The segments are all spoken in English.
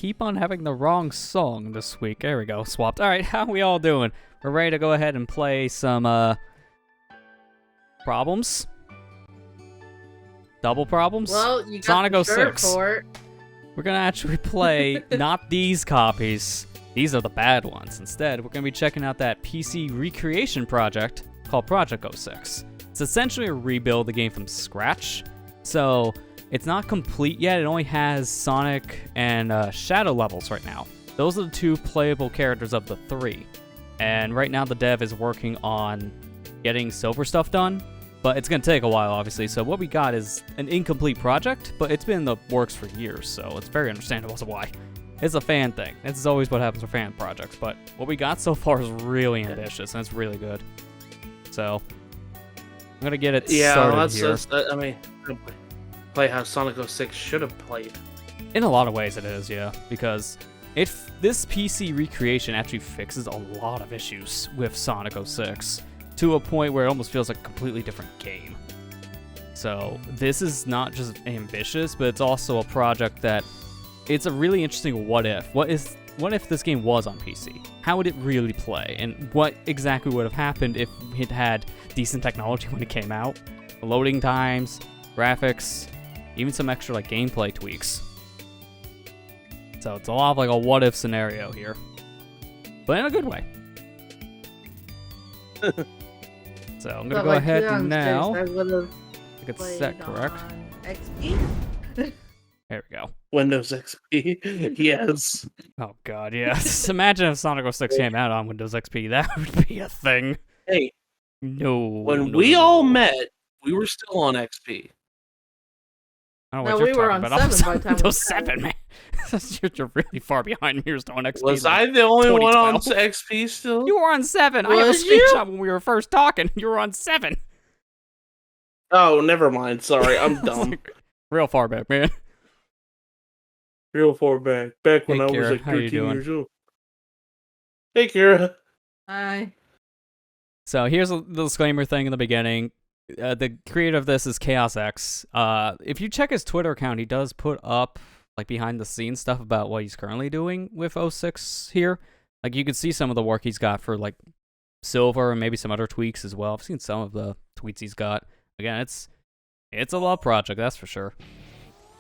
keep on having the wrong song this week. There we go, swapped. Alright, how we all doing? We're ready to go ahead and play some, problems? Double problems? Well, you got Sonic the 06. shirt for it. We're gonna actually play not these copies. These are the bad ones. Instead, we're gonna be checking out that PC recreation project called Project 06. It's essentially a rebuild of the game from scratch. So it's not complete yet. It only has Sonic and Shadow levels right now. Those are the two playable characters of the three. And right now the dev is working on getting silver stuff done, but it's going to take a while, obviously. So what we got is an incomplete project, but it's been in the works for years, so it's very understandable as to why. It's a fan thing. This is always what happens with fan projects, but what we got so far is really ambitious, and it's really good. So I'm going to get it started here. I mean, play how Sonic 06 should have played. In a lot of ways it is, yeah, because this PC recreation actually fixes a lot of issues with Sonic 06 to a point where it almost feels like a completely different game. So this is not just ambitious, but it's also a project that it's a really interesting what if. What if this game was on PC? How would it really play? And what exactly would have happened if it had decent technology when it came out? Loading times, graphics, even some extra like gameplay tweaks. So it's a lot of like a what if scenario here, but in a good way. So I'm gonna go ahead and now get set correct. XP? There we go. Windows XP, yes. Oh god, yeah. Just imagine if Sonic 06 came out on Windows XP. That would be a thing. Hey, no. when we all met, we were still on XP. I don't know No, what we you're were talking on about. 7 by the time we Windows started. 7, man. You're really far behind me. You're still on XP. Was like I the only one on 2012? XP still? You were on 7. I have a Was you? screenshot when we were first talking. You were on 7. Oh, never mind. Sorry, I'm It's dumb. like real far back, man. Real far back. Back when Hey, I was Kira, like how you 13 doing? years old. Hey, Kira. Hi. So here's a disclaimer thing in the beginning. The creator of this is Chaos X. If you check his Twitter account, he does put up like behind the scenes stuff about what he's currently doing with 06 here. Like you can see some of the work he's got for like Silver and maybe some other tweaks as well. I've seen some of the tweets he's got. Again, it's a love project, that's for sure.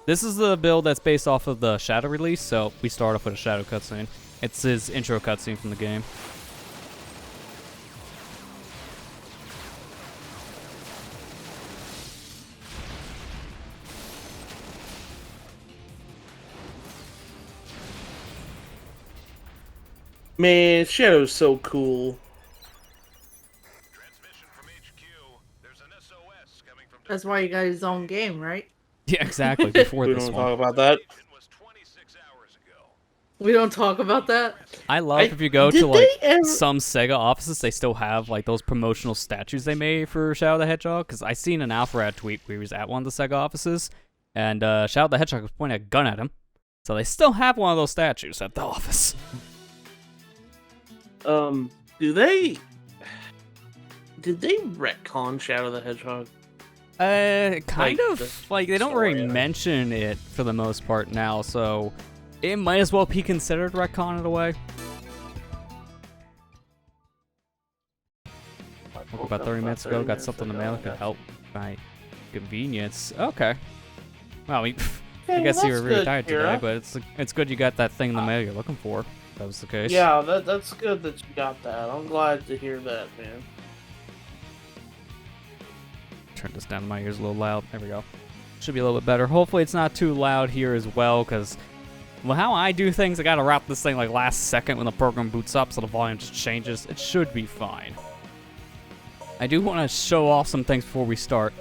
This is the build that's based off of the Shadow release, so we start off with a Shadow cutscene. It's his intro cutscene from the game. Man, Shadow's so cool. Transmission from HQ. There's an SOS coming from That's why you got his own game, right? Yeah, exactly, before We this don't one. talk about that. was 26 hours ago. We don't talk about that. I love if you go Did to like they ever- some Sega offices, they still have like those promotional statues they made for Shadow the Hedgehog. Because I seen an Alpharad tweet where he was at one of the Sega offices, and Shadow the Hedgehog was pointing a gun at him. So they still have one of those statues at the office. Did they retcon Shadow the Hedgehog? Kind Like, of. the Like they don't really story of it. mention it for the most part now, so it might as well be considered retcon in a way. Woke up about 30 minutes ago, got something in the mail that could help my convenience. Okay. Well, I Hey, guess you were that's really good, tired today, Kira. but it's good you got that thing in the mail you're looking for. If that was the case. Yeah, that's good that you got that. I'm glad to hear that, man. Turn this down to my ears a little loud. There we go. Should be a little bit better. Hopefully it's not too loud here as well, because well, how I do things, I gotta wrap this thing like last second when the program boots up so the volume just changes. It should be fine. I do want to show off some things before we start.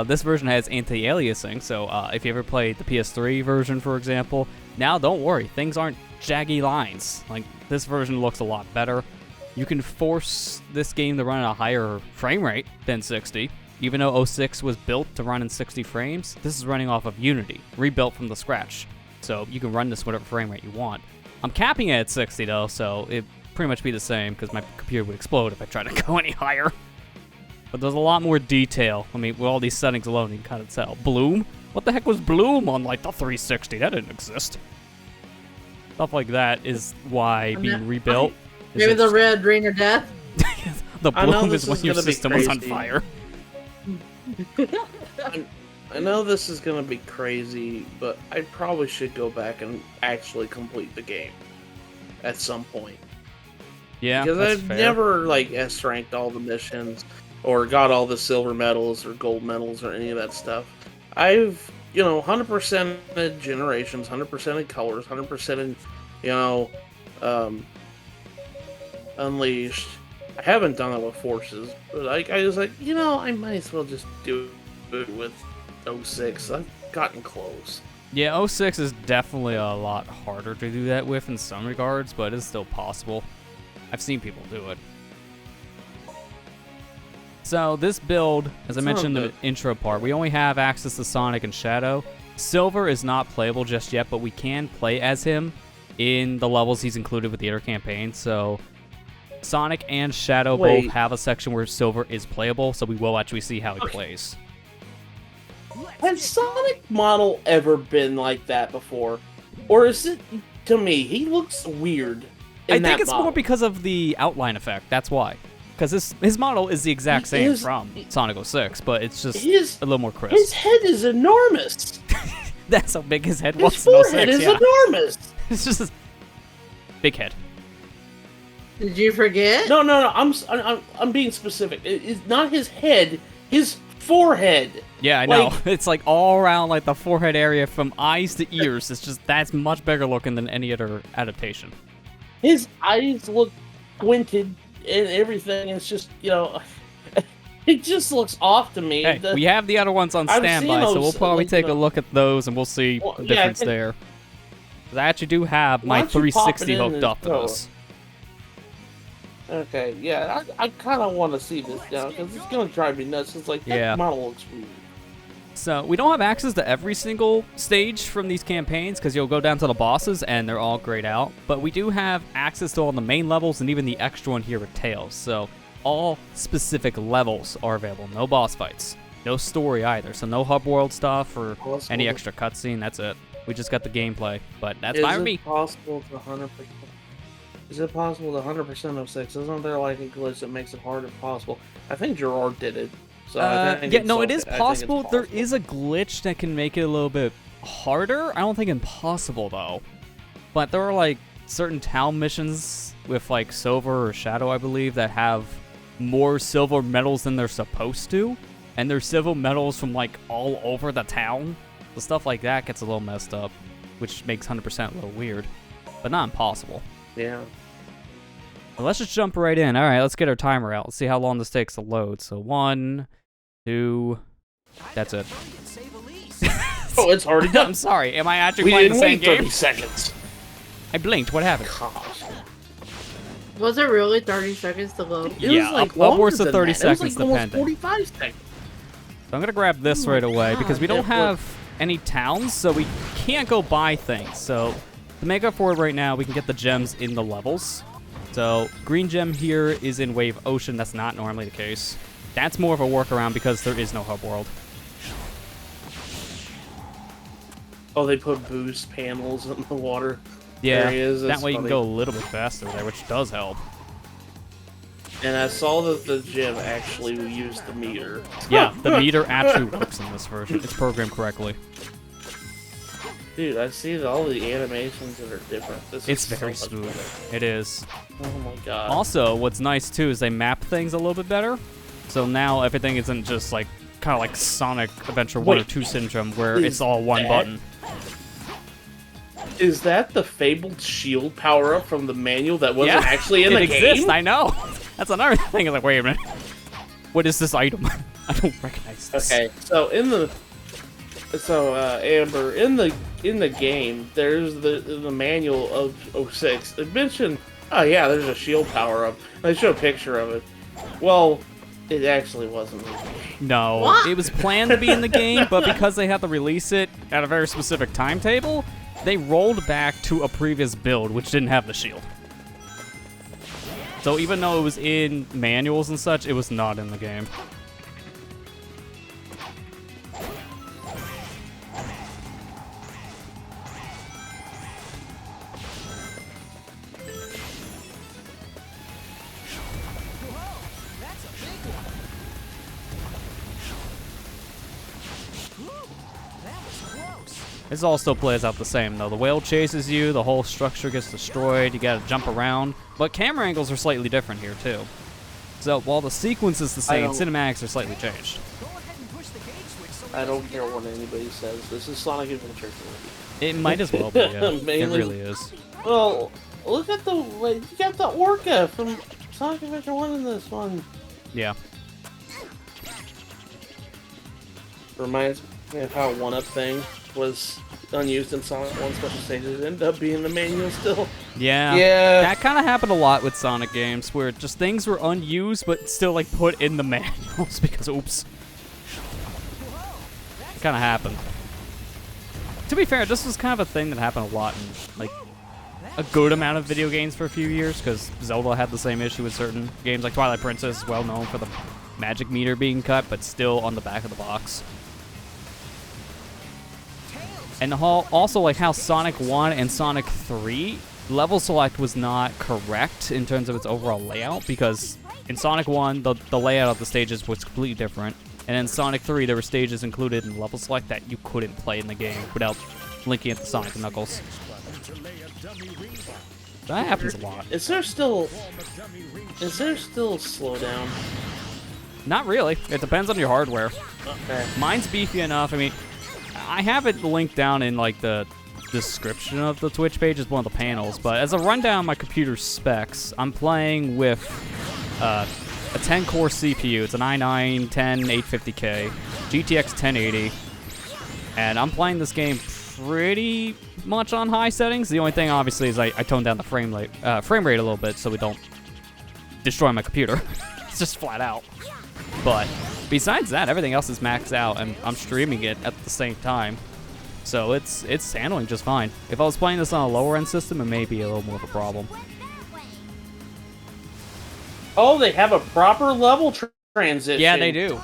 This version has anti-aliasing, so if you ever played the PS3 version, for example, now don't worry, things aren't jaggy lines. Like, this version looks a lot better. You can force this game to run at a higher frame rate than 60. Even though 06 was built to run in 60 frames, this is running off of Unity, rebuilt from the scratch. So you can run this whatever frame rate you want. I'm capping it at 60 though, so it'd pretty much be the same because my computer would explode if I tried to go any higher. But there's a lot more detail. I mean, with all these settings alone, you can kind of tell. Bloom? What the heck was Bloom on like the 360? That didn't exist. Stuff like that is why I'm being not- rebuilt. is Maybe the interesting. red ring of death. The I know bloom this is when is your gonna be system was on crazy. fire. I know this is gonna be crazy, but I probably should go back and actually complete the game at some point. Yeah, Because that's I've fair. never like S ranked all the missions or got all the silver medals or gold medals or any of that stuff. I've 100% in generations, 100% in colors, 100% in unleashed. I haven't done it with forces, but I was like, I might as well just do it with 06. I've gotten close. Yeah, 06 is definitely a lot harder to do that with in some regards, but it's still possible. I've seen people do it. So this build, as I mentioned in the intro part, we only have access to Sonic and Shadow. Silver is not playable just yet, but we can play as him in the levels he's included with the other campaign. So Sonic and Shadow both have a section where Silver is playable, so we will actually see how he plays. Has Sonic model ever been like that before? Or is it, to me, he looks weird I in think that it's model. more because of the outline effect, that's why. Because his model is the exact same from Sonic 06, but it's just a little more crisp. His head is enormous. That's how big his head His was in forehead 06, is yeah. enormous. It's just a big head. Did you forget? No. I'm being specific. It's not his head. His forehead. Yeah, I know. It's like all around like the forehead area from eyes to ears. It's just that's much bigger looking than any other adaptation. His eyes look squinted and everything. It's just it just looks off to me. Hey, we have the other ones on I've standby, seen so we'll those, probably take a you know. look at those and we'll see the difference there. 'Cause I actually do have my Why don't you pop it 360 in hooked and up to throw this. Okay, yeah, I kind of want to see this now because it's gonna drive me nuts. It's like that model looks weird. So we don't have access to every single stage from these campaigns because you'll go down to the bosses and they're all grayed out. But we do have access to all the main levels and even the extra one here with Tails. So all specific levels are available. No boss fights. No story either. So no hub world stuff or any extra cutscene. That's it. We just got the gameplay. But that's fine with me. Is it possible to 100%? Is it possible to 100% of 6? Isn't there like a glitch that makes it hard if possible? I think Gerard did it. So I think yeah, no, it is possible. There is a glitch that can make it a little bit harder. I don't think impossible though. But there are like certain town missions with like Silver or Shadow, I believe, that have more silver medals than they're supposed to. And there's silver medals from like all over the town. The stuff like that gets a little messed up, which makes 100% a little weird. But not impossible. Yeah. Well, let's just jump right in. All right, let's get our timer out. Let's see how long this takes to load. So 1, 2, that's it. Oh, it's already done. I'm sorry. Am I actually We playing the didn't same wait 30 game? seconds. I blinked. What happened? Gosh. Was it really 30 seconds to load? It Yeah, was like upwards longer to than 30 that. It was seconds, like almost depending. 45 seconds. So I'm going to grab this right away because we don't have any towns, so we can't go buy things. So to make up for it right now, we can get the gems in the levels. So green gem here is in Wave Ocean. That's not normally the case. That's more of a workaround because there is no hub world. Oh, they put boost panels in the water Yeah, areas. that That's way you can funny. go a little bit faster there, which does help. And I saw that the gym actually used the meter. Yeah, the meter actually works in this version. It's programmed correctly. Dude, I see that all the animations that are different. This It's is very so much smooth. better. It is. Oh my god. Also, what's nice too is they map things a little bit better. So now everything isn't just like kind of like Sonic Adventure 1 or Wait, 2 syndrome where is it's all one that- button. Is that the fabled shield power up from the manual that wasn't Yeah, actually in it the exists. game? I know. That's another thing. I'm like, wait a minute. What is this item? I don't recognize this. Okay, so Amber, in the game, there's the manual of 06. It mentioned, oh yeah, there's a shield power up. They show a picture of it. Well, it actually wasn't in the game. No, What? it was planned to be in the game, but because they had to release it at a very specific timetable, they rolled back to a previous build, which didn't have the shield. So even though it was in manuals and such, it was not in the game. This all still plays out the same, though. The whale chases you, the whole structure gets destroyed, you gotta jump around. But camera angles are slightly different here, too. So, while the sequence is the same, cinematics are slightly changed. I don't care what anybody says. This is Sonic Adventure 3. It might as well be, yeah. It Mainly- really is. Well, look at the way you got the orca from Sonic Adventure 1 in this one. Yeah. Reminds me of how one-up thing was unused in Sonic 1 special stages. It ended up being the manual still. Yeah. Yeah. That kind of happened a lot with Sonic games, where just things were unused, but still, like, put in the manuals because, oops. It kind of happened. To be fair, this was kind of a thing that happened a lot in, like, a good amount of video games for a few years, because Zelda had the same issue with certain games, like Twilight Princess is well known for the magic meter being cut, but still on the back of the box. And the whole, also like how Sonic 1 and Sonic 3, level select was not correct in terms of its overall layout, because in Sonic 1, the layout of the stages was completely different, and in Sonic 3, there were stages included in level select that you couldn't play in the game without linking it to Sonic and Knuckles. That happens a lot. Is there still slowdown? Not really. It depends on your hardware. Okay. Mine's beefy enough. I mean, I have it linked down in like the description of the Twitch page as one of the panels, but as a rundown of my computer's specs, I'm playing with a 10-core CPU. It's an i9 10850K, GTX 1080, and I'm playing this game pretty much on high settings. The only thing, obviously, is I toned down the frame rate a little bit so we don't destroy my computer. It's just flat out. But besides that, everything else is maxed out, and I'm streaming it at the same time. So it's handling just fine. If I was playing this on a lower end system, it may be a little more of a problem. Oh, they have a proper level transition. Yeah, they do.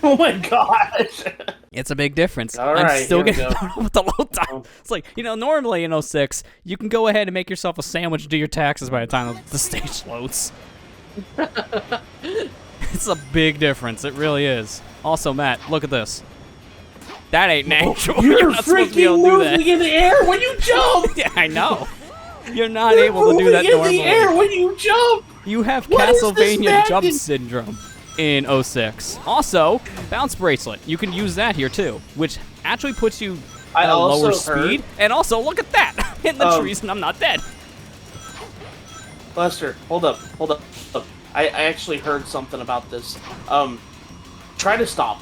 Oh my gosh. It's a big difference. All I'm right, still here we getting go. thrown off with the load time. It's like, normally in 06, you can go ahead and make yourself a sandwich and do your taxes by the time the stage loads. It's a big difference. It really is. Also, Matt, look at this. That ain't natural. You're not supposed to be able freaking to do moving that. in the air when you jump. Yeah, I know. You're not You're able to do that moving normally. in the air when you jump. You have What is this Castlevania jump magic? syndrome in 06. Also, bounce bracelet. You can use that here too, which actually puts you I at a lower also heard- speed. And also, look at that. Hitting the trees and I'm not dead. Lester, hold up. I actually heard something about this. Try to stop.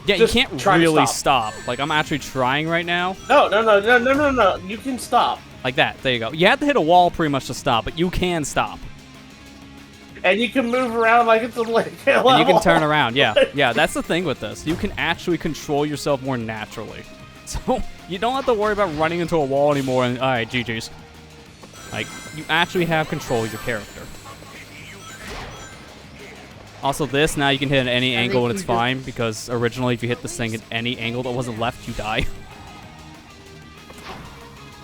Yeah, Just you can't try to really stop. stop. Like, I'm actually trying right now. No. You can stop. Like that. There you go. You have to hit a wall pretty much to stop, but you can stop. And you can move around like it's a lake. And you can turn around. Yeah, that's the thing with this. You can actually control yourself more naturally. So, you don't have to worry about running into a wall anymore and, alright, GG's. Like, you actually have control of your character. Also, this, now you can hit at any angle and it's fine, because originally if you hit this thing at any angle that wasn't left, you die.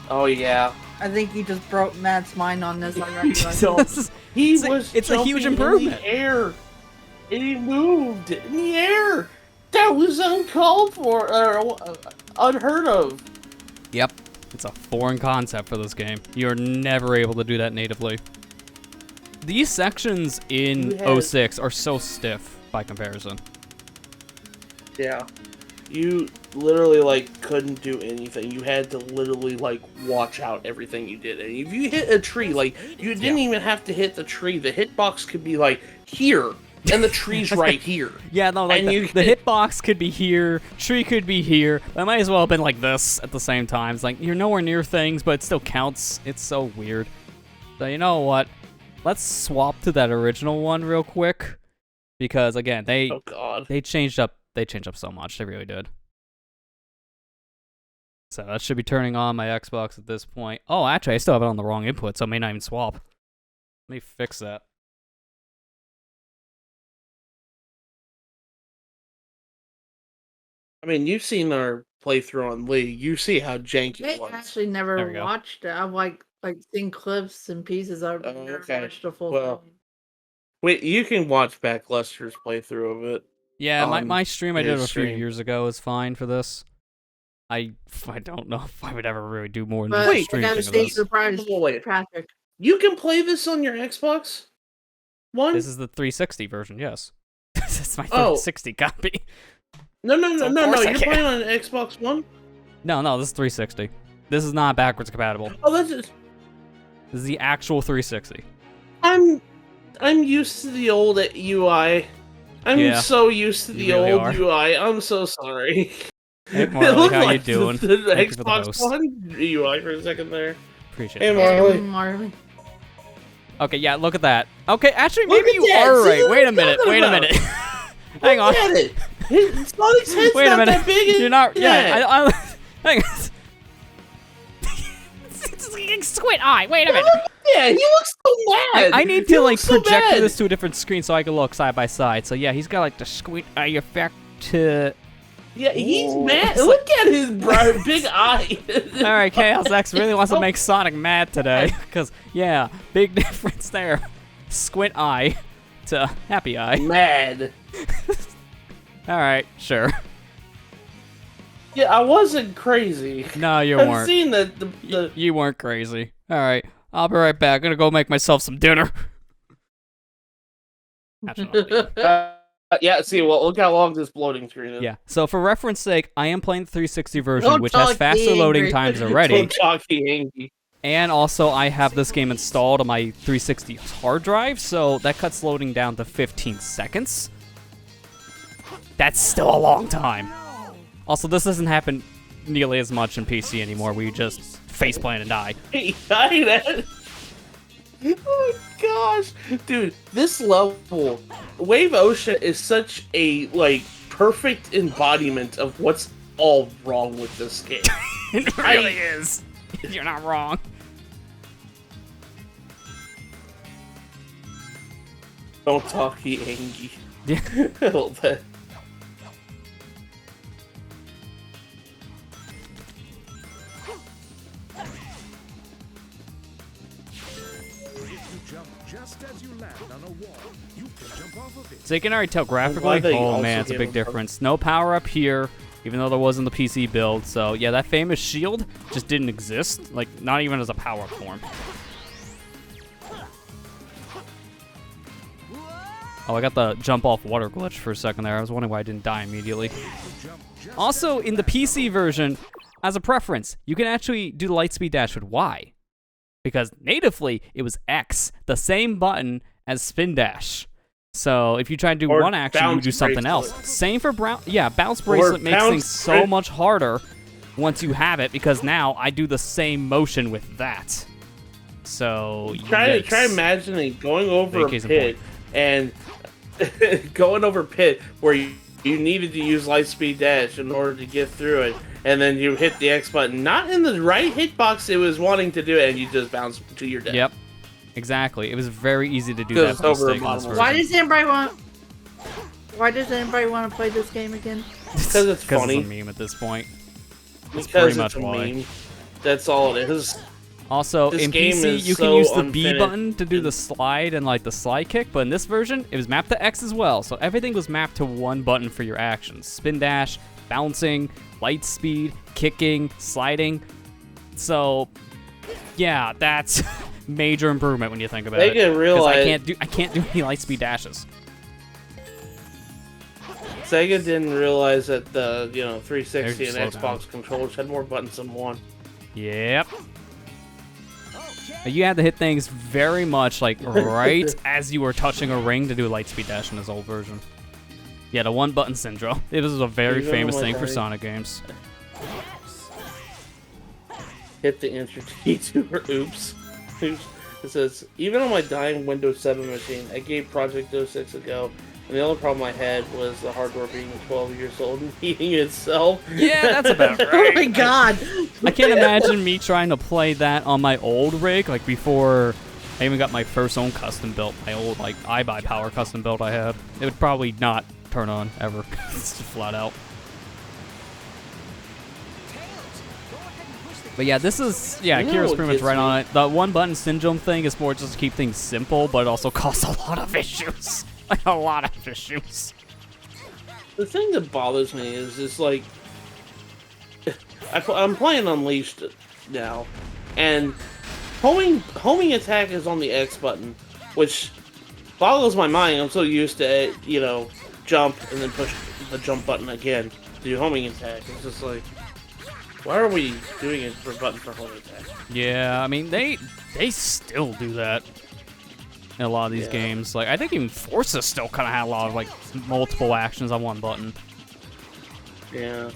Oh yeah. I think you just broke Matt's mind on this already. So, it's It's a huge jumping improvement. in the air. And he moved in the air. That was uncalled for, or unheard of. Yep. It's a foreign concept for this game. You're never able to do that natively. These sections in You had- 06 are so stiff by comparison. Yeah. You literally, like, couldn't do anything. You had to literally, like, watch out everything you did. And if you hit a tree, like, you didn't even have to hit the tree. The hitbox could be, like, here, and the tree's right here. Yeah, no, like And you the hitbox could be here, tree could be here. That might as well have been like this at the same time. It's like, you're nowhere near things, but it still counts. It's so weird. So you know what? Let's swap to that original one real quick. Because, again, Oh, God. they changed up so much. They really did. So that should be turning on my Xbox at this point. Oh, actually, I still have it on the wrong input, so I may not even swap. Let me fix that. I mean, you've seen our playthrough on League. You see how janky I it was. actually There never we go. watched it. I've like seen clips and pieces. I've Oh, never okay. watched the full Well, thing. Wait, you can watch back Lester's playthrough of it. Yeah, my stream I did his a few stream. years ago is fine for this. I don't know if I would ever really do more than But just Wait, stream I gotta thing of stay this. surprised, Wait. Patrick. You can play this on your Xbox One? This is the 360 version, yes. This is my Oh. 360 copy. No. of course I You're can. playing on an Xbox One? No, this is 360. This is not backwards compatible. Oh, that's just... This is the actual 360. I'm used to the old UI. I'm Yeah, so used to the you really old are. UI. I'm so sorry. Hey, It Marley, looked how you like doing? The Thank you for the Xbox host. One UI for a second there. Appreciate Hey, it. Marley. Marley. Okay, yeah, look at that. Okay, actually, Look maybe at you that. are See right. what Wait a I'm minute. talking Wait a about. minute. Hang on. Look at it. Sonic's head's Wait a not minute. that big. You're not. Yeah. Yeah, I hang on. It's like squint eye. Wait a minute. Yeah, he looks so mad. I need He to like looks so project mad. this to a different screen so I can look side by side. So yeah, he's got like the squint eye effect. To... Yeah, he's Whoa. mad. It's Look at his big eye. All right, Chaos X really wants to make Sonic mad today, because yeah, big difference there. Squint eye to happy eye. Mad. All right, sure. Yeah, I wasn't crazy. No, you I've weren't. seen the You weren't crazy. All right, I'll be right back. Gonna go make myself some dinner. Actually, yeah. See, well, look how long this loading screen is. yeah. So for reference sake, I am playing the 360 version, Don't which has talk faster angry. loading times already. Don't talk Yankee. And also, I have this game installed on my 360 hard drive, so that cuts loading down to 15 seconds. That's still a long time. Also, this doesn't happen nearly as much in PC anymore, where you just faceplant and die. He died at. Oh gosh, dude, this level, Wave Ocean is such a like perfect embodiment of what's all wrong with this game. It really is. You're not wrong. Don't talk Yankee. Yeah. Well, that- If you jump just as you land on a wall, you can jump off of it. So you can already tell graphically, glad they oh also man, it's a gave big him difference. No power up here, even though there was in the PC build. So yeah, that famous shield just didn't exist, like not even as a power up form. Oh, I got the jump off water glitch for a second there. I was wondering why I didn't die immediately. Also, in the PC version, as a preference, you can actually do the lightspeed dash with Y. Because natively, it was X, the same button as spin dash. So if you try to do Or one action, you bounce do something else. bracelet. Same for bounce bracelet makes bounce things so bra- much harder once you have it, because now I do the same motion with that. So try yikes. imagining going over Big a case in pit and going over pit where you needed to use lightspeed dash in order to get through it, and then you hit the X button, not in the right hitbox it was wanting to do it, and you just bounce to your death. Yep, exactly. It was very easy to do Because that it's over mistake in this a version. Why does anybody want to play this game again? Because it's funny. It's a meme at this point. That's Because pretty it's much a why. meme. That's all it is. Also, This in game PC, is you can so use the B unfinished. button to do the slide and like the slide kick, but in this version, it was mapped to X as well. So everything was mapped to one button for your actions: spin dash, bouncing, light speed, kicking, sliding. So, yeah, that's major improvement when you think about They it. can 'Cause realize I can't do any light speed dashes. Sega didn't realize that the 360 There's and slow Xbox controllers had more buttons than one. Yep. You had to hit things very much like right as you were touching a ring to do a light speed dash in this old version. Yeah, the one button syndrome. It was a very Even famous on my thing for dying- Sonic games. Hit the enter key to or oops. Oops. It says, even on my dying Windows 7 machine, I gave Project 06 a go, and the only problem I had was the hardware being 12 years old and heating itself. Yeah, that's about Oh right. my god! I can't imagine me trying to play that on my old rig, like before I even got my first own custom built, my old like iBuy Power custom built I had. It would probably not turn on ever. It's just flat out. But yeah, this is, yeah, You know Kira's what pretty much gets right me? on it. The one button syndrome thing is more just to keep things simple, but it also causes a lot of issues. Like a lot of issues. The thing that bothers me is just like I'm playing Unleashed now, and homing attack is on the X button, which boggles my mind. I'm so used to jump and then push the jump button again to do homing attack. It's just like, why are we doing it for button for homing attack? Yeah, I mean they still do that in a lot of these games. Like I think even Forza still kind of had a lot of like multiple actions on one button. Yeah.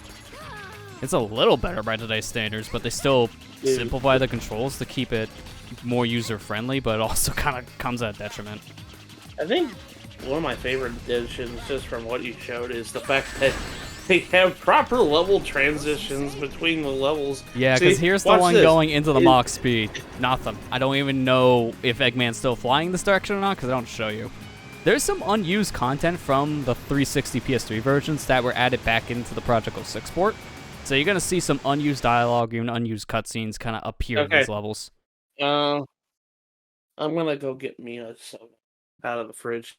It's a little better by today's standards, but they still simplify the controls to keep it more user-friendly, but it also kind of comes at a detriment. I think one of my favorite additions, just from what you showed, is the fact that they have proper level transitions between the levels. Yeah, because here's the one going into the Mach speed. Nothing. I don't even know if Eggman's still flying this direction or not, because I don't show you. There's some unused content from the 360 PS3 versions that were added back into the Project 06 port. So you're going to see some unused dialogue, even unused cutscenes kind of appear in these levels. I'm going to go get me a soda out of the fridge.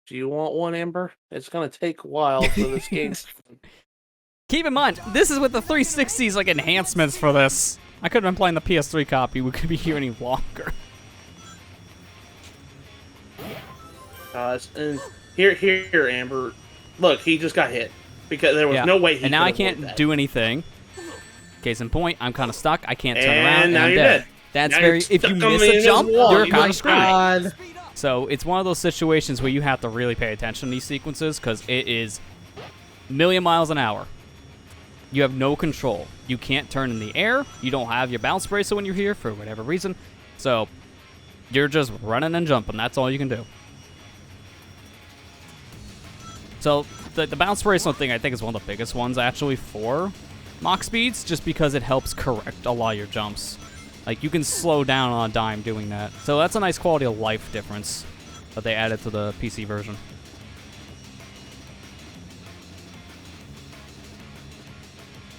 Do you want one, Amber? It's going to take a while for this game. Keep in mind, this is with the 360's like enhancements for this. I could have been playing the PS3 copy. We could be here any longer. And here, Amber. Look, he just got hit. Because there was no way he and now I could can't that. do anything. Case in point, I'm kind of stuck. I can't turn around, And and now I'm you're dead. dead. That's Now very. you're If you stuck on miss the a invisible jump, wall. you're Oh kind my of screwed. God. So it's one of those situations where you have to really pay attention to these sequences because it is a million miles an hour. You have no control. You can't turn in the air. You don't have your bounce bracelet when you're here for whatever reason. So you're just running and jumping. That's all you can do. So the bounce bracelet thing I think is one of the biggest ones actually for Mach speeds, just because it helps correct a lot of your jumps. Like you can slow down on a dime doing that. So that's a nice quality of life difference that they added to the PC version.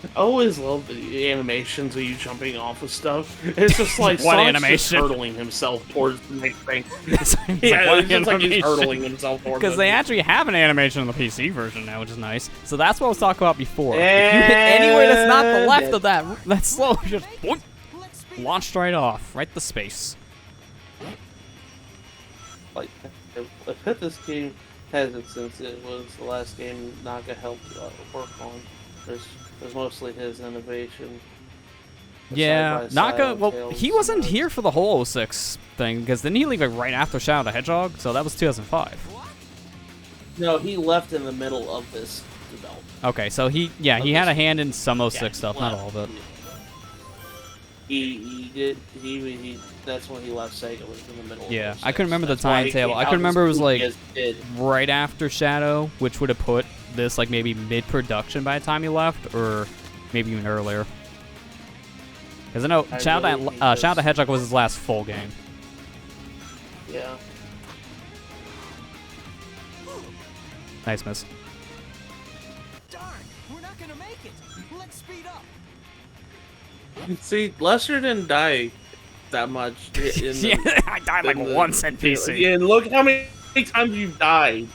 I always love the animations of you jumping off of stuff. It's just like What Sonic's animation? just hurtling himself towards the next thing. It's Yeah, what it's just like he's animation? hurtling himself towards Because it. they actually have an animation in the PC version now, which is nice. So that's what I was talking about before. If you hit anywhere that's not the left of that slow, just boink, launched right off, right to space. Like, if this game has it since it was the last game Naga helped work on. There's mostly his innovation. The Yeah, side-by-side Naka, well, Tales he wasn't and- here for the whole 06 thing, because didn't he leave like right after Shadow the Hedgehog? So that was 2005. No, he left in the middle of this development. Okay, so he had a hand in some 06 stuff, not all of it. He did. That's when he left Sega. Was in the middle. Yeah, of I couldn't remember the That's why he timetable. came I out could remember it as was like quickly as he did. right after Shadow, which would have put this like maybe mid-production by the time he left, or maybe even earlier. Because I know Shadow the Hedgehog was his last full game. Yeah. Nice miss. Darn, we're not gonna make it. Let's speed up. See, Lester didn't die that much. Yeah, I died like once in PC. Yeah, and look how many times you've died.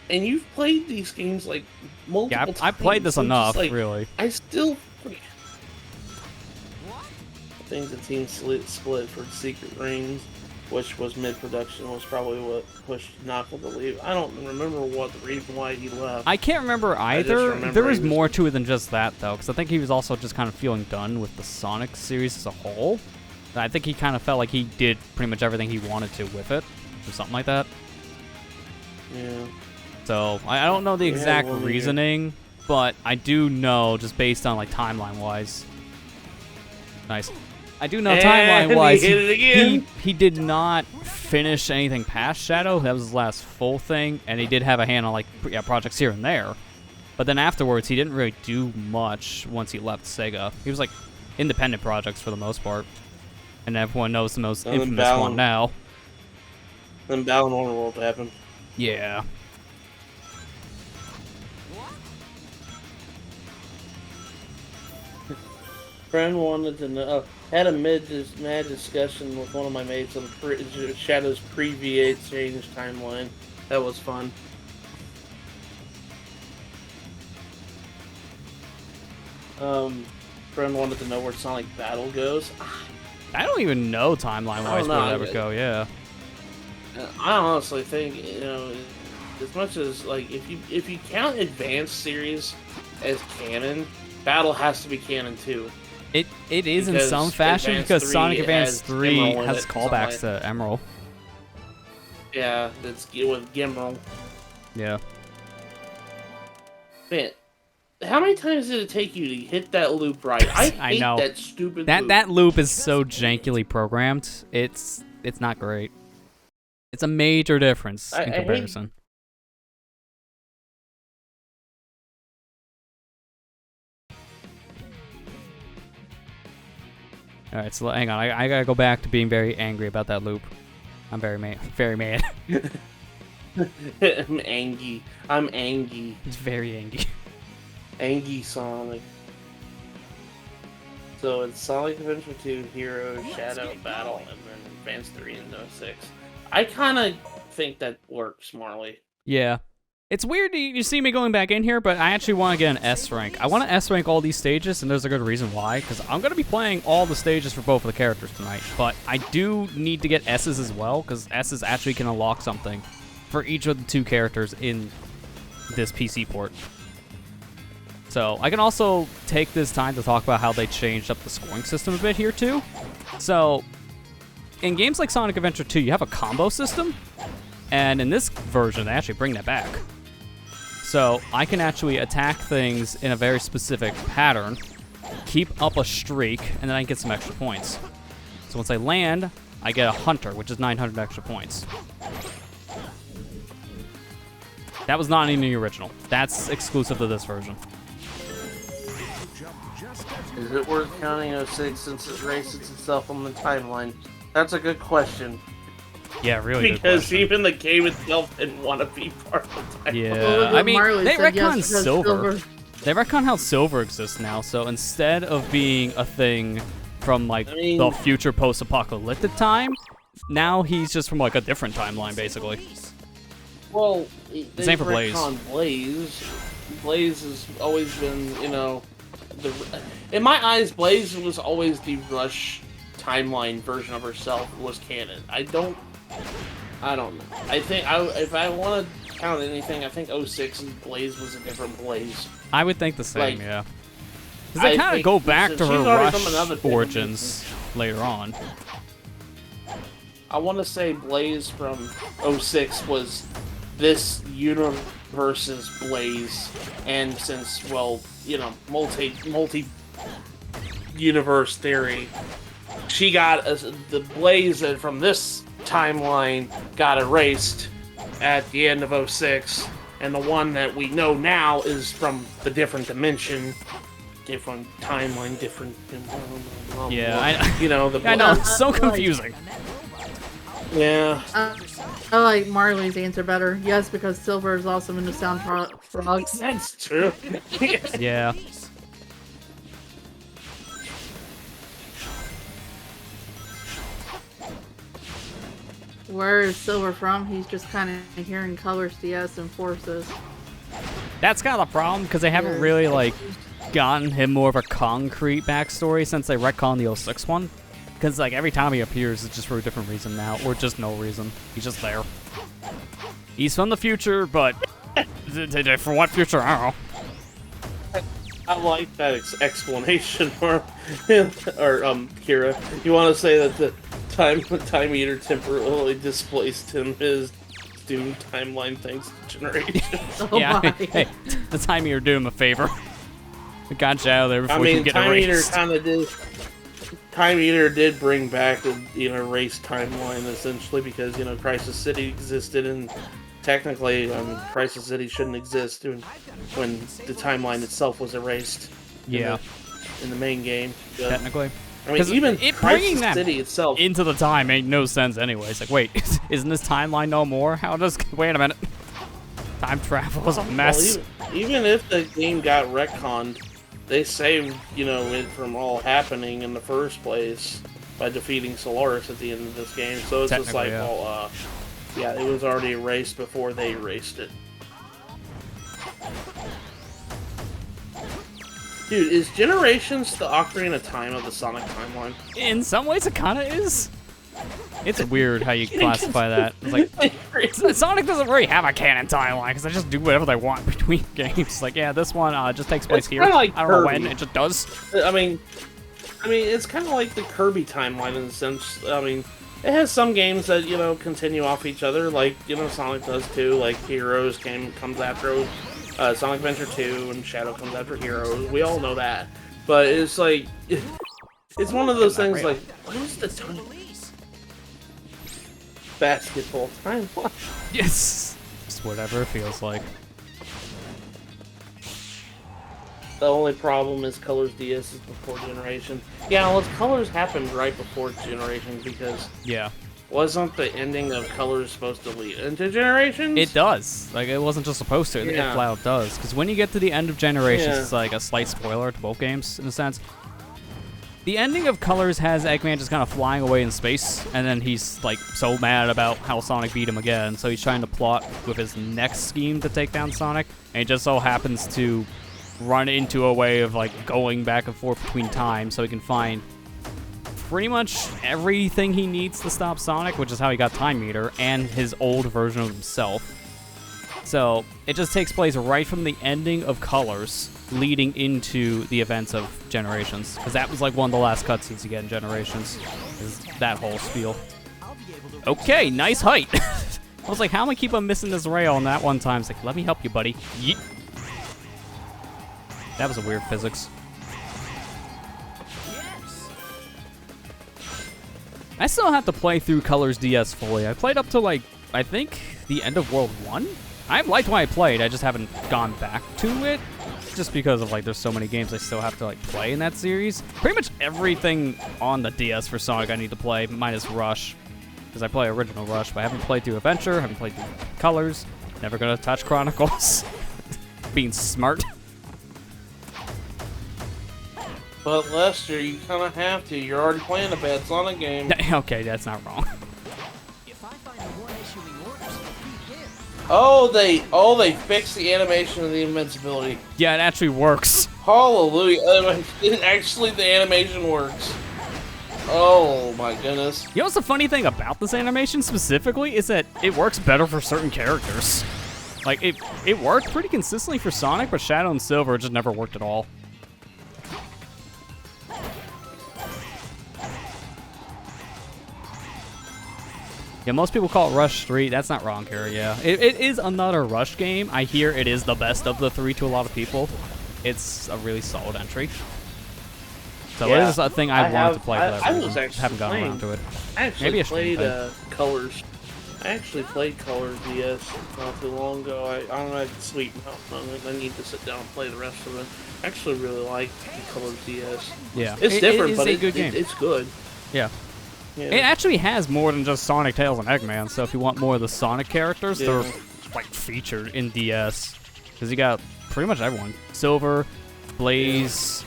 And you've played these games like multiple Yeah, times. I played this so it's enough, just like, really. I still. What? I think the team split for Secret Rings, which was mid-production, was probably what pushed Naka to leave. I don't remember what the reason why he left. I can't remember just either. remember There was he was- more to it than just that, though, because I think he was also just kind of feeling done with the Sonic series as a whole. And I think he kind of felt like he did pretty much everything he wanted to with it, or something like that. Yeah. So I don't know the Yeah, exact well, yeah. reasoning, but I do know, just based on like timeline-wise. Nice. I do know And timeline-wise, he hit it again. he did not finish anything past Shadow. That was his last full thing, and he did have a hand on like projects here and there. But then afterwards, he didn't really do much once he left Sega. He was like independent projects for the most part, and everyone knows the most And then infamous one Balan. now. Then Balan World happened. Yeah. Friend wanted to know. Had a mad discussion with one of my mates on Shadow's pre-VA change timeline. That was fun. Friend wanted to know where Sonic Battle goes. I don't even know timeline-wise where that would go, yeah. I honestly think, as much as, like, if you count Advanced series as canon, Battle has to be canon too. It is in Because some fashion Advance because 3 Sonic Advance has 3 Emerald in has it, callbacks something to Emerald. Yeah, it's with Gimral. Yeah. Man, how many times did it take you to hit that loop right? I hate know. that stupid That loop. that loop is so jankily programmed. It's not great. It's a major difference in I hate- comparison. All right, so hang on. I gotta go back to being very angry about that loop. I'm very mad. Very mad. I'm angry. I'm angry. It's very angry. Angry Sonic. So it's Sonic Adventure 2, Hero, Shadow, Battle, and then Advance 3 and 06. I kind of think that works, Marley. Yeah. It's weird you see me going back in here, but I actually want to get an S rank. I want to S rank all these stages, and there's a good reason why, because I'm going to be playing all the stages for both of the characters tonight, but I do need to get S's as well, because S's actually can unlock something for each of the two characters in this PC port. So I can also take this time to talk about how they changed up the scoring system a bit here too. So in games like Sonic Adventure 2, you have a combo system, and in this version, they actually bring that back. So I can actually attack things in a very specific pattern, keep up a streak, and then I can get some extra points. So once I land, I get a Hunter, which is 900 extra points. That was not in the original. That's exclusive to this version. Is it worth counting 06 since it races itself on the timeline? That's a good question. Yeah, really good Because question. even the game itself didn't want to be part of the timeline. Yeah, Well, look what I mean, Marley they said, retconned yes, because Silver. They retcon how Silver exists now, so instead of being a thing from, like, the future post-apocalyptic time, now he's just from, like, a different timeline, basically. Well, Same for Blaze. Blaze. Blaze has always been, in my eyes, Blaze was always the Rush timeline version of herself was canon. I don't know. I think if I want to count anything, I think 06 and Blaze was a different Blaze. I would think the same, Like, yeah. Because they I kind of think go back since to her she's already from another Rush thing. origins later on. I want to say Blaze from 06 was this universe's Blaze, and since, well, multi universe theory, she got the Blaze that from this timeline got erased at the end of 06, and the one that we know now is from the different dimension, different timeline, different. Yeah, I the know, it's so confusing. Yeah. I like Marley's answer better. Yes, because Silver is also in the soundtrack frogs. That's true. Yeah. Where is Silver from? He's just kind of hearing Colors DS and Forces. That's kind of the problem, because they haven't really, like, gotten him more of a concrete backstory since they retconned the 06 one. Because, like, every time he appears, it's just for a different reason now, or just no reason. He's just there. He's from the future, but for what future? I don't know. I like that explanation, or Kira. You want to say that the time eater temporarily displaced him as Doom timeline thanks to generation. Oh Yeah, my. hey, the time you're doing him a favor. We got you out of there before I you mean, can get Time Eater erased. kind of did. Time Eater did bring back the erased timeline essentially because Crisis City existed and technically Crisis City shouldn't exist when the timeline itself was erased. Yeah, in the main game. But, technically. I mean, 'Cause even bringing Crisis that City itself. into the time made no sense anyway. It's like, wait, isn't this timeline no more? How does... Wait a minute. Time travel is a mess. Well, even if the game got retconned, they saved, it from all happening in the first place by defeating Solaris at the end of this game. So it's just like, Technically, yeah. well, yeah, it was already erased before they erased it. Dude, is Generations the Ocarina of Time of the Sonic timeline? In some ways, it kind of is. It's weird how you classify that. It's like Sonic doesn't really have a canon timeline because they just do whatever they want between games. Like, yeah, this one just takes place here. Like I don't know Kirby. when, it just does. I mean, it's kind of like the Kirby timeline in the sense. I mean, it has some games that continue off each other, like Sonic does too. Like Heroes comes after Sonic Adventure 2, and Shadow comes after Heroes. We all know that, but it's like it's one of those things. Like, what is the time? Basketball timeline? Yes. Just whatever it feels like. The only problem is Colors DS is before Generation. Yeah, well, Colors happened right before Generation because Yeah. wasn't the ending of Colors supposed to lead into Generations? It does. Like, it wasn't just supposed to. It Yeah. flat out does. Because when you get to the end of Generations, Yeah. it's like a slight spoiler to both games, in a sense. The ending of Colors has Eggman just kind of flying away in space, and then he's, like, so mad about how Sonic beat him again, so he's trying to plot with his next scheme to take down Sonic, and he just so happens to run into a way of, like, going back and forth between time so he can find pretty much everything he needs to stop Sonic, which is how he got Time Meter, and his old version of himself. So, it just takes place right from the ending of Colors, leading into the events of Generations. Because that was like one of the last cutscenes you get in Generations, is that whole spiel. Okay, nice height! I was like, how am I keep on missing this rail? And that one time, it's like, let me help you, buddy. Yeet. That was a weird physics. I still have to play through Colors DS fully. I played up to, like, I think the end of World 1? I've liked what I played, I just haven't gone back to it. Just because of, like, there's so many games I still have to, like, play in that series. Pretty much everything on the DS for Sonic I need to play, minus Rush. Because I play original Rush, but I haven't played through Adventure, haven't played through Colors, never gonna touch Chronicles. Being smart. But Lester, you kind of have to. You're already playing a bad Sonic game. Okay, that's not wrong. If I find the one issue he orders, he wins. They fixed the animation of the invincibility. Yeah, it actually works. Hallelujah! Actually, the animation works. Oh my goodness! You know what's the funny thing about this animation specifically is that it works better for certain characters. Like, it worked pretty consistently for Sonic, but Shadow and Silver just never worked at all. Yeah, most people call it Rush 3. That's not wrong here, yeah. It is another Rush game. I hear it is the best of the three to a lot of people. It's a really solid entry. So Yeah, it is a thing I wanted to play for that I reason. was actually Haven't gotten around to it. I actually Maybe I should played play. Colors. I actually played Colors DS not too long ago. I don't know, sweet I need to sit down and play the rest of it. I actually really like the Colors DS. Yeah. It's It different, is but a good game. it's good. Yeah. Yeah. It actually has more than just Sonic, Tails, and Eggman, so if you want more of the Sonic characters, Yeah. they're, like, featured in DS. Because you got pretty much everyone. Silver, Blaze,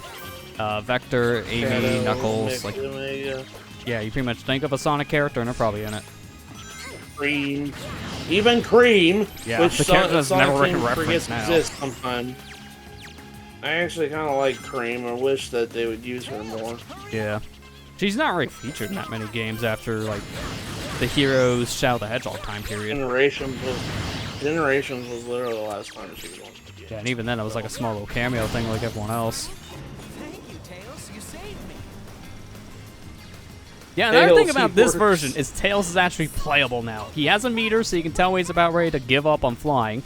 Vector, Amy, Shadow, Knuckles, like, Omega, yeah, you pretty much think of a Sonic character and they're probably in it. Cream, even Cream, Yeah, which the character that's Sonic never team referenced forgets now. exists sometimes. I actually kind of like Cream. I wish that they would use her more. Yeah. She's not really featured in that many games after, like, the Heroes Shadow the Hedgehog time period. Generations was literally the last time she was on the game. Yeah, and even then it was like a small little cameo thing like everyone else. Thank you, Tails. You saved me. Yeah, another thing Tails, about he this works. version is Tails is actually playable now. He has a meter, so you can tell when he's about ready to give up on flying.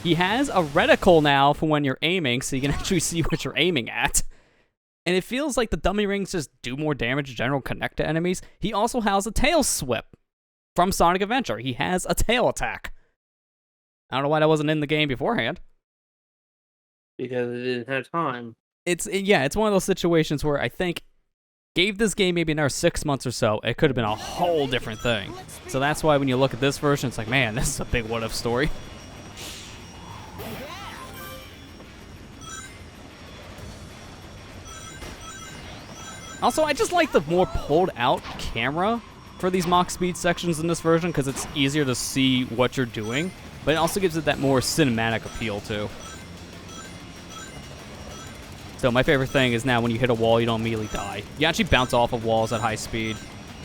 He has a reticle now for when you're aiming, so you can actually see what you're aiming at. And it feels like the dummy rings just do more damage in general, connect to enemies. He also has a tail swip from Sonic Adventure. He has a tail attack. I don't know why that wasn't in the game beforehand. Because it didn't have time. It's one of those situations where I think gave this game maybe another 6 months or so, it could have been a whole different thing. So that's why when you look at this version, it's like, man, this is a big what-if story. Also, I just like the more pulled out camera for these Mach Speed sections in this version because it's easier to see what you're doing, but it also gives it that more cinematic appeal too. So my favorite thing is now when you hit a wall, you don't immediately die. You actually bounce off of walls at high speed.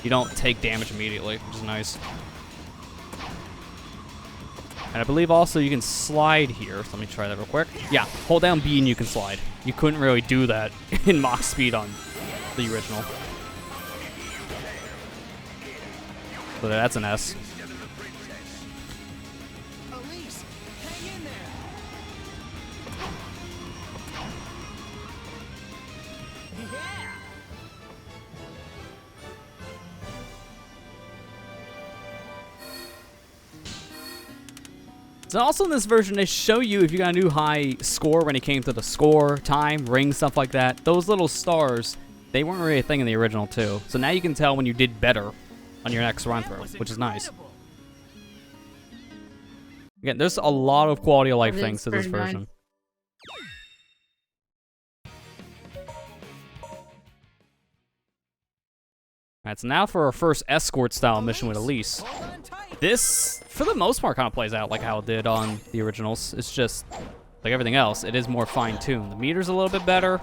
You don't take damage immediately, which is nice. And I believe also you can slide here. So let me try that real quick. Yeah, hold down B and you can slide. You couldn't really do that in max speed on the original. So that's an S. Elise, hang in there. Yeah. So also in this version, they show you if you got a new high score when it came to the score, time, ring, stuff like that. Those little stars, they weren't really a thing in the original too. So now you can tell when you did better on your next run through, which is nice. Again, there's a lot of quality of life That is things to this very nice. version. Alright, so now for our first escort style mission with Elise. Hold on tight. This, for the most part, kind of plays out like how it did on the originals. It's just, like everything else, it is more fine-tuned. The meter's a little bit better,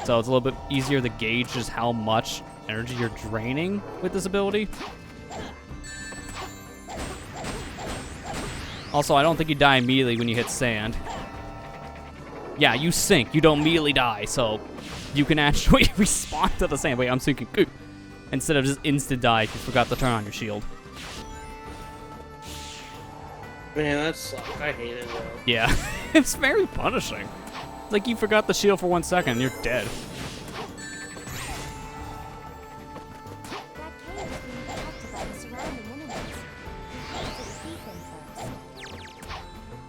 so it's a little bit easier to gauge just how much energy you're draining with this ability. Also, I don't think you die immediately when you hit sand. Yeah, you sink. You don't immediately die, so you can actually respond to the sand. Wait, I'm sinking. Ooh. Instead of just instant die if you forgot to turn on your shield. Man, that sucks. I hate it though. Yeah, it's very punishing. It's like you forgot the shield for 1 second and you're dead.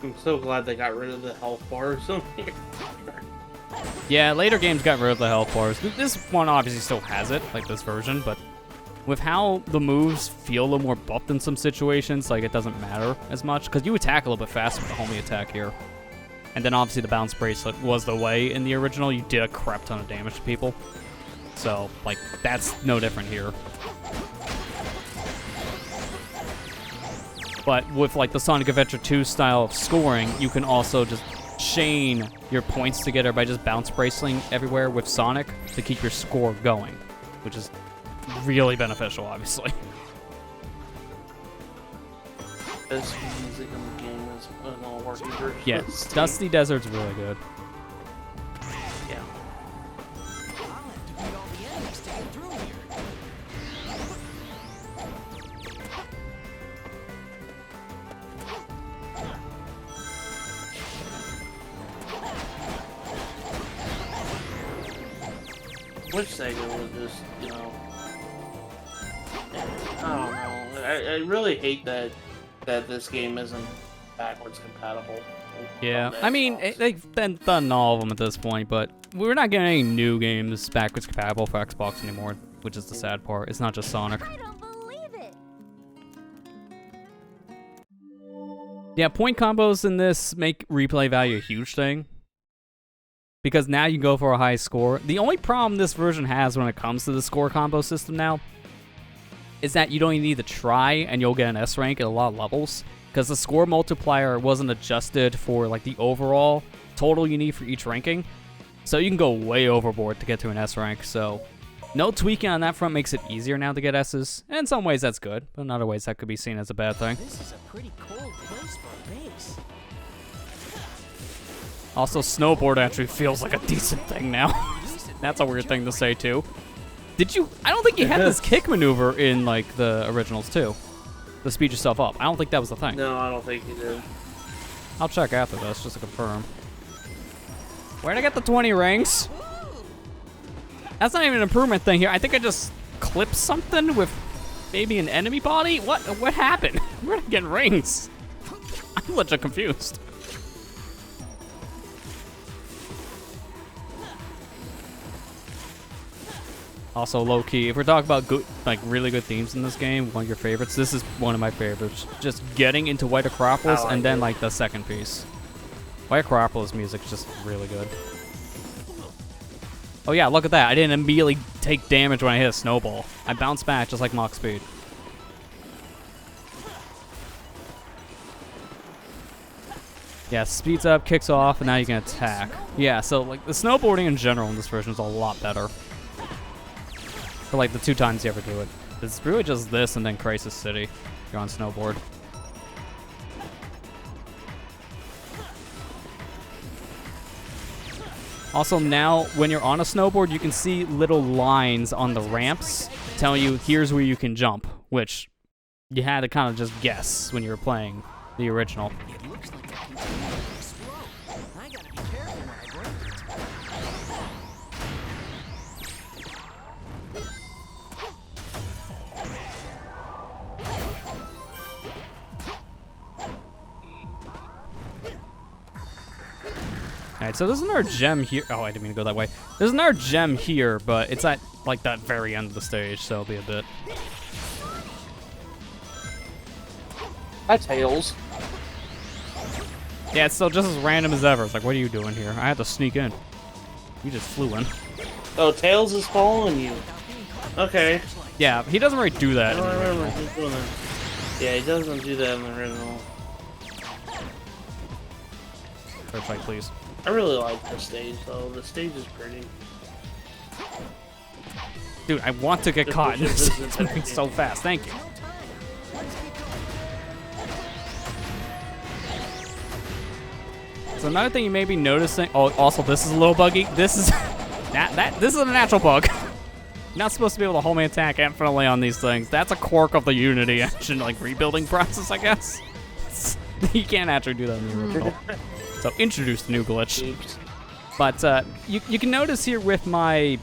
I'm so glad they got rid of the health bars on here. Yeah, later games got rid of the health bars. This one obviously still has it, like this version, but with how the moves feel a little more buffed in some situations, like it doesn't matter as much, because you attack a little bit faster with the homie attack here. And then obviously the bounce bracelet was the way in the original. You did a crap ton of damage to people. So, like, that's no different here. But with, like, the Sonic Adventure 2 style of scoring, you can also just chain your points together by just bounce bracing everywhere with Sonic to keep your score going, which is really beneficial, obviously. Best music in the game is an all working version. Yeah, Dusty Desert's really good. Yeah. I'll have to beat all the enemies to get through here. Wish Sega would just, you know, I don't know. I really hate that this game isn't backwards compatible. Yeah, on I mean, Xbox. they've done all of them at this point, but we're not getting any new games backwards compatible for Xbox anymore, which is the sad part. It's not just Sonic. I don't believe it. Yeah, point combos in this make replay value a huge thing. Because now you can go for a high score. The only problem this version has when it comes to the score combo system now is that you don't even need to try and you'll get an S rank at a lot of levels. Because the score multiplier wasn't adjusted for like the overall total you need for each ranking. So you can go way overboard to get to an S rank. So no tweaking on that front makes it easier now to get S's. And in some ways that's good, but in other ways that could be seen as a bad thing. This is a pretty cold place for a base. Also, snowboard actually feels like a decent thing now. That's a weird thing to say, too. Did you... I don't think you had this kick maneuver in, like, the originals, too. To speed yourself up. I don't think that was the thing. No, I don't think you did. I'll check after this, just to confirm. Where'd I get the 20 rings? That's not even an improvement thing here. I think I just clipped something with maybe an enemy body? What happened? Where'd I get rings? I'm legit confused. Also, low-key, if we're talking about good, like really good themes in this game, one of your favorites, this is one of my favorites. Just getting into White Acropolis and then like the second piece. White Acropolis music is just really good. Oh yeah, look at that. I didn't immediately take damage when I hit a snowball. I bounced back just like Mach Speed. Yeah, speeds up, kicks off, and now you can attack. Yeah, so like the snowboarding in general in this version is a lot better. For like the 2 times you ever do it. It's really just this and then Crisis City if you're on snowboard. Also now, when you're on a snowboard, you can see little lines on the ramps telling you here's where you can jump, which you had to kind of just guess when you were playing the original. It looks like that container will explode. I gotta be careful when I break it. Alright, so there's another gem here. Oh, I didn't mean to go that way. There's another gem here, but it's at like that very end of the stage, so it'll be a bit. Hi, Tails. Yeah, it's still just as random as ever. It's like, what are you doing here? I had to sneak in. You just flew in. Oh, Tails is following you. Okay. Yeah, he doesn't really do that I in don't the remember original. him doing that. Yeah, he doesn't do that in the original. Third fight, please. I really like the stage, though. The stage is pretty. Dude, I want to get Just caught in wish it this. wasn't It's moving so entertaining. fast. Thank you. So another thing you may be noticing. Oh, also this is a little buggy. This is this is a natural bug. You're not supposed to be able to hold my attack infinitely on these things. That's a quirk of the Unity engine, like rebuilding process, I guess. You can't actually do that in the original. So introduce the new glitch. Oops. But you can notice here with my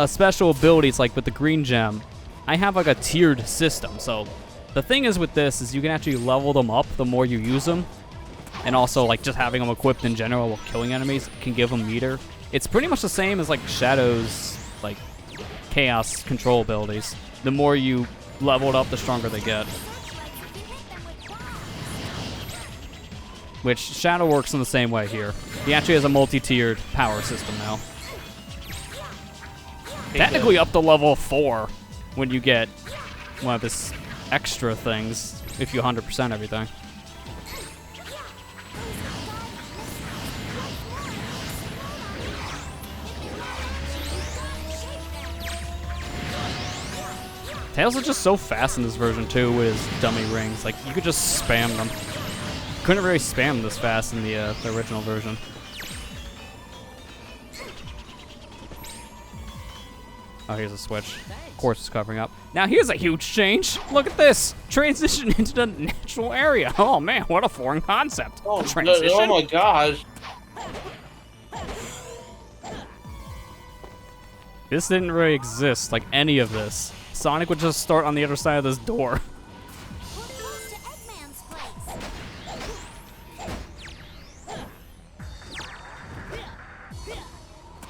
special abilities, like with the green gem, I have like a tiered system. So the thing is with this is you can actually level them up the more you use them. And also like just having them equipped in general while killing enemies can give them meter. It's pretty much the same as like Shadow's like chaos control abilities. The more you level it up, the stronger they get. Which Shadow works in the same way here. He actually has a multi-tiered power system now. Technically up to level 4 when you get one of his extra things, if you 100% everything. Tails is just so fast in this version too with his dummy rings. Like you could just spam them. Couldn't really spam this fast in the original version. Oh, here's a switch. Of course it's covering up. Now here's a huge change. Look at this. Transition into the natural area. Oh man, what a foreign concept. Oh, Transition. oh my gosh. This didn't really exist, like any of this. Sonic would just start on the other side of this door.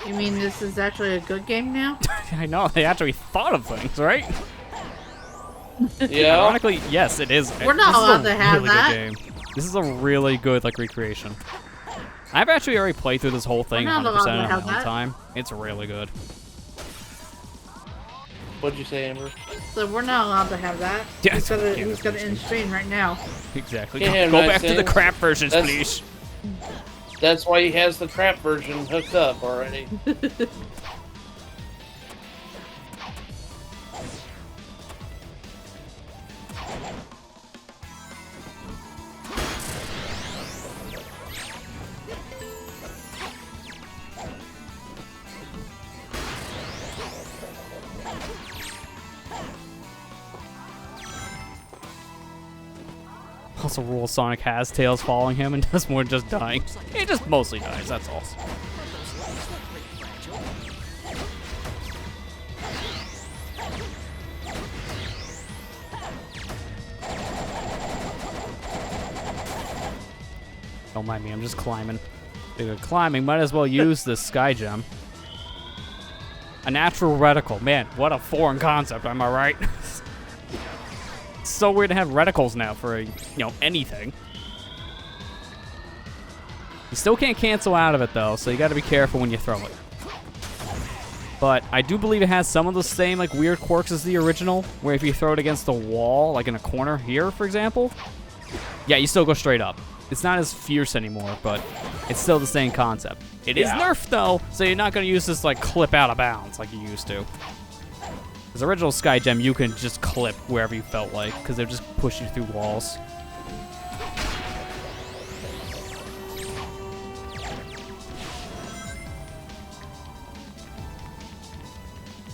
You mean this is actually a good game now? I know, they actually thought of things, right? Yeah. Ironically, yes, it is. We're not This is a allowed to have really that. Good game. This is a really good like recreation. I've actually already played through this whole thing We're not 100% allowed to in my have own that. time. It's really good. What'd you say, Amber? So we're not allowed to have that. Yeah, He's gonna, yeah, he's gonna end stream right now. Exactly. Yeah, Go nice back to the things. crap versions, That's- please. That's why he has the crap version hooked up already. Also, rule Sonic has Tails following him and does more than just dying. He just mostly dies, that's all. Don't mind me, I'm just climbing. Speaking of climbing, might as well use this sky gem. A natural reticle. Man, what a foreign concept, am I right? It's so weird to have reticles now for, anything. You still can't cancel out of it, though, so you gotta be careful when you throw it. But I do believe it has some of the same, like, weird quirks as the original, where if you throw it against the wall, like in a corner here, for example, yeah, you still go straight up. It's not as fierce anymore, but it's still the same concept. It is Yeah. nerfed though, so you're not gonna use this like clip out of bounds like you used to. Because original Sky Gem, you can just clip wherever you felt like, because they'll just push you through walls.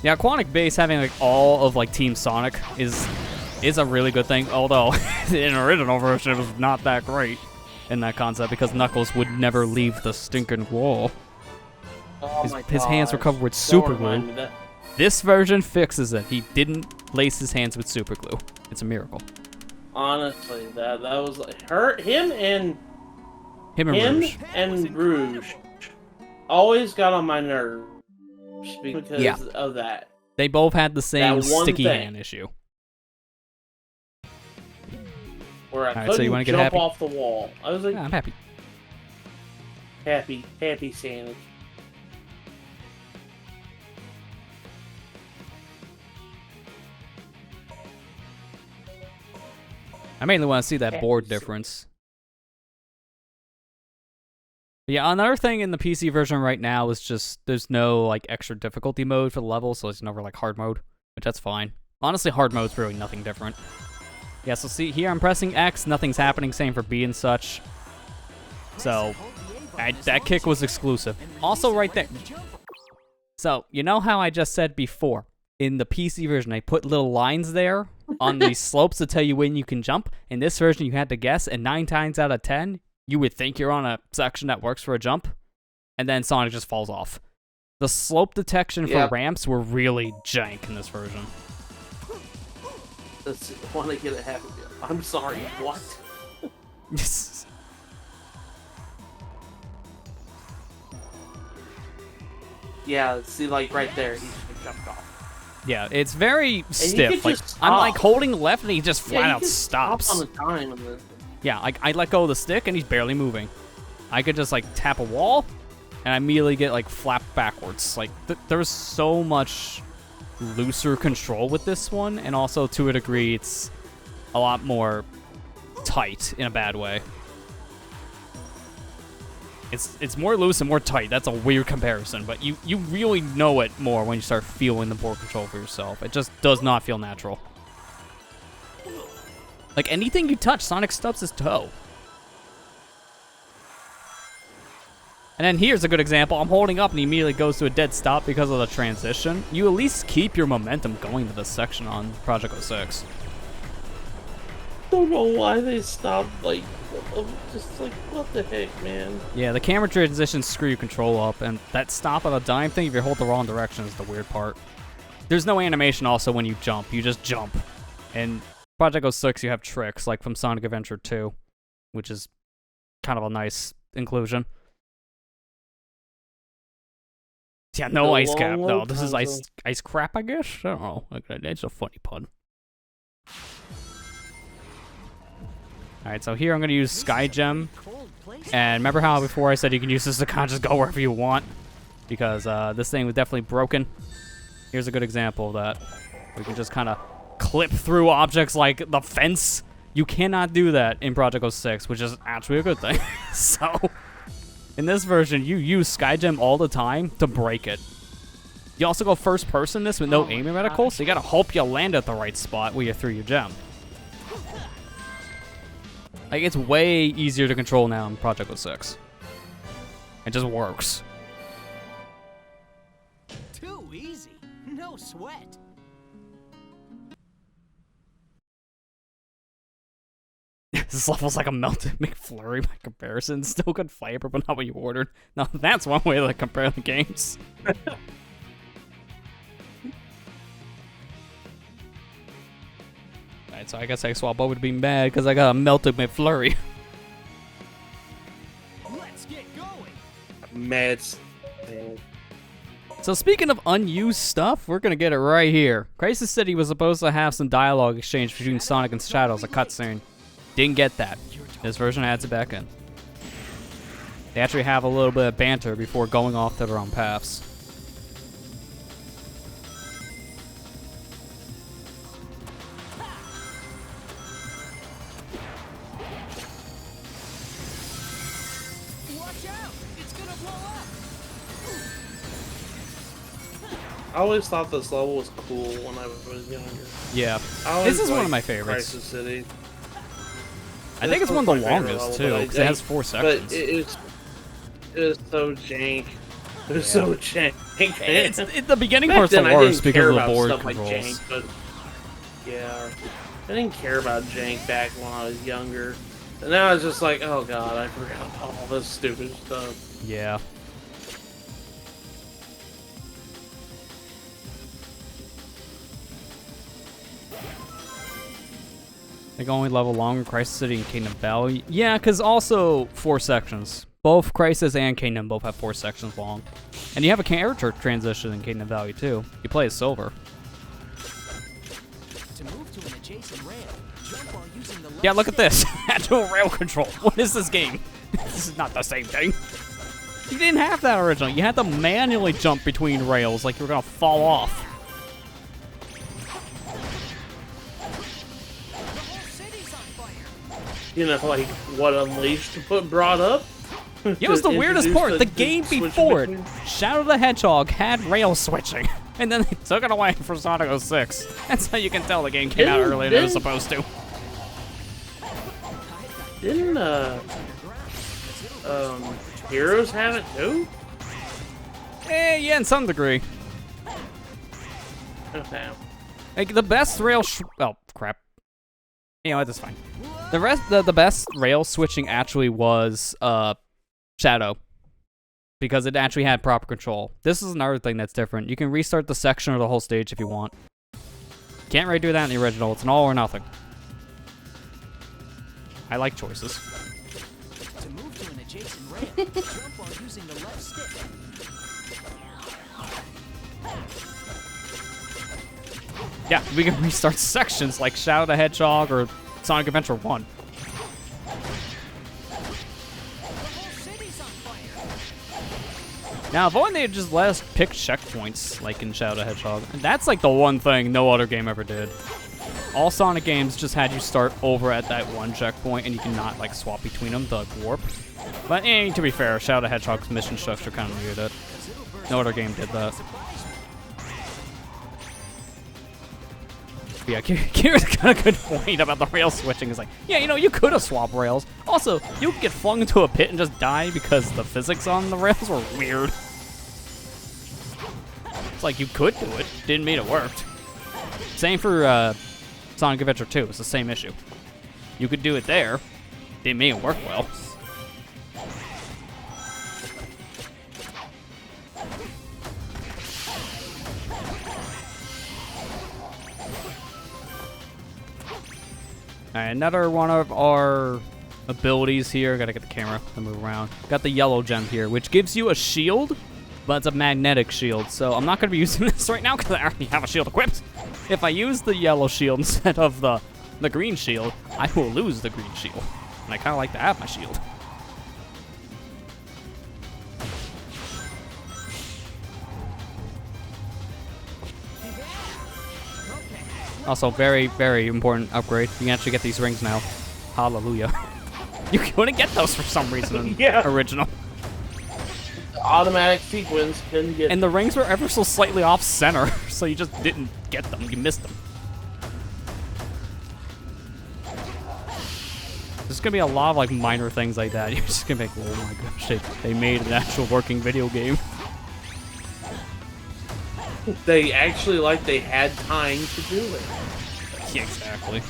Yeah, Quantic Base having like all of like Team Sonic is a really good thing. Although in original version it was not that great in that concept because Knuckles would never leave the stinking wall. Oh His hands were covered with super glue. This version fixes it. He didn't lace his hands with super glue. It's a miracle. Honestly, that was like him and Rouge. Rouge always got on my nerves because Yeah. of that. They both had the same That one sticky thing. hand issue. Where I Alright, so you wanna couldn't get jump happy? off the wall. I was like, Yeah, I'm happy. happy Sonic. I mainly want to see that board difference. But yeah, another thing in the PC version right now is just there's no like extra difficulty mode for the level, so it's never like hard mode, which that's fine. Honestly, hard mode's really nothing different. Yeah, so see here I'm pressing X, nothing's happening, same for B and such. So that kick was exclusive. Also right there. So, you know how I just said before, in the PC version, I put little lines there on these slopes to tell you when you can jump. In this version, you had to guess, and 9 times out of 10, you would think you're on a section that works for a jump, and then Sonic just falls off. The slope detection for ramps were really jank in this version. Let's want to get it happy. I'm sorry, what? Yeah, see, like right there, he just jumped off. Yeah, it's very And stiff. you could Like just I'm like stop. holding left, and he just flat you out can stops. Stop on the time of this. Yeah, I let go of the stick, and he's barely moving. I could just like tap a wall, and I immediately get like flapped backwards. Like there's so much looser control with this one, and also to a degree, it's a lot more tight in a bad way. It's more loose and more tight. That's a weird comparison, but you really know it more when you start feeling the board control for yourself. It just does not feel natural. Like anything you touch, Sonic stubs his toe. And then here's a good example. I'm holding up and he immediately goes to a dead stop because of the transition. You at least keep your momentum going to this section on Project 06. Don't know why they stopped, like, just like, what the heck, man? Yeah, the camera transitions screw your control up, and that stop on a dime thing, if you hold the wrong direction, is the weird part. There's no animation also when you jump. You just jump. And Project 06, you have tricks, like from Sonic Adventure 2, which is kind of a nice inclusion. Yeah, no ice cap. No, this is ice crap, I guess? I don't know. It's a funny pun. Alright, so here I'm going to use Sky Gem. And remember how before I said you can use this to kind of just go wherever you want? Because this thing was definitely broken. Here's a good example of that. We can just kind of clip through objects like the fence. You cannot do that in Project 06, which is actually a good thing. So, in this version, you use Sky Gem all the time to break it. You also go first person this with no aiming reticle, so you gotta hope you land at the right spot where you threw your gem. Like, it's way easier to control now in Project 06. It just works. Too easy. No sweat. This level's like a melted McFlurry by comparison. Still good flavor, but not what you ordered. Now, that's one way to compare the games. Alright, so I guess I swap over to be mad because I got a melted McFlurry. Let's get going. Mad. So speaking of unused stuff, we're gonna get it right here. Crisis City was supposed to have some dialogue exchange between Sonic and Shadows, a cutscene. Didn't get that. This version adds it back in. They actually have a little bit of banter before going off to their own paths. always thought this level was cool when I was younger. Yeah. I always This is one of liked my favorites. Crisis City. I think it's one of the longest, too, because it has 4 sections. But it was so jank. It was so jank. The beginning part's the worst because of the board controls. Like jank, but yeah, I didn't care about jank back when I was younger. And now it's just like, oh god, I forgot all this stupid stuff. Yeah. Like only level longer, Crisis City and Kingdom Valley. Yeah, because also 4 sections. Both Crisis and Kingdom both have 4 sections long. And you have a character transition in Kingdom Valley too. You play as Silver. To move to an adjacent rail, jump while using the left Yeah, look at stick. this. Actual rail control. What is this game? This is not the same thing. You didn't have that originally. You had to manually jump between rails like you were gonna fall off. The whole city's on fire. You know, like what Unleashed brought up. It was the To weirdest introduce part. The game switch before it, between- Shadow the Hedgehog had rail switching, and then they took it away for Sonic 06. That's how you can tell the game came out earlier than it was supposed to. Didn't Heroes have it too? Yeah, in some degree. Okay. Like the best rail. Oh crap. You know what? That's fine. The best rail switching actually was Shadow, because it actually had proper control. This is another thing that's different. You can restart the section or the whole stage if you want. Can't really do that in the original. It's an all or nothing. I like choices. To move to an adjacent rail, jump while using the left stick. Yeah, we can restart sections like Shadow the Hedgehog or Sonic Adventure 1. The whole city's on fire. Now, if only they had just let us pick checkpoints like in Shadow the Hedgehog. And that's like the one thing no other game ever did. All Sonic games just had you start over at that one checkpoint and you cannot like swap between them to like warp. But to be fair, Shadow the Hedgehog's mission structure kind of needed it. No other game did that. Yeah, Kira's got a good point about the rail switching. It's like, yeah, you know, you could have swapped rails. Also, you could get flung into a pit and just die because the physics on the rails were weird. It's like, you could do it. Didn't mean it worked. Same for Sonic Adventure 2. It's the same issue. You could do it there. Didn't mean it worked well. Alright, another one of our abilities here. Gotta get the camera to move around. Got the yellow gem here, which gives you a shield, but it's a magnetic shield. So I'm not gonna be using this right now because I already have a shield equipped. If I use the yellow shield instead of the green shield, I will lose the green shield. And I kind of like to have my shield. Also, very, very important upgrade. You can actually get these rings now. Hallelujah. You couldn't get those for some reason in Yeah. original. The automatic sequence couldn't get. And the rings were ever so slightly off center, so you just didn't get them. You missed them. There's gonna be a lot of like minor things like that. You're just gonna be like, oh my gosh, they made an actual working video game. They actually like they had time to do it. Yeah, exactly.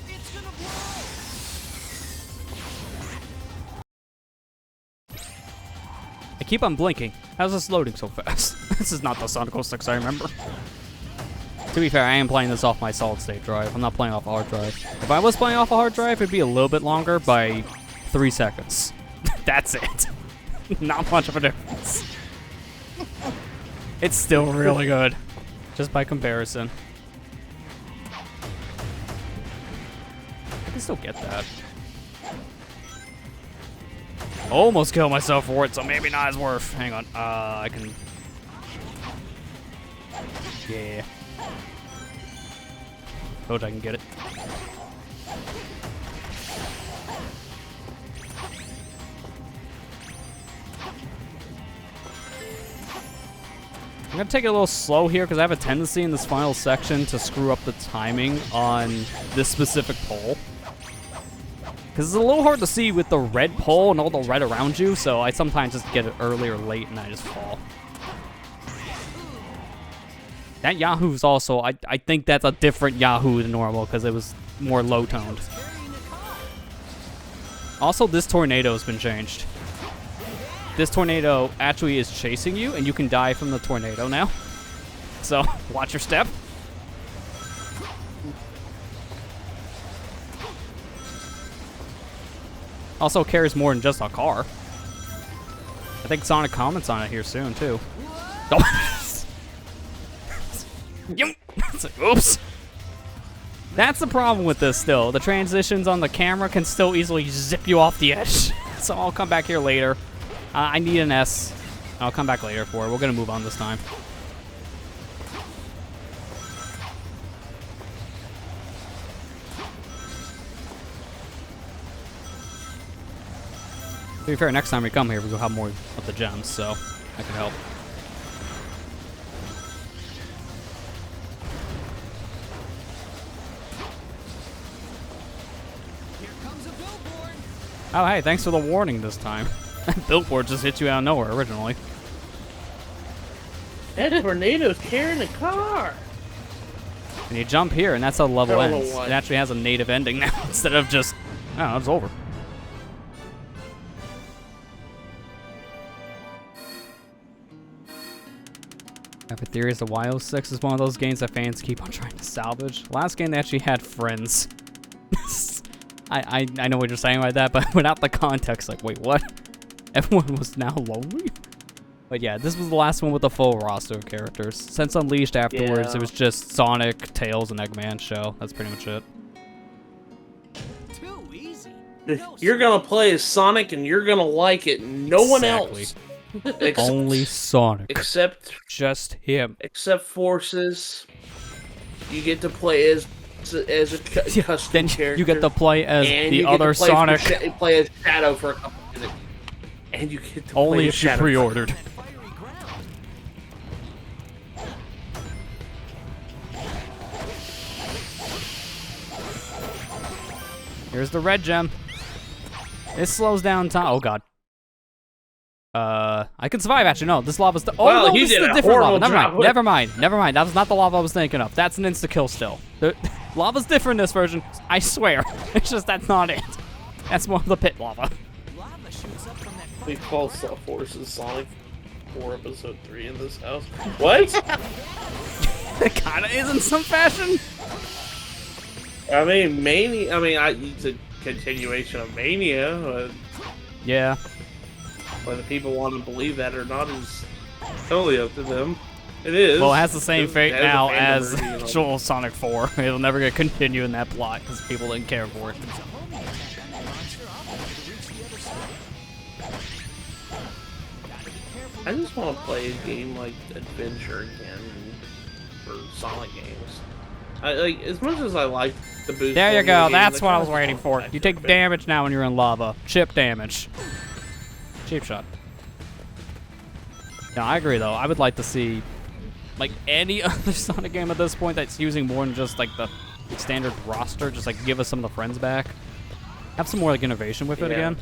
It's gonna blow. I keep on blinking. How's this loading so fast? This is not the Sonic 06 I remember. To be fair, I am playing this off my solid state drive. I'm not playing off a hard drive. If I was playing off a hard drive, it'd be a little bit longer by 3 seconds. That's it. Not much of a difference. It's still really good, just by comparison. I can still get that. Almost killed myself for it, so maybe not as worth. Hang on. I can. Yeah. Hope I can get it. gonna take it a little slow here because I have a tendency in this final section to screw up the timing on this specific pole. Because it's a little hard to see with the red pole and all the red around you, so I sometimes just get it early or late and I just fall. That Yahoo's also, I think that's a different Yahoo than normal because it was more low-toned. Also, this tornado has been changed. This tornado actually is chasing you, and you can die from the tornado now. So, watch your step. Also carries more than just a car. I think Sonic comments on it here soon, too. Oh. Oops. That's the problem with this still. The transitions on the camera can still easily zip you off the edge. So I'll come back here later. I need an S. I'll come back later for it. We're going to move on this time. To be fair, next time we come here, we'll have more of the gems, so that can help. Here comes a billboard. Oh, hey, thanks for the warning this time. That billboard just hit you out of nowhere originally. That tornado's carrying a car. And you jump here, and that's how the level I don't know ends. why. It actually has a native ending now, instead of just, oh, it's over. I have a theory as to why 06 is one of those games that fans keep on trying to salvage. Last game, they actually had friends. I know what you're saying by that, but without the context, like, wait, what? Everyone was now lonely? But yeah, this was the last one with the full roster of characters. Since Unleashed afterwards, Yeah. it was just Sonic, Tails, and Eggman show. That's pretty much it. Too easy. You're gonna play as Sonic and you're gonna like it. No one Exactly. else. Only Sonic. Except Just him. Forces. You get to play as a custom Then character. you get to play as and the you get other to play Sonic. play as Shadow for a couple minutes. And you get to Only play as if you Shadow. pre-ordered. Fiery ground. Here's the red gem. This slows down time. Oh god. I can survive. Actually, no. This lava's. Oh Well, no, you this is did a a different lava. horrible Never mind. job. Never mind. Never mind. That was not the lava I was thinking of. That's an insta kill still. The lava's different in this version. I swear. It's just that's not it. That's more of the pit lava. Lava shoots up from that We call Self Forces Sonic 4 Episode 3 in this house. What? It kind of is in some fashion. I mean, Mania. I mean, it's a continuation of Mania. But Yeah. whether people want to believe that or not is totally up to them. It is. Well, it has the same It fate has a now fandom as review, you know. actual Sonic 4. It'll never get continue in that plot because people didn't care for it. I just want to play a game like Adventure again for Sonic games. Like as much as I like the boost. There you formula go. game, That's the what I was kind of waiting for. fun You take fact. damage now when you're in lava. Chip damage. Cheap shot. No, I agree though. I would like to see like any other Sonic game at this point that's using more than just like the standard roster. Just like give us some of the friends back. Have some more like innovation with it Yeah. again.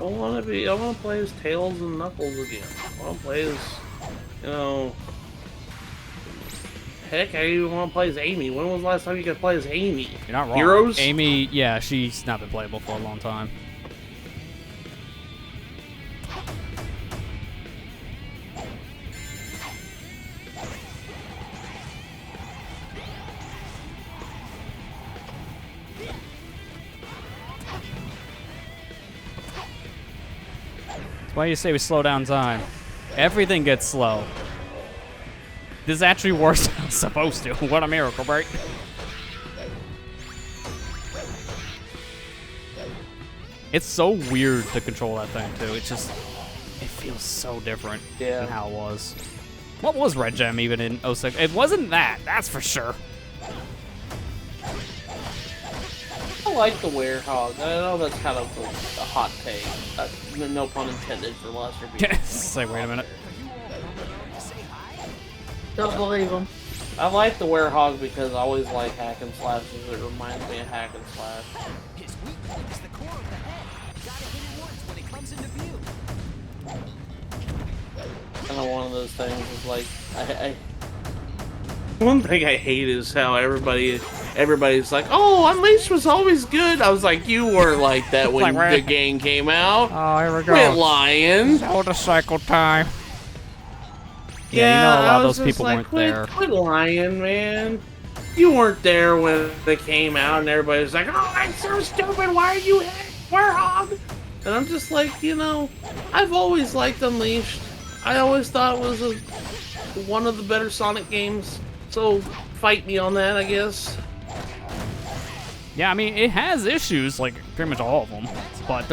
I want to play as Tails and Knuckles again. I want to play as, you know. Heck, I even want to play as Amy. When was the last time you could play as Amy? You're not wrong. Heroes? Amy, yeah, she's not been playable for a long time. That's why you say we slow down time. Everything gets slow. This is actually worse than it's supposed to. What a miracle, right? It's so weird to control that thing, too. It feels so different Yeah. than how it was. What was Red Gem even in 06? It wasn't that, that's for sure. I like the Werehog. I know that's kind of a hot take. No pun intended for Lester. Say, wait a minute. Don't believe him. I like the Werehog because I always like hack and slashes. It reminds me of hack and slash. His weak point is the core of the head. Gotta hit it once when it comes into view. Kind of one of those things is like one thing I hate is how everybody's like, oh, Unleashed was always good. I was like, you were like that when the game came out. Oh, here we go. Quit lying. Motorcycle time. Yeah, you know a lot I of was those just people like, weren't quit, there. Quit lying, man. You weren't there when they came out, and everybody was like, "Oh, that's so stupid. Why are you Werehog?" And I'm just like, you know, I've always liked Unleashed. I always thought it was one of the better Sonic games. So fight me on that, I guess. Yeah, I mean, it has issues, like pretty much all of them, but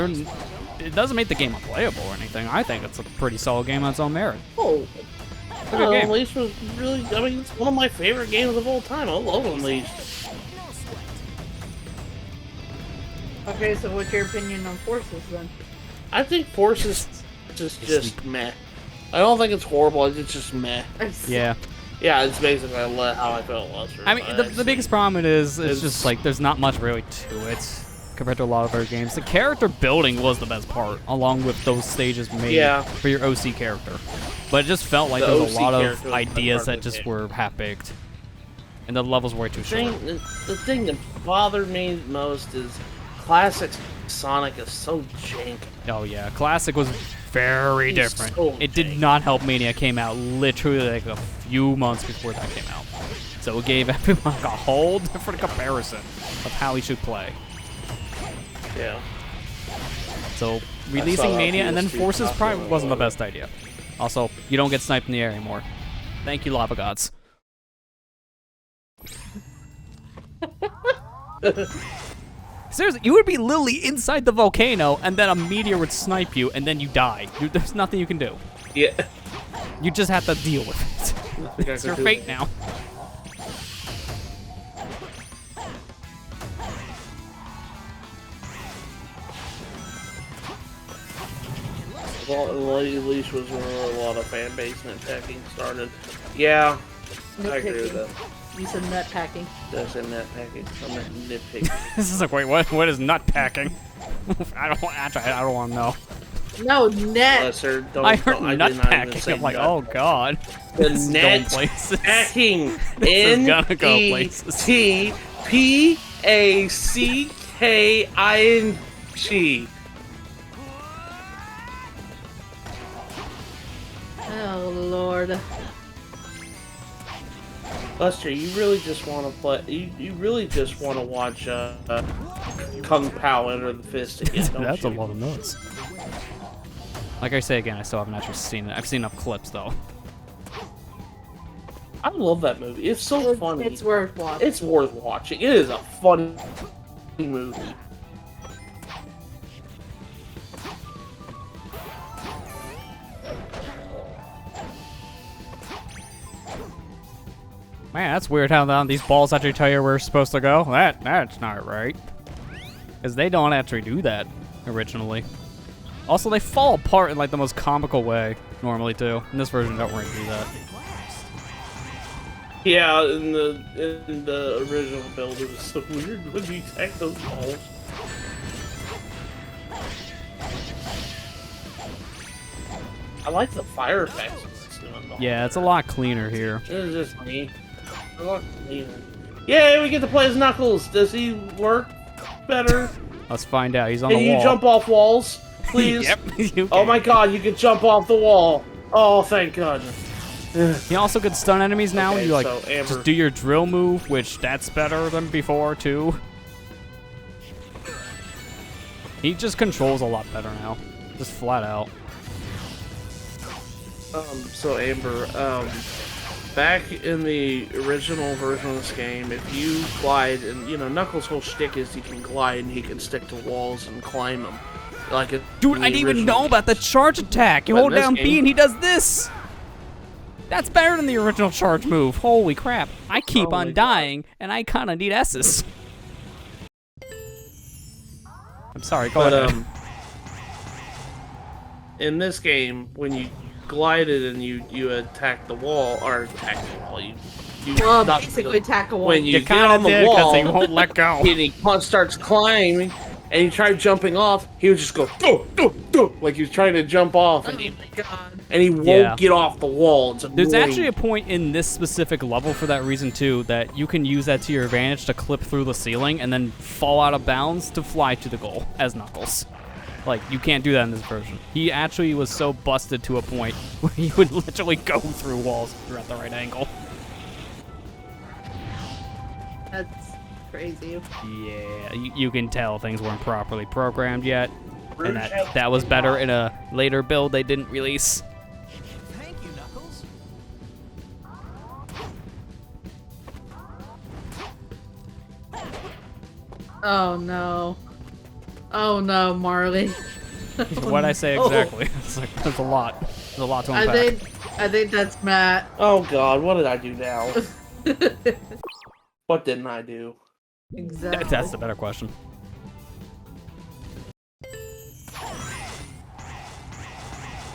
it doesn't make the game unplayable or anything. I think it's a pretty solid game on its own merit. Oh. a good game. Unleashed was really, I mean, it's one of my favorite games of all time. I love Unleashed. Okay, so what's your opinion on Forces then? I think Forces is just meh. I don't think it's horrible, it's just meh. Yeah. Yeah, it's basically how I felt last week. I mean, the biggest problem it's just like there's not much really to it compared to a lot of other games. The character building was the best part, along with those stages made for your OC character. But it just felt like there was a lot of ideas that just were half-baked. And the levels were way too short. The thing that bothered me most is Classic Sonic is so jank. Oh yeah, Classic was very different. So it did not help Mania came out literally like a few months before that came out. So it gave everyone like a whole different comparison of how he should play. Yeah. So releasing Mania and then Forces probably wasn't the best idea. Also, you don't get sniped in the air anymore. Thank you, Lava Gods. Seriously, you would be literally inside the volcano, and then a meteor would snipe you, and then you die. There's nothing you can do. Yeah. You just have to deal with it. It's your fate now. Well, at least was where a lot of fan base nitpicking started. Yeah, I agree with that. You said nut packing. That's a nitpicking. I'm not nitpicking. This is like, wait, what is nut packing? I don't want to know. No, net. Lesser, I heard nut packing. I'm like, oh god. The This is net going places. packing. This is gonna go places. N-E-T-P-A-C-K-I-N-G. Oh lord. Buster, you really just want to play. You really just want to watch Kung Pao enter the fist again, don't That's you? a lot of nuts. Like I say again, I still haven't actually seen it. I've seen enough clips though. I love that movie. It's so funny. It's worth watching. It's worth watching. It is a funny movie. Man, that's weird how these balls actually tell you where we're supposed to go. That's not right. Because they don't actually do that originally. Also, they fall apart in like the most comical way normally too. In this version, don't really do that. Yeah, in the original build, it was so weird when you attack those balls. I like the fire effects. Yeah, it's a lot cleaner here. It's just me. A lot cleaner. Yay, we get to play as Knuckles. Does he work better? Let's find out. He's on Can the wall. you jump off walls, please? Yep. You Oh can. my god, you can jump off the wall. Oh, thank God. He also could stun enemies now. Okay, You like so Amber- just do your drill move, which that's better than before too. He just controls a lot better now, just flat out. So Amber, back in the original version of this game, if you glide, and you know, Knuckles' whole shtick is he can glide and he can stick to walls and climb them. Like it. Dude, I didn't even know about the charge attack. You But in hold this down game- B and he does this. That's better than the original charge move. Holy crap. I keep Oh my on dying, and I kind of need S's. I'm sorry, go But ahead. in this game, when you glided and you attacked the wall, or attacked the wall. You Well, knocked basically the- tackle one. when you You get kind on of the did wall, because he won't let go. and he starts climbing, and you try jumping off. He would just go like he was trying to jump off, Oh and he my god. won't Yeah. get off the wall. It's There's annoying. actually a point in this specific level for that reason too, that you can use that to your advantage to clip through the ceiling and then fall out of bounds to fly to the goal as Knuckles. Like, you can't do that in this version. He actually was so busted to a point where he would literally go through walls if you're at the right angle. That's crazy. Yeah, you can tell things weren't properly programmed yet, and that was better in a later build they didn't release. Thank you, Knuckles. Oh no. Oh no, Marley. What'd I say exactly? It's like, there's a lot. There's a lot to unpack. I think that's Matt. Oh god, what did I do now? What didn't I do? Exactly. That's the better question.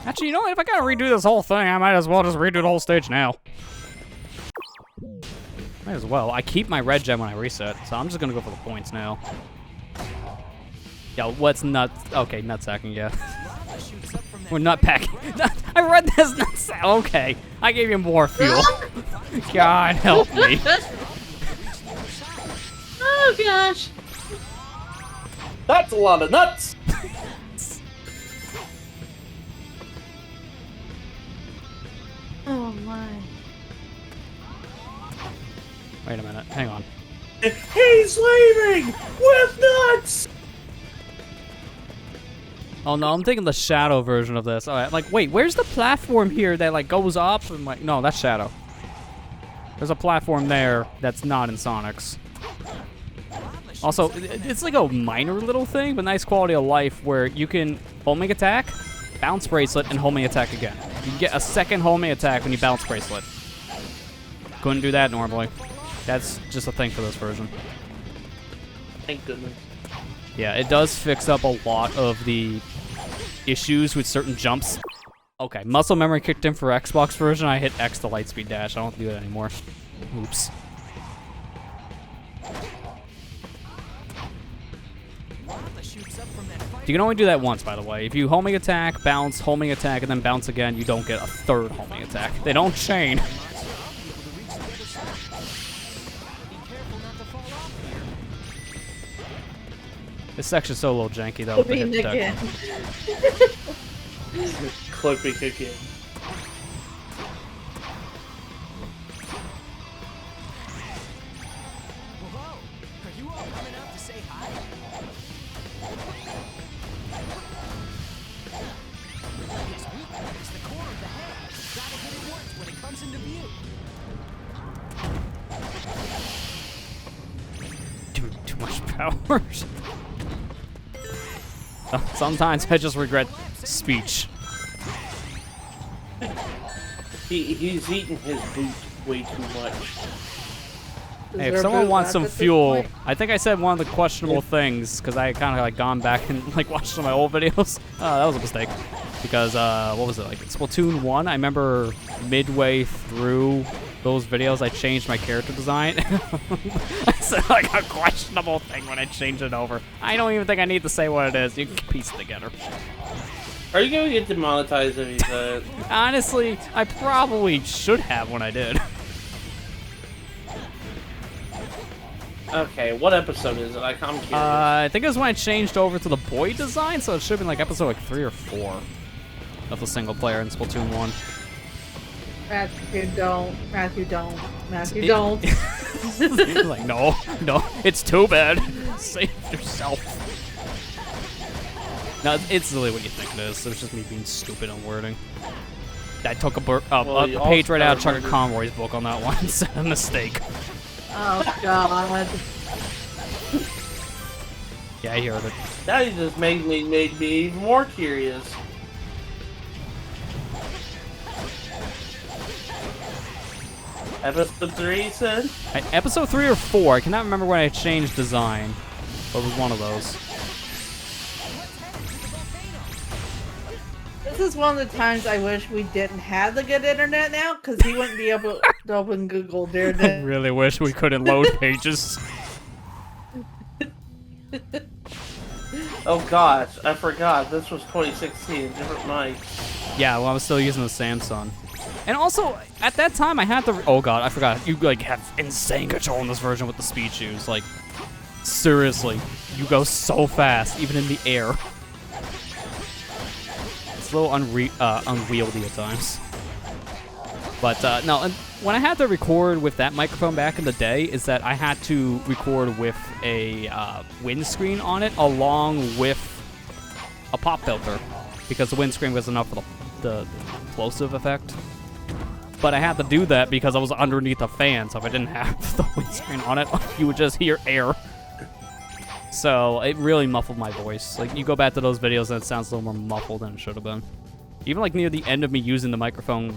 Actually, you know what? If I gotta redo this whole thing, I might as well just redo the whole stage now. Might as well. I keep my red gem when I reset, so I'm just gonna go for the points now. Yo, what's nut? Okay, nutsacking, yeah. Lava shoots up from that We're nut packing. I read this nutsack. Okay, I gave you more fuel. God help me. Oh gosh. That's a lot of nuts! Oh my. Wait a minute. Hang on. He's leaving with nuts! Oh no, I'm thinking the Shadow version of this. All right, like, wait, where's the platform here that like goes up and like? No, that's Shadow. There's a platform there that's not in Sonic's. Also, it's like a minor little thing, but nice quality of life where you can homing attack, bounce bracelet, and homing attack again. You can get a second homing attack when you bounce bracelet. Couldn't do that normally. That's just a thing for this version. Thank goodness. Yeah, it does fix up a lot of the issues with certain jumps. Okay, muscle memory kicked in for Xbox version. I hit X to lightspeed dash. I don't do that anymore. Oops. lava shoots up from that fire. You can only do that once, by the way. If you homing attack, bounce, homing attack, and then bounce again, you don't get a third homing attack. They don't chain. Be able to reach the other side. Be careful not to fall off here. This section's so a little janky, though. With the Being hip again. tech. Clipping again. Whoa! Are you all coming out to say hi? Its weakness is the core of the head. Gotta hit it once when it comes into view. Too much power. Sometimes I just regret speech. He's eating his boot way too much. Is Hey, there if a someone boot wants left some at this fuel, point? I think I said one of the questionable things because I kind of like gone back and like watched some of my old videos. That was a mistake because what was it like? Splatoon 1. I remember midway through those videos, I changed my character design. I said like a questionable thing when I changed it over. I don't even think I need to say what it is. You can piece it together. Are you gonna get demonetized if he said? Honestly, I probably should have when I did. Okay, what episode is it? I'm curious. I think it was when I changed over to the boy design, so it should have been like episode like 3 or 4 of the single player in Splatoon 1. Matthew, don't. Matthew, don't. Matthew, It- don't. Like, no, it's too bad. Save yourself. No, it's really what you think it is. It's just me being stupid on wording. I took Well, you a page also right out of gotta Chuck Conroy's book on that one. It's a mistake. Oh god. Yeah, I heard it. Now you just made me even more curious. Episode 3, you said? Episode 3 or 4, I cannot remember when I changed design, but it was one of those. This is one of the times I wish we didn't have the good internet now, because he wouldn't be able to open Google I there. really wish we couldn't load pages. Oh gosh, I forgot. This was 2016, different mic. Yeah, well, I was still using the Samsung. And also, at that time, I had to. Oh god, I forgot. You like have insane control in this version with the speed shoes. Like, seriously, you go so fast, even in the air. It's a little unwieldy at times. But no, and when I had to record with that microphone back in the day, is that I had to record with a windscreen on it, along with a pop filter, because the windscreen was enough for the explosive effect. But I had to do that because I was underneath a fan, so if I didn't have the windscreen on it, you would just hear air. So it really muffled my voice. Like, you go back to those videos and it sounds a little more muffled than it should have been. Even like near the end of me using the microphone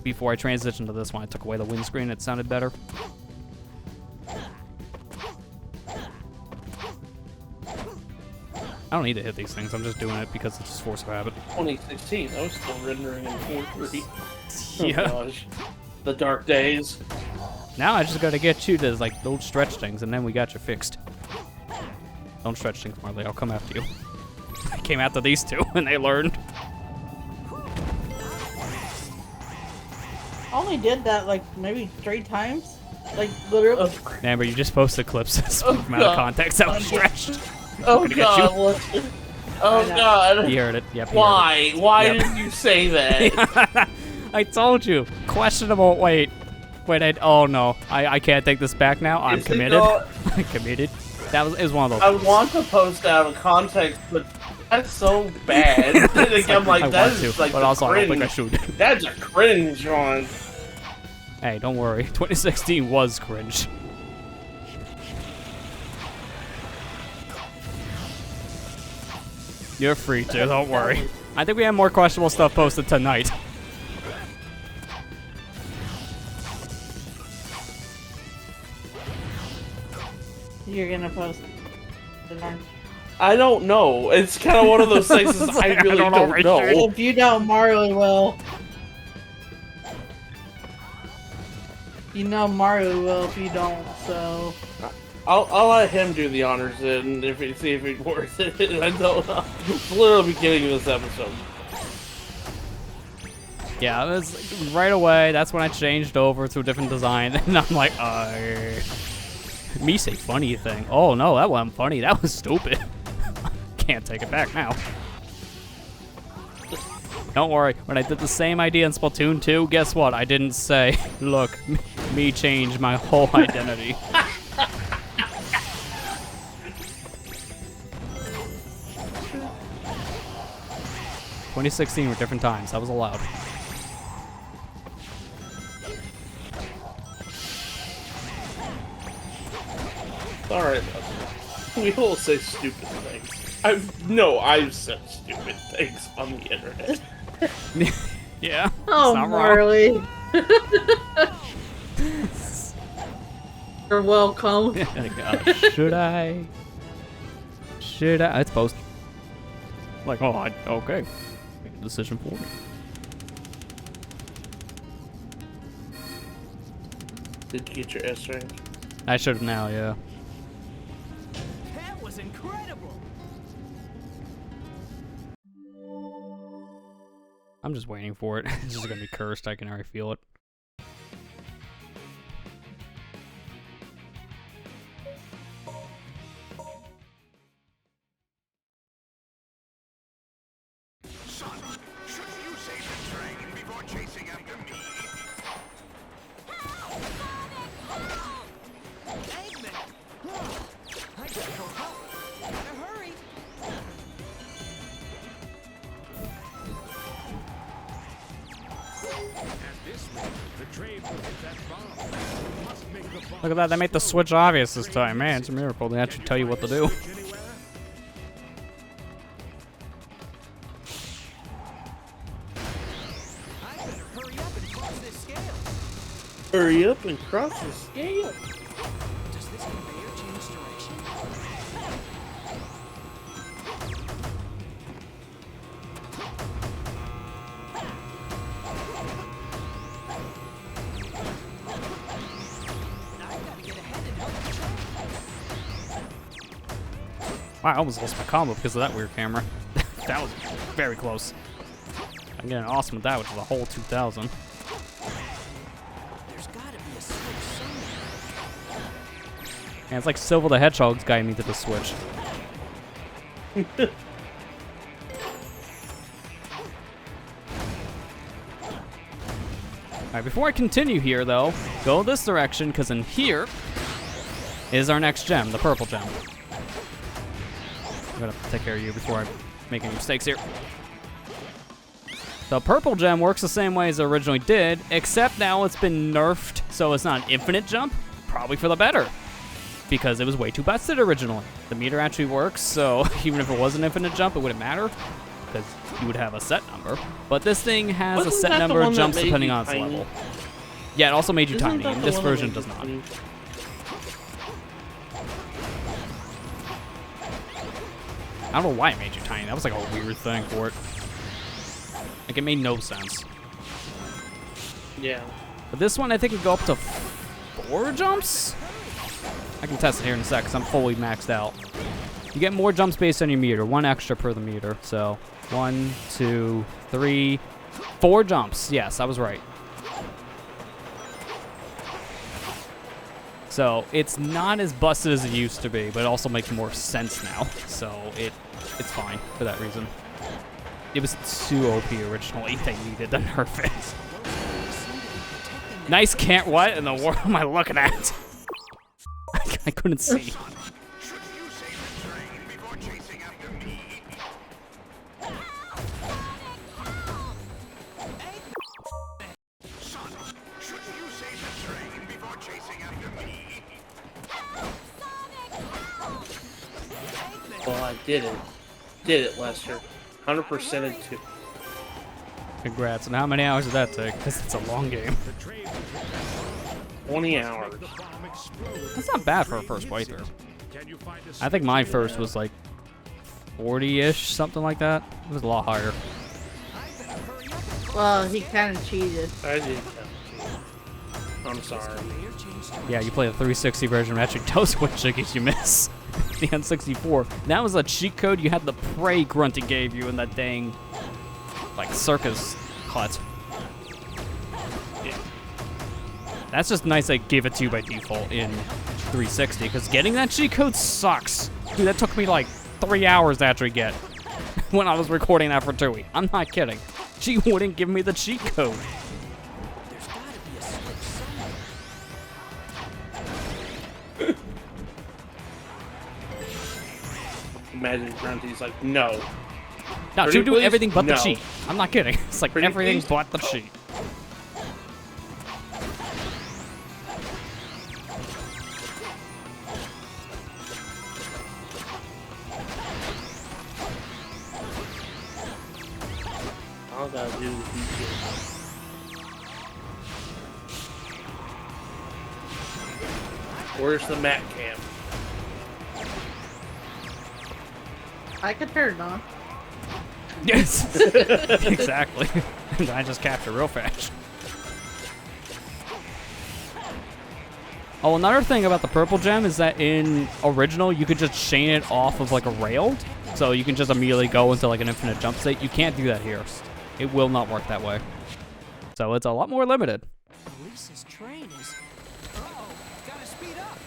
before I transitioned to this one, I took away the windscreen, it sounded better. I don't need to hit these things, I'm just doing it because it's just force of habit. 2016, I was still rendering in 4.3. Yeah. Oh gosh. The dark days. Now I just gotta get you to like those stretch things, and then we got you fixed. Don't stretch things, Marley. I'll come after you. I came after these two, and they learned. I only did that like maybe 3 times. Like literally. Amber, you just posted clips from out of context that was stretched. Oh Gonna get you. god, look. Oh god. You heard it. Yep. you Why? heard it. Why Yep. did you say that? I told you. Questionable. Wait. Oh no. I can't take this back now. I'm Is it committed. not- I'm committed. It was one of I those. want to post out of context, but that's so bad. Like, I'm like, I that want is to, like but the also I don't think I cringe. should. That's a cringe one. Hey, don't worry. 2016 was cringe. You're free to, don't worry. I think we have more questionable stuff posted tonight. You're gonna post it on. I don't know. It's kind of one of those things that I really don't know, don't Richard. know. If you don't, Mario will. You know Mario will if you don't, so. I'll let him do the honors and see if it's worth it. I don't know. It's literally the beginning of this episode. Yeah, it was right away. That's when I changed over to a different design, and I'm like, me say funny thing. Oh no, that wasn't funny. That was stupid. Can't take it back now. Don't worry. When I did the same idea in Splatoon 2, guess what? I didn't say, look, me change my whole identity. 2016 were different times. That was allowed. Alright, we all say stupid things. I've said stupid things on the internet. Yeah. Oh, it's not wrong. Marley. You're welcome. Should I? It's post. Like, okay. Make a decision for me. Did you get your S rank? I should have now, yeah. That was incredible. I'm just waiting for it. It's just gonna be cursed. I can already feel it. Sonic, should you save the train before chasing after me? Eggman! I gotta go home. Gotta hurry. At this rate, the train will hit that bomb. We must make the bomb Look at that. They made the switch obvious this time. Man, it's a miracle. They actually tell you what to do. switch anywhere? I better hurry up and cross this scale. Hurry up and cross the scale. Does this conveyor change direction? Wow, I almost lost my combo because of that weird camera. That was very close. I'm getting awesome with that, which is a whole 2,000. There's gotta be a switch somewhere. And it's like Sonic the Hedgehog's guy needed to switch. Alright, before I continue here, though, go this direction, because in here is our next gem, the purple gem. I'm gonna take care of you before I make any mistakes here. The purple gem works the same way as it originally did, except now it's been nerfed, so it's not an infinite jump. Probably for the better, because it was way too busted originally. The meter actually works, so even if it was an infinite jump, it wouldn't matter, because you would have a set number. But this thing has a Wasn't set that the number of one that jumps made depending you on its tiny? level. Yeah, it also made you Isn't tiny, that and the this one that version made does you not. tiny? I don't know why it made you tiny. That was like a weird thing for it. Like, it made no sense. Yeah. But this one, I think, can go up to 4 jumps? I can test it here in a sec, because I'm fully maxed out. You get more jumps based on your meter. 1 extra per the meter. So, 1, 2, 3, 4 jumps. Yes, I was right. So, it's not as busted as it used to be, but it also makes more sense now. So, it's fine for that reason. It was too OP originally. They needed to nerf it. Nice can't what in the world am I looking at? I couldn't see. Should you save the train before chasing after me? Sonic, should you save the train before chasing after me? Well, I did it. Did it, Lester. 100%ed too. Congrats. And how many hours did that take? Because it's a long game. 20 hours. That's not bad for a first playthrough. I think my first was like 40-ish, something like that. It was a lot higher. Well, he kind of cheated. I did. I'm sorry. Yeah, you play the 360 version, which actually tells you what chickies you miss. The N64. That was a cheat code you had the prey grunt it gave you in that dang, like, circus hut. Yeah. That's just nice they gave it to you by default in 360, because getting that cheat code sucks. Dude, that took me like 3 hours to actually get when I was recording that for Tui. I'm not kidding. She wouldn't give me the cheat code. There's gotta be a switch somewhere. Imagine Grunty's like, no. No, Pretty she would do please? everything but the No. cheat. I'm not kidding. It's like Pretty everything please? but the cheat. All I gotta do is beat you. Where's the mat cam? I could turn it on. Yes. Exactly. I just captured real fast. Oh, another thing about the purple gem is that in original, you could just chain it off of like a rail. So you can just immediately go into like an infinite jump state. You can't do that here. It will not work that way. So it's a lot more limited. Lisa's train is. Uh-oh, gotta speed up.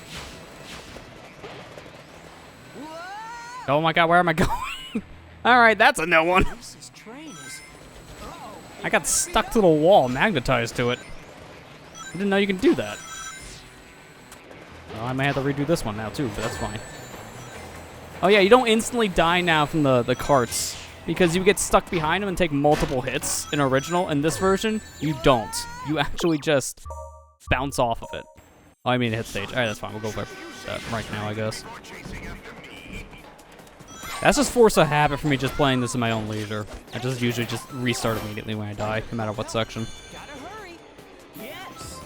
Whoa! Oh my god, where am I going? Alright, that's a no one. Lisa's train is. Uh-oh. I got stuck to the wall, magnetized to it. I didn't know you can do that. Well, I may have to redo this one now too, but that's fine. Oh yeah, you don't instantly die now from the carts, because you get stuck behind them and take multiple hits in original. In this version, you don't. You actually just bounce off of it. Oh, I mean hit stage. Alright, that's fine. We'll go for that right now, I guess. That's just force of habit for me just playing this in my own leisure. I just usually just restart immediately when I die, no matter what section. Gotta hurry. Yes.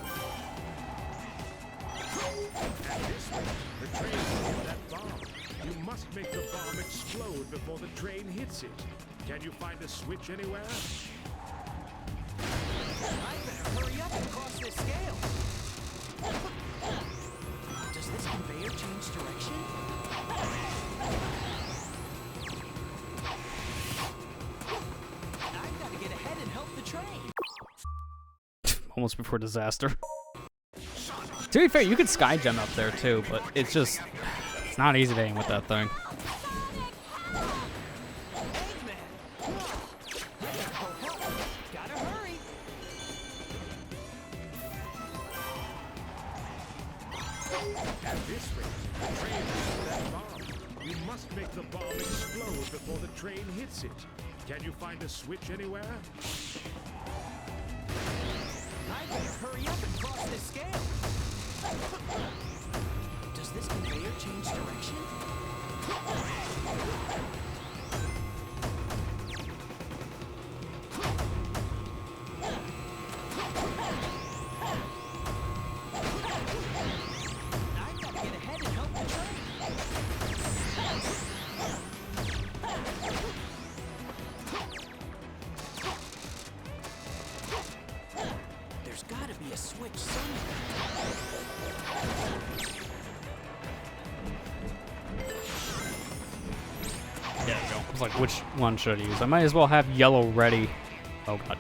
The train hit that bomb. You must make the bomb explode before the train hits it. Can you find a switch anywhere? I better hurry up and cross this scale. Does this conveyor change direction? almost before disaster. To be fair, you could sky gem up there too, but it's just, it's not easy to aim with that thing. Gotta hurry. At this rate, the train hits that bomb. You must make the bomb explode before the train hits it. Can you find a switch anywhere? I better hurry up and cross this scale. Does this conveyor change direction? I gotta get ahead and help the train. There's gotta be a switch somewhere. There we go. I was like, which one should I use? I might as well have yellow ready. Oh god.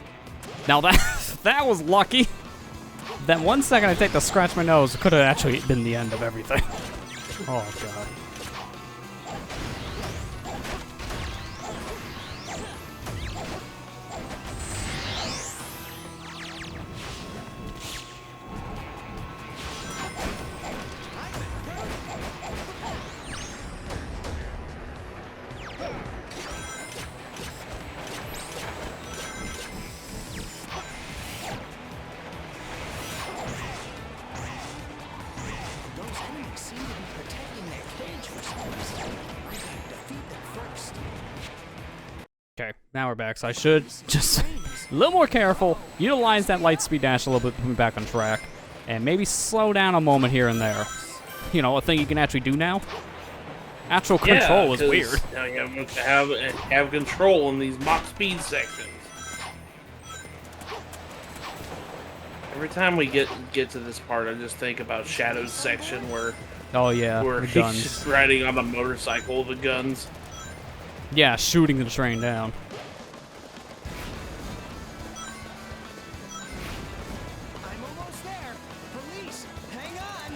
Now that that was lucky. That 1 second I take to scratch my nose could have actually been the end of everything. Oh god. Those enemies seem to be protecting their cage for some reason. I gotta defeat them first. Okay, now we're back, so I should just a little more careful, utilize that light speed dash a little bit to put me back on track, and maybe slow down a moment here and there. You know, a thing you can actually do now. Actual control is 'cause weird. Now you have control in these Mach speed sections. Every time we get to this part, I just think about Shadow's section where Oh yeah, the he's guns. just riding on the motorcycle with the guns. Yeah, shooting the train down. I'm almost there. Police, hang on.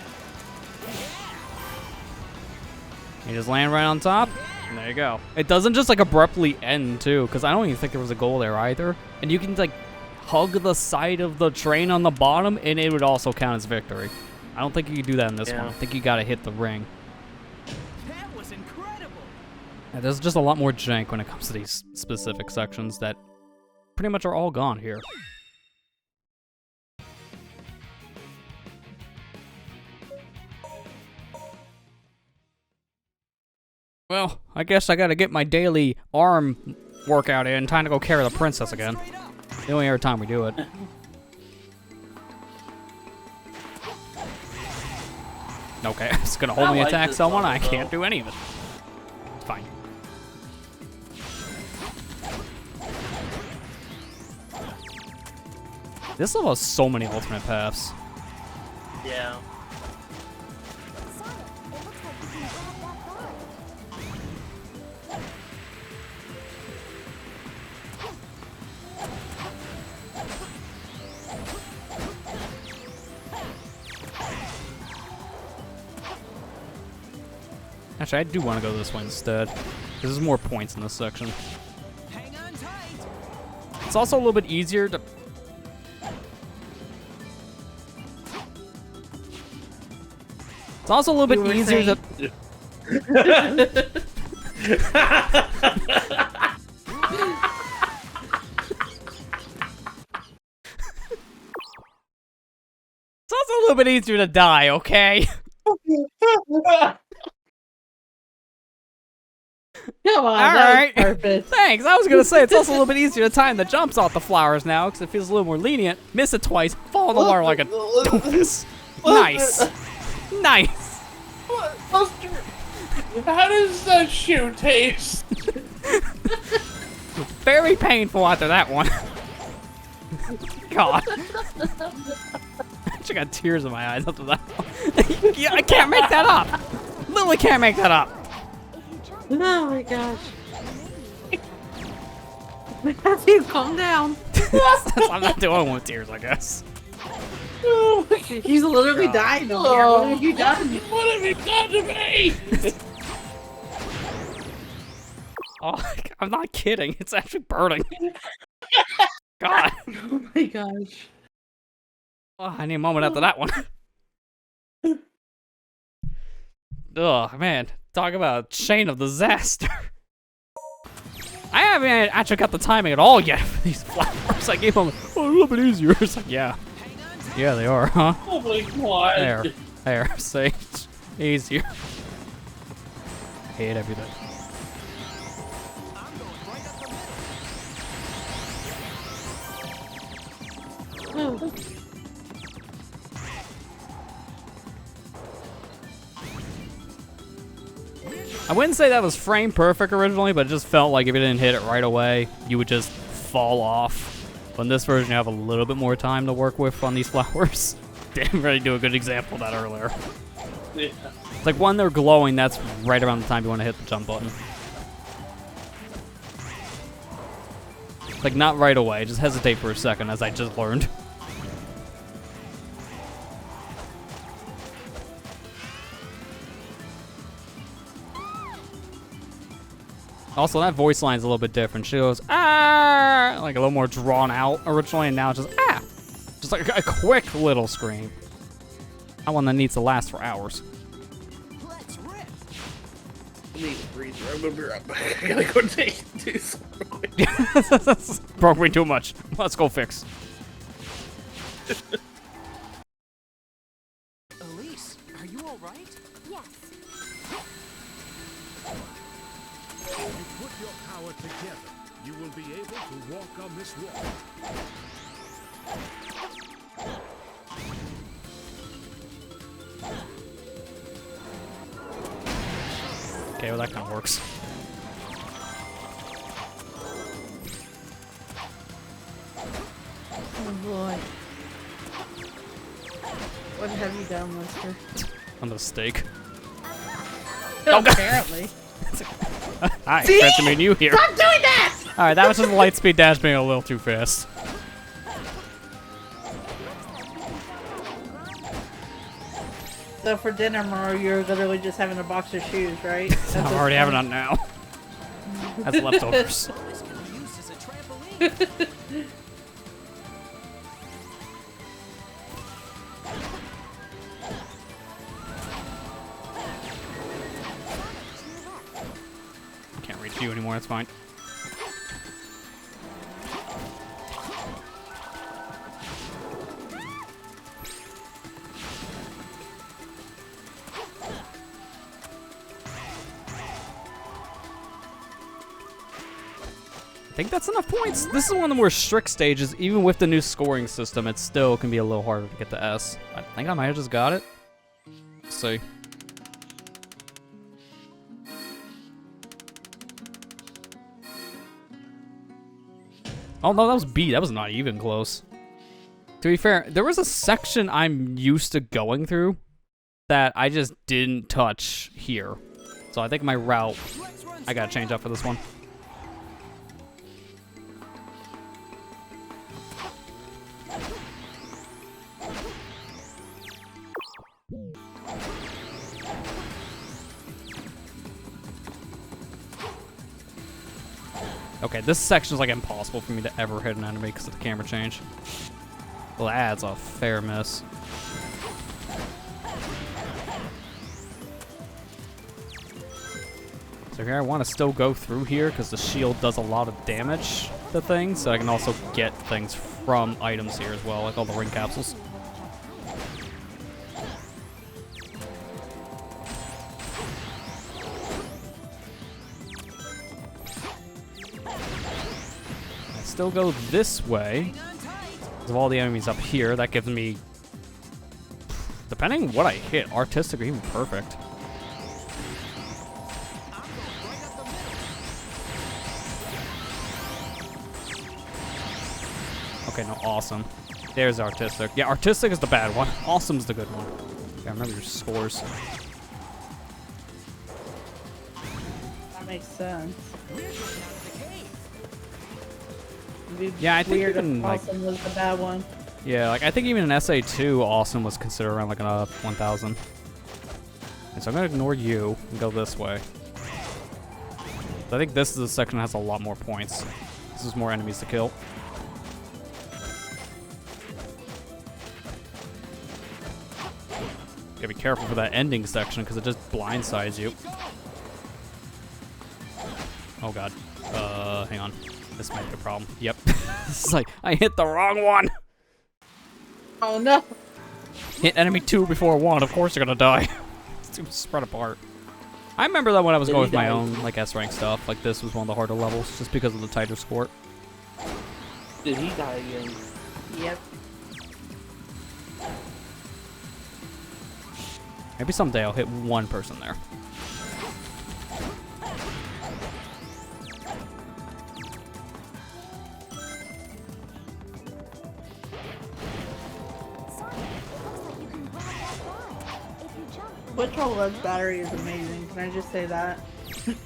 Yeah. You just land right on top, and there you go. It doesn't just like abruptly end too, because I don't even think there was a goal there either. And you can like hug the side of the train on the bottom, and it would also count as victory. I don't think you can do that in this one. I think you gotta hit the ring. That was incredible. Yeah, there's just a lot more jank when it comes to these specific sections that pretty much are all gone here. Well, I guess I gotta get my daily arm workout in. Time to go carry the princess again. Straight up. The only other time we do it. Okay, it's gonna hold I me like attack this someone. level, I can't though. do any of it. It's fine. This level has so many alternate paths. Yeah. Sonic, it looks like you can grab that bar. Actually, I do want to go this way instead. There's more points in this section. Hang on tight. It's also a little bit easier to... It's also a little You bit were easier saying- to... It's also a little bit easier to die, okay? Come on, All that right. was perfect. Thanks. I was gonna say it's also a little bit easier to time the jumps off the flowers now because it feels a little more lenient. Miss it twice, fall in the water like a doofus. Nice, nice. How does that shoe taste? Very painful after that one. God. I actually got tears in my eyes after that one. Yeah, I can't make that up. Literally can't make that up. Oh my gosh. Matthew, calm down. I'm not the only one with tears, I guess. Oh my God. He's literally dying over here. What have you done? What have you done to me? Oh, I'm not kidding. It's actually burning. God. Oh my gosh. Oh, I need a moment after that one. Oh, man. Talk about chain of disaster. I haven't actually got the timing at all yet for these flowers. I gave them a little bit easier. It's like, yeah. Yeah, they are, huh? Oh my God. There. See? Easier. I hate everything. Oh. I wouldn't say that was frame perfect originally, but it just felt like if you didn't hit it right away, you would just fall off. But in this version, you have a little bit more time to work with on these flowers. Didn't really do a good example of that earlier. Yeah. It's like when they're glowing, that's right around the time you want to hit the jump button. Like, not right away, just hesitate for a second, as I just learned. Also, that voice line's a little bit different. She goes, ah, like a little more drawn out originally, and now it's just, ah. Just like a quick little scream. That one that needs to last for hours. Let's rip. I need a breather. I'm gonna be right back. I gotta go do something. Broke me too much. Let's go fix. Elise, are you all right? Yes. If you put your power together, you will be able to walk on this wall. Okay, well that kind of works. Oh boy. What have you done, Lester? On the stake. Apparently. Hi, See? great to meet you here. Stop doing that! Alright, that was just light speed dash being a little too fast. So for dinner tomorrow, you're literally just having a box of shoes, right? I'm already having it now. That's leftovers. This can be used as a trampoline. Can't reach you anymore, that's fine. I think that's enough points. This is one of the more strict stages. Even with the new scoring system, it still can be a little harder to get the S. I think I might have just got it. Let's see. Oh no, that was B. That was not even close. To be fair, there was a section I'm used to going through that I just didn't touch here. So I think my route, I gotta change up for this one. Okay, this section is like impossible for me to ever hit an enemy because of the camera change. Well, that's a fair miss. So here I want to still go through here because the shield does a lot of damage to things, so I can also get things from items here as well, like all the ring capsules. Still go this way because of all the enemies up here. That gives me, depending on what I hit, artistic or even perfect. Okay, no, awesome. There's artistic. Yeah, artistic is the bad one. Awesome's the good one. Yeah, remember your scores. That makes sense. Yeah, I think Weird you can, if like, Awesome was the bad one. Yeah, like I think even in SA2, Austin was considered around like a 1,000. And so I'm gonna ignore you and go this way. I think this is a section that has a lot more points. This is more enemies to kill. Gotta be careful for that ending section because it just blindsides you. Oh god. Hang on. This might be a problem. Yep. This is like, I hit the wrong one! Oh no! Hit enemy 2 before 1, of course you're gonna die. It's too spread apart. I remember that when I was going with my own like S-rank stuff, like this was one of the harder levels, just because of the tighter score. Did he die again? Yep. Maybe someday I'll hit one person there. Sonic, it looks like you can grab that bar. If you jump, Twitch OLED's battery is amazing. Can I just say that?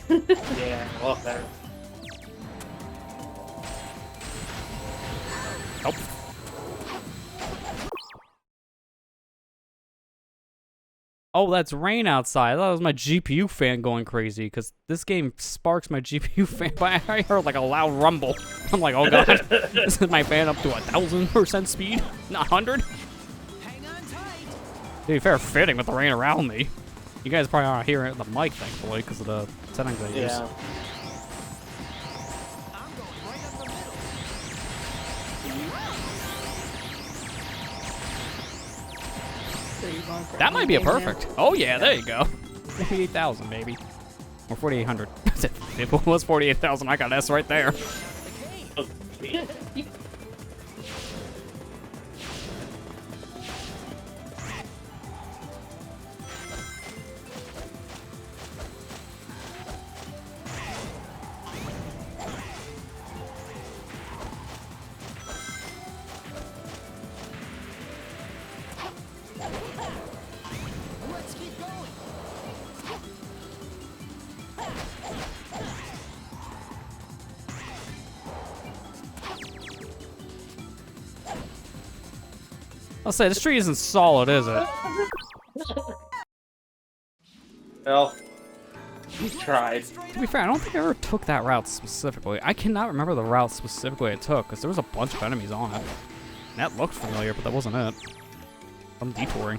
Yeah, a lot better. Nope. Oh, that's rain outside. I thought it was my GPU fan going crazy, because this game sparks my GPU fan, but I heard like a loud rumble. I'm like, oh god, this is my fan up to 1,000% speed, not 100. Hang on tight. To be fair, fitting with the rain around me. You guys probably aren't hearing it in the mic, thankfully, because of the settings I use. Yeah. I'm going right up the middle. So you're going for That might be a anything now? perfect. Oh yeah, there you go. 48,000 maybe. Or 4,800. If it was 48,000, I got S right there. Let's keep going. I'll say, this tree isn't solid, is it? Well, he tried. To be fair, I don't think I ever took that route specifically. I cannot remember the route specifically I took, because there was a bunch of enemies on it. And that looked familiar, but that wasn't it. I'm detouring.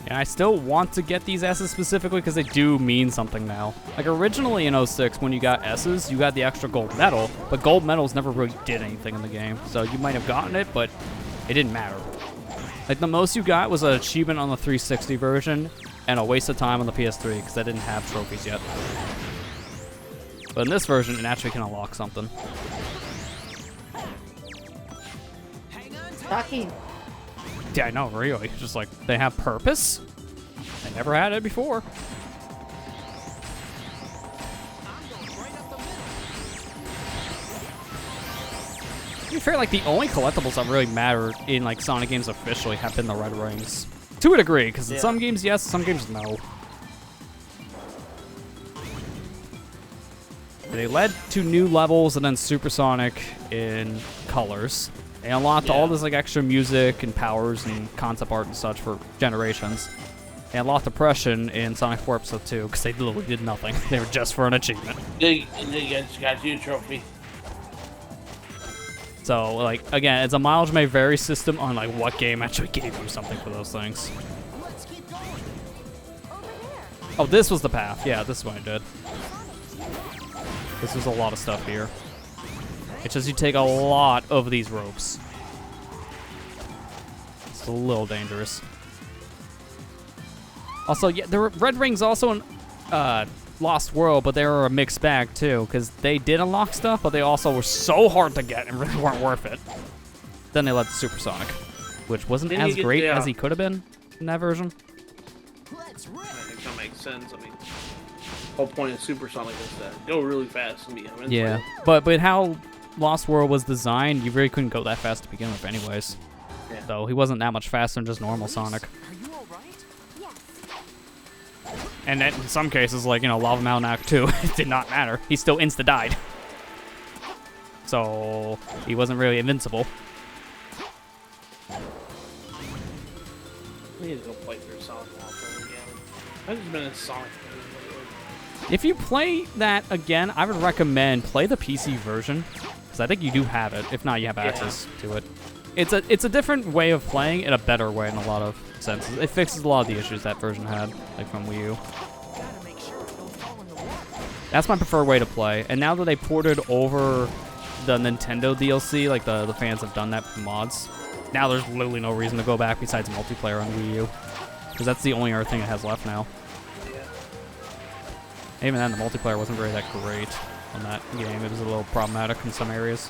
And I still want to get these S's specifically because they do mean something now. Like originally in 06, when you got S's, you got the extra gold medal, but gold medals never really did anything in the game. So you might have gotten it, but it didn't matter. Like the most you got was an achievement on the 360 version and a waste of time on the PS3 because I didn't have trophies yet. But in this version, it actually can unlock something. Hang on tight. Talking. Yeah, I know, really. Just like, they have purpose? They never had it before. I'm going right up the middle. To be fair, like, the only collectibles that really matter in, like, Sonic games officially have been the red rings. To a degree, because in some games, yes, some games, no. They led to new levels and then Supersonic in colors. They unlocked all this like extra music and powers and concept art and such for generations. They unlocked Depression in Sonic 4 Episode 2 because they literally did nothing. They were just for an achievement. They got you a trophy. So like again, it's a mileage may vary system on like what game actually gave you something for those things. Let's keep going. over there. Oh, this was the path. Yeah, this is what I did. This was a lot of stuff here. It's just you take a lot of these ropes. It's a little dangerous. Also, yeah, there were red rings also in Lost World, but they were a mixed bag too, because they did unlock stuff, but they also were so hard to get and really weren't worth it. Then they led to Supersonic, which wasn't Didn't as you get great the, as he could have been in that version. Let's rip. I think that makes sense. I mean, the whole point of Supersonic is to go really fast and be invincible. Yeah, but how Lost World was designed, you really couldn't go that fast to begin with anyways. Yeah. So he wasn't that much faster than just normal Sonic. Are you all right? Yes. And then in some cases, like, you know, Lava Mountain Act 2, it did not matter. He still insta-died. So, he wasn't really invincible. I need to go play through Sonic Waffle again. I've just been in Sonic lately. If you play that again, I would recommend play the PC version, because I think you do have it. If not, you have access to it. It's a different way of playing in a better way in a lot of senses. It fixes a lot of the issues that version had, like from Wii U. Gotta make sure I don't fall in the water. That's my preferred way to play. And now that they ported over the Nintendo DLC, like the fans have done that with mods, now there's literally no reason to go back besides multiplayer on Wii U. Because that's the only other thing it has left now. Even then, the multiplayer wasn't really that great on that game. It was a little problematic in some areas.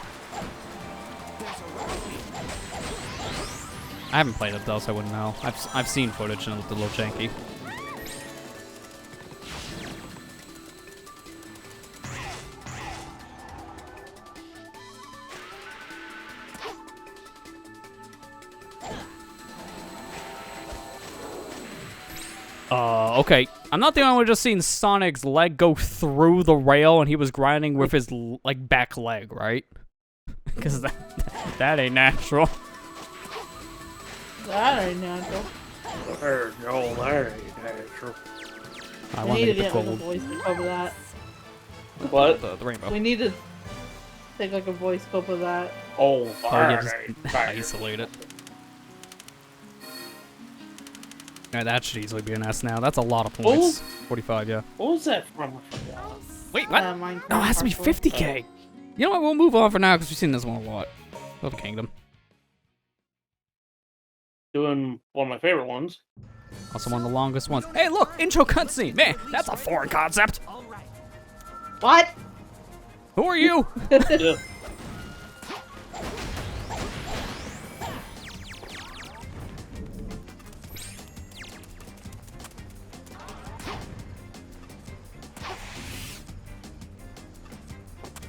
I haven't played it though, so I wouldn't know. I've seen footage and it looked a little janky. Okay. I'm not the only one just seeing Sonic's leg go through the rail and he was grinding with his, like, back leg, right? Because that ain't natural. That ain't natural. There you go, there ain't natural. I We want need to to get get the like a gold. voice to cover that. What? The rainbow. We need to take like a voice clip of that. Oh, Oh, yeah, there just ain't natural. isolate it. Yeah, that should easily be an S now. That's a lot of points. 45, yeah. What was that from? I forgot. Wait, what? Minecraft No, it has to be parkour. 50k. You know what? We'll move on for now because we've seen this one a lot. Little Kingdom. Doing one of my favorite ones. Also one of the longest ones. Hey, look! Intro cutscene! Man, that's a foreign concept! All right. What? Who are you? Yeah.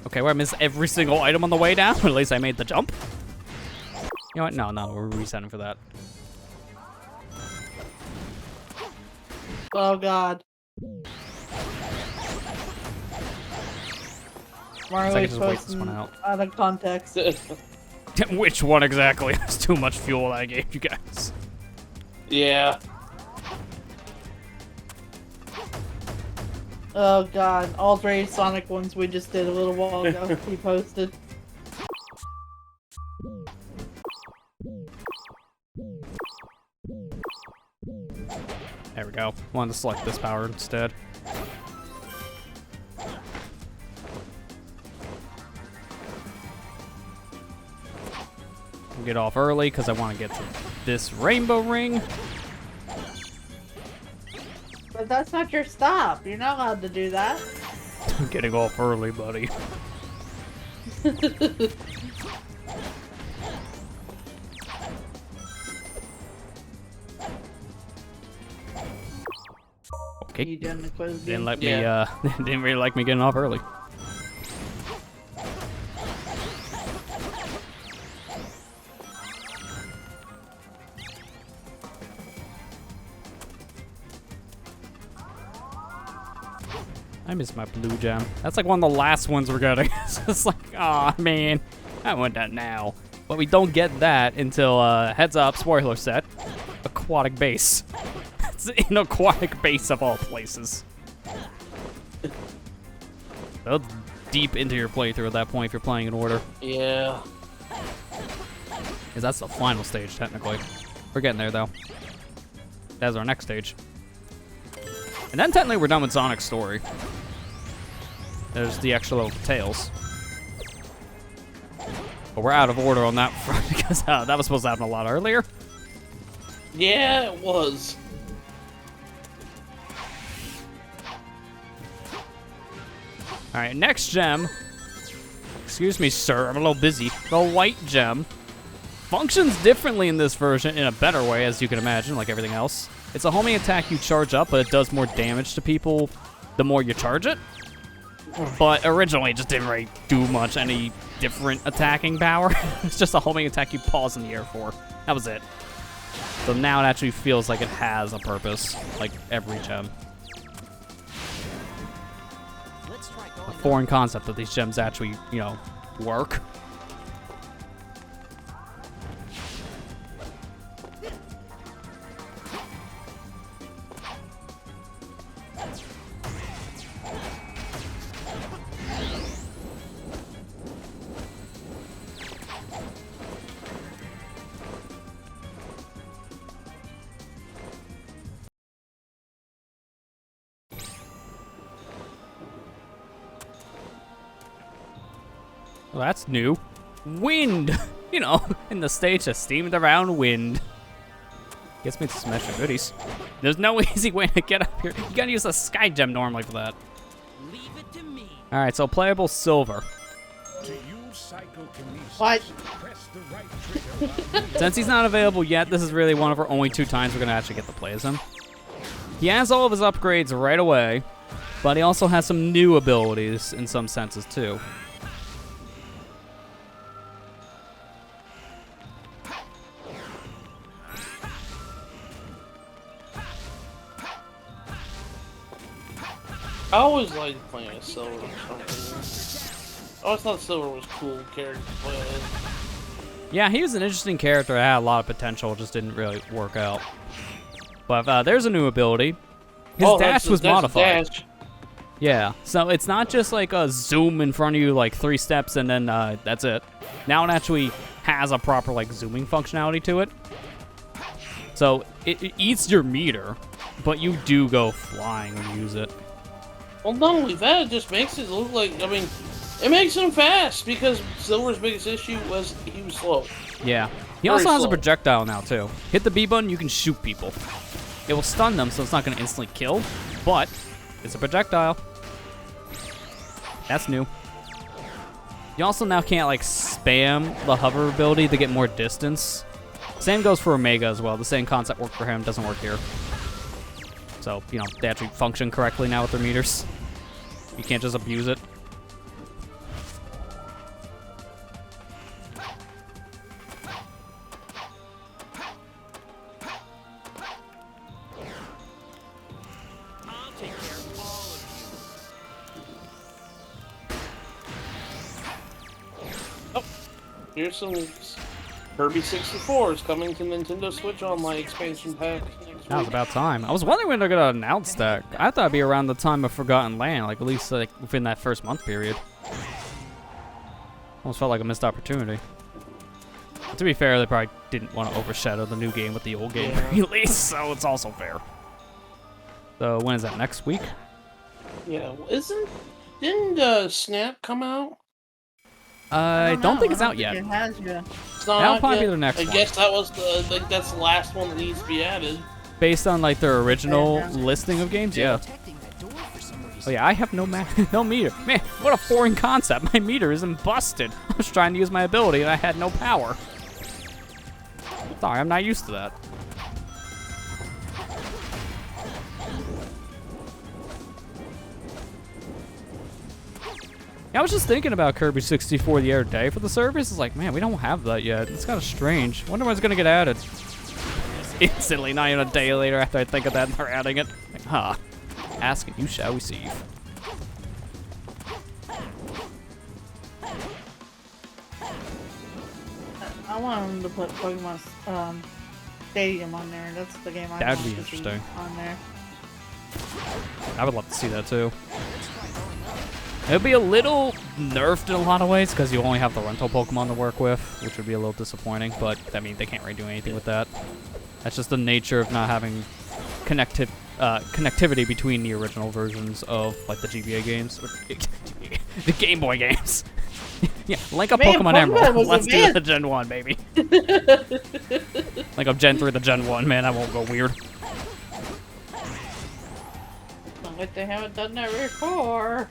Okay, where I missed every single item on the way down. At least I made the jump. You know what? No, we're resetting for that. Oh god. Mario So I can is just wait this posting one out. out of context. Which one exactly? There's too much fuel that I gave you guys. Yeah. Oh god, all 3 Sonic ones we just did a little while ago. He posted. There we go. Wanted to select this power instead. We'll get off early because I want to get to this rainbow ring. But that's not your stop. You're not allowed to do that. I'm getting off early, buddy. Okay. You didn't quiz me. Didn't let me, Yeah. didn't really like me getting off early. I miss my blue gem. That's like one of the last ones we're getting. It's just like, aw, man. I want that now. But we don't get that until, heads up, spoiler set, aquatic base. It's an aquatic base of all places. So deep into your playthrough at that point if you're playing in order. Yeah. Because that's the final stage, technically. We're getting there, though. That's our next stage. And then technically we're done with Sonic's story. There's the extra little details. But we're out of order on that front because that was supposed to happen a lot earlier. Yeah, it was. Alright, next gem. Excuse me, sir, I'm a little busy. The white gem functions differently in this version in a better way, as you can imagine, like everything else. It's a homing attack you charge up, but it does more damage to people the more you charge it. But originally, it just didn't really do much any different attacking power. It's just a homing attack you pause in the air for. That was it. So now it actually feels like it has a purpose, like every gem. a foreign concept that these gems actually, you know, work. Well, that's new. Wind! You know, in the stage of steamed around wind. Gets me to some extra goodies. There's no easy way to get up here. You gotta use a sky gem normally for that. Leave it to me. Alright, so playable silver. To use psychokinesis, What? press the right trigger. Since he's not available yet, this is really one of our only 2 times we're gonna actually get to play as him. He has all of his upgrades right away, but he also has some new abilities in some senses too. I always liked playing as Silver for some reason. I always thought Silver was a cool character to play as. Yeah, he was an interesting character. Had a lot of potential, just didn't really work out. But there's a new ability. His dash was modified. Dash. Yeah, so it's not just like a zoom in front of you like 3 steps and then that's it. Now it actually has a proper like zooming functionality to it. So it eats your meter, but you do go flying when you use it. Well, not only that, it just makes it look like, I mean, it makes him fast because Silver's biggest issue was he was slow. Yeah. He Very also has a slow. projectile now too. Hit the B button, you can shoot people. It will stun them, so it's not going to instantly kill, but it's a projectile. That's new. You also now can't like spam the hover ability to get more distance. Same goes for Omega as well. The same concept worked for him, doesn't work here. So, you know, they actually function correctly now with their meters. You can't just abuse it. I'll take care of all of you. Here's some Kirby 64 is coming to Nintendo Switch Online expansion pack next That was week. about time. I was wondering when they're gonna announce that. I thought it'd be around the time of Forgotten Land, like at least like within that first month period. Almost felt like a missed opportunity. To be fair, they probably didn't want to overshadow the new game with the old game Yeah. release, so it's also fair. So when is that? Next week? Yeah, didn't Snap come out? I don't think it's out yet. It has yet. It's not That'll out probably yet? be their next I one. guess that was that's the last one that needs to be added. Based on like their original Yeah. listing of games, yeah. Protecting that door for some reason. Oh yeah, I have no no meter. Man, what a foreign concept. My meter isn't busted. I was trying to use my ability and I had no power. Sorry, I'm not used to that. Yeah, I was just thinking about Kirby 64 the other day for the service. It's like, man, we don't have that yet. It's kind of strange. Wonder when it's gonna get added. Instantly, not even a day later after I think of that, they're adding it. Like, huh. Ask and you shall receive. I want them to put Pokemon Stadium on there. That's the game I That'd want be to interesting. see on there. I would love to see that too. It would be a little nerfed in a lot of ways because you only have the rental Pokemon to work with, which would be a little disappointing. But I mean, they can't really do anything with that. That's just the nature of not having connectivity between the original versions of like the GBA games, or the Game Boy games. Yeah, link up Man, Pokemon Pokemon Emerald. was Let's do advanced. the Gen 1, baby. Link up Gen 3 to Gen 1, man. That won't go weird. But they haven't done that before.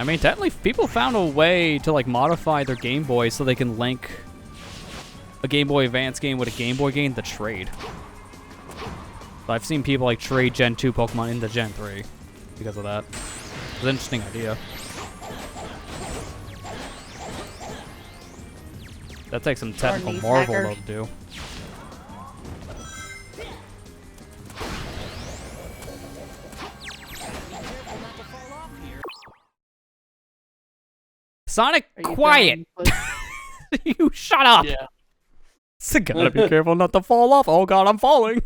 I mean, technically, people found a way to like modify their Game Boy so they can link a Game Boy Advance game with a Game Boy game to trade. So I've seen people like trade Gen 2 Pokemon into Gen 3 because of that. It's an interesting idea. That takes some technical Arnie's marvel hacker. though to do. Sonic, Are you quiet! dying? You shut up! Yeah. So gotta be careful not to fall off. Oh god, I'm falling.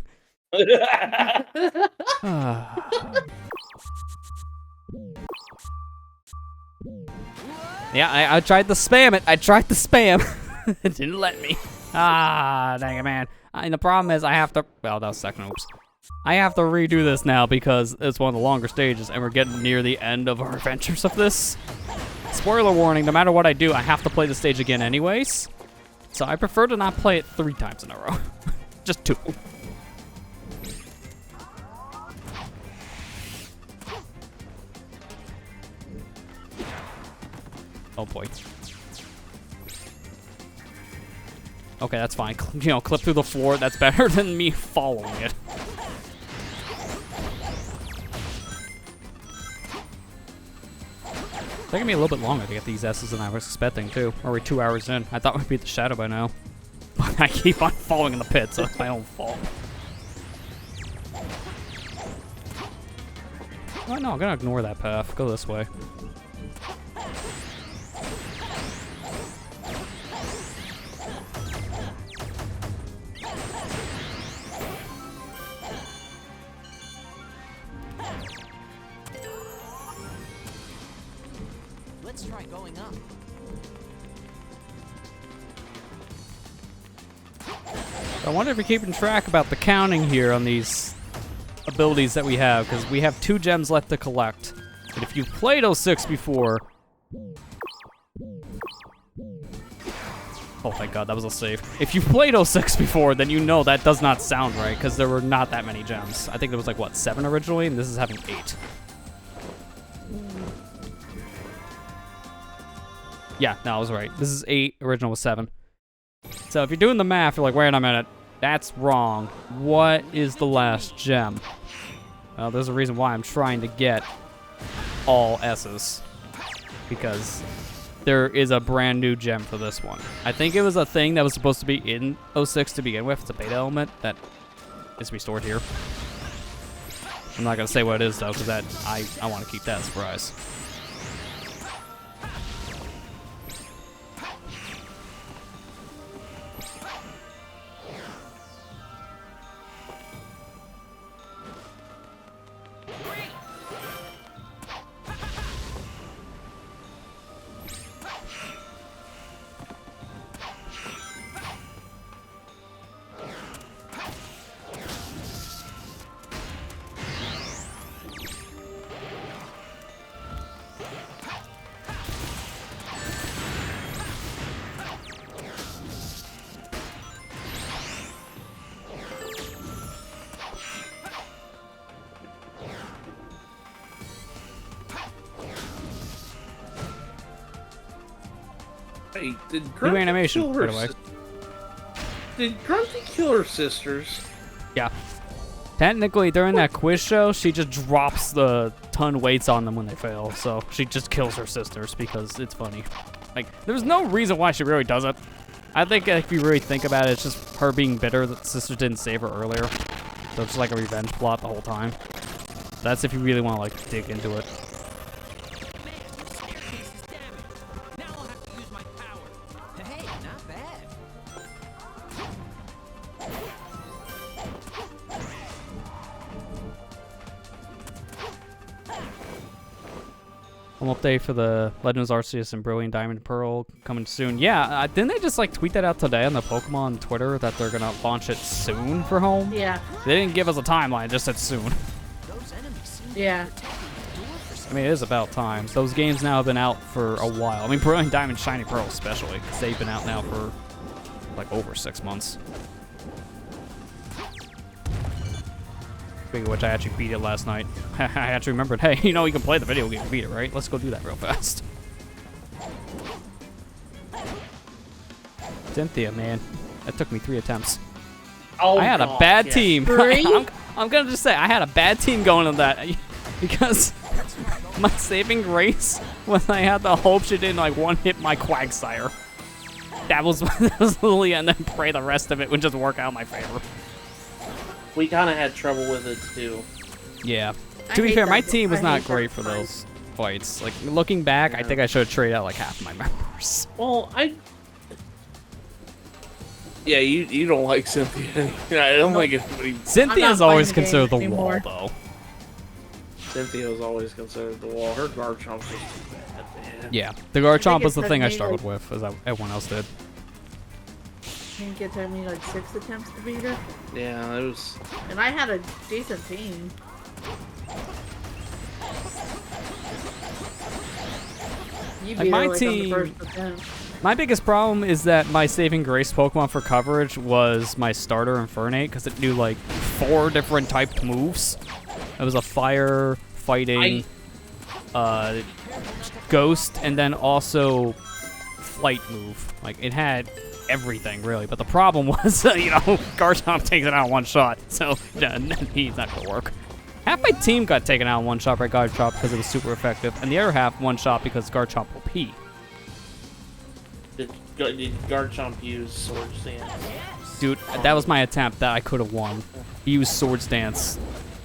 Yeah, I tried to spam it. I tried to spam. It didn't let me. Ah, dang it, man. And the problem is I have to... Well, that was second. Oops. I have to redo this now because it's one of the longer stages and we're getting near the end of our adventures of this. Spoiler warning, no matter what I do, I have to play the stage again anyways. So I prefer to not play it 3 times in a row. Just 2. Oh boy. Okay, that's fine. You know, clip through the floor. That's better than me following it. Taking me a little bit longer to get these S's than I was expecting, too. Or we're 2 hours in. I thought we'd beat the Shadow by now. But I keep on falling in the pit, so it's my own fault. Oh, no, I'm gonna ignore that path. Go this way. Let's try going up. I wonder if you're keeping track about the counting here on these abilities that we have, because we have 2 gems left to collect. And if you've played 06 before... Oh, thank God, that was a save. If you've played 06 before, then you know that does not sound right, because there were not that many gems. I think there was like, what, 7 originally, and this is having 8. Yeah, no, I was right. This is 8, original was 7. So if you're doing the math, you're like, wait a minute, that's wrong. What is the last gem? Well, there's a reason why I'm trying to get all S's. Because there is a brand new gem for this one. I think it was a thing that was supposed to be in 06 to begin with. It's a beta element that is to be stored here. I'm not going to say what it is, though, because that I want to keep that a surprise. Hey, did New Grunty animation, kill by her the way. Did Grunty kill her sisters? Yeah. Technically, during that quiz show, she just drops the ton weights on them when they fail. So she just kills her sisters because it's funny. Like, there's no reason why she really does it. I think if you really think about it, it's just her being bitter that the sisters didn't save her earlier. So it's just like a revenge plot the whole time. That's if you really want to, like, dig into it. Man, the staircase is damaged. Now I'll have to use my power. Hey, not bad. Home update for the Legends Arceus and Brilliant Diamond and Pearl coming soon. Yeah, didn't they just like tweet that out today on the Pokemon Twitter that they're gonna launch it soon for home? Yeah. They didn't give us a timeline, just said soon. Those enemies seem Yeah. I mean, it is about time. Those games now have been out for a while. I mean, Brilliant Diamond, Shiny Pearl especially, because they've been out now for like over 6 months. Speaking of which, I actually beat it last night. I actually remembered, hey, you know you can play the video game and beat it, right? Let's go do that real fast. Cynthia, man. That took me 3 attempts. Oh, I had a God, bad yes. team. 3? I'm gonna just say, I had a bad team going on that. Because my saving grace was I had the hope she didn't like one-hit my Quagsire. That was literally, and then pray the rest of it would just work out in my favor. We kind of had trouble with it too. Yeah. I To be hate fair, my that- team was I not hate great that for fight. those. fights. Like, looking back, I think I should have traded out like half my members. Well, yeah, you don't like Cynthia. I don't like anybody. Cynthia's not always playing the considered the game wall, anymore. though. Cynthia was always considered the wall. Her Garchomp's just too bad, man. Yeah, the Garchomp it was the took thing I me, struggled like- with, as everyone else did. I think it took me like 6 attempts to beat her. Yeah, it was. And I had a decent team. You Like, beat my her like team- on the first attempt. My biggest problem is that my saving grace Pokemon for coverage was my starter Infernape, because it knew like 4 different typed moves. It was a fire, fighting, ghost, and then also flight move. Like, it had everything, really. But the problem was, you know, Garchomp takes it out in one shot, so he's not going to work. Half my team got taken out in one shot by Garchomp because it was super effective, and the other half one shot because Garchomp will pee. Did Garchomp use Sword Stance? Dude, that was my attempt that I could have won. He used Swords Dance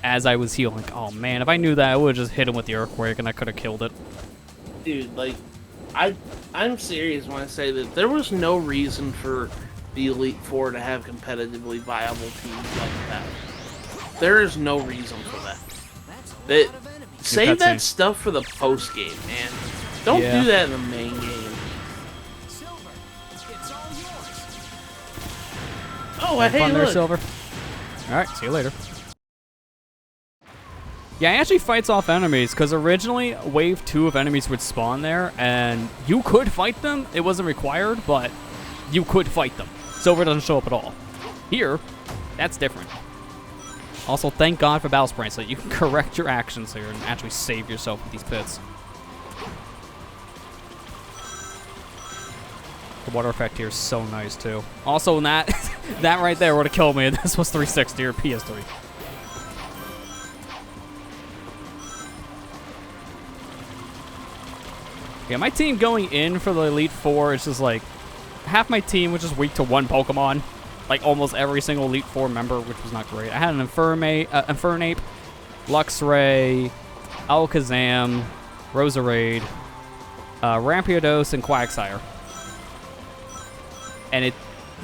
as I was healing. Oh man, if I knew that, I would have just hit him with the Earthquake and I could have killed it. Dude, like, I'm serious when I say that there was no reason for the Elite Four to have competitively viable teams like that. There is no reason for that. That save that cutscene. stuff for the post game, man. Don't Yeah. do that in the main game. Silver, it's all yours. Oh, Have hey, fun there, look. Silver. Alright, see you later. Yeah, he actually fights off enemies, because originally, Wave 2 of enemies would spawn there, and you could fight them. It wasn't required, but you could fight them. Silver doesn't show up at all. Here, that's different. Also, thank God for Battle Sprite, so you can correct your actions here and actually save yourself with these pits. The water effect here is so nice, too. Also, that that right there would have killed me, and this was 360 or PS3. Yeah, my team going in for the Elite Four is just like, half my team was just weak to one Pokemon. Like almost every single Elite Four member, which was not great. I had an Infernape, Luxray, Alakazam, Roserade, Rampardos, and Quagsire. And it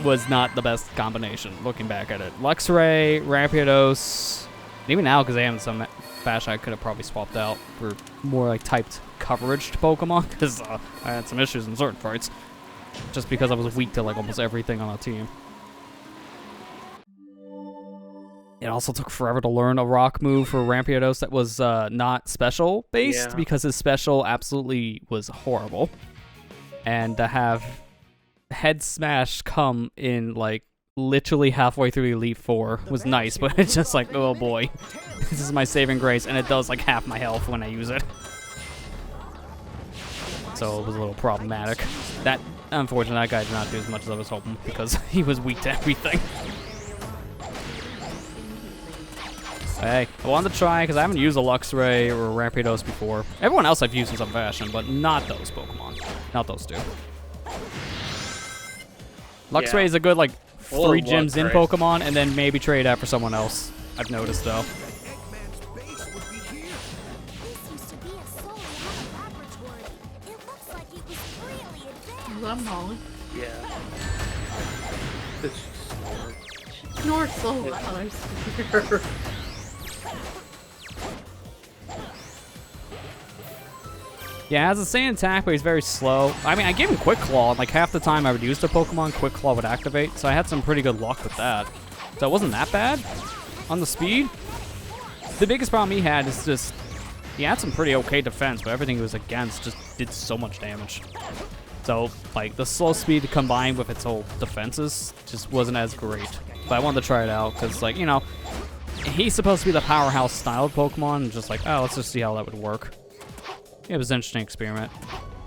was not the best combination, looking back at it. Luxray, Rampardos, and even Alakazam in some fashion I could have probably swapped out for more like typed coverage to Pokemon, because I had some issues in certain fights. Just because I was weak to like almost everything on our team. It also took forever to learn a rock move for Rampardos that was not special based, Yeah. because his special absolutely was horrible. And to have Head Smash come in like literally halfway through the Elite Four was nice, but it's just like, oh boy, this is my saving grace, and it does like half my health when I use it. So it was a little problematic. That, unfortunately, that guy did not do as much as I was hoping, because he was weak to everything. Hey, I wanted to try, because I haven't used a Luxray or a Rampardos before. Everyone else I've used in some fashion, but not those Pokemon. Not those two. Luxray Yeah. is a good, like, Full 3 of gyms in Luxray. Pokemon, and then maybe trade out for someone else. I've noticed, though. Eggman's base would be here. This used to be a solar laboratory. It looks like it was really advanced. I'm Molly. Yeah. It's Snort so loud, I swear. Yeah, has the same attack, but he's very slow. I mean, I gave him Quick Claw, and like half the time I would use the Pokemon, Quick Claw would activate, so I had some pretty good luck with that. So it wasn't that bad on the speed. The biggest problem he had is just, he had some pretty okay defense, but everything he was against just did so much damage. So, like, the slow speed combined with its whole defenses just wasn't as great. But I wanted to try it out, because, like, you know, he's supposed to be the powerhouse-styled Pokemon, and just like, oh, let's just see how that would work. It was an interesting experiment.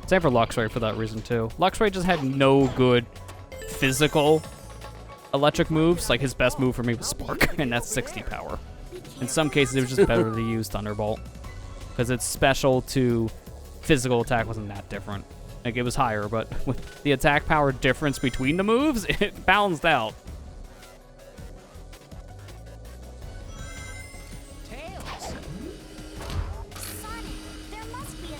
Same for Luxray for that reason, too. Luxray just had no good physical electric moves. Like, his best move for me was Spark, and that's 60 power. In some cases, it was just better to use Thunderbolt, because its special to physical attack wasn't that different. Like, it was higher, but with the attack power difference between the moves, it balanced out. Sonic, there must be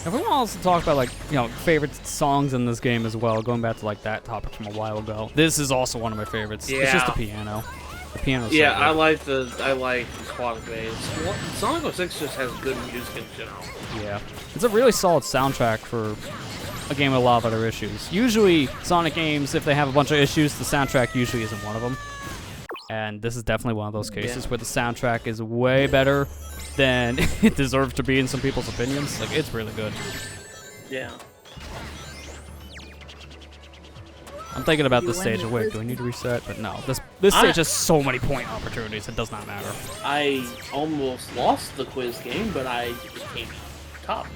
If we want to also talk about, like, you know, favorite songs in this game as well, going back to, like, that topic from a while ago, this is also one of my favorites. It's just the piano. The piano's Yeah, so I like the Quantum Base. Sonic 06 just has good music in general. Yeah. It's a really solid soundtrack for a game with a lot of other issues. Usually, Sonic games, if they have a bunch of issues, the soundtrack usually isn't one of them. And this is definitely one of those cases where the soundtrack is way better than it deserves to be in some people's opinions. Like, it's really good. Yeah. I'm thinking about You this win stage. the Wait, quiz. do I need to reset? But no, this stage has so many point opportunities. It does not matter. I almost lost the quiz game, but I became top.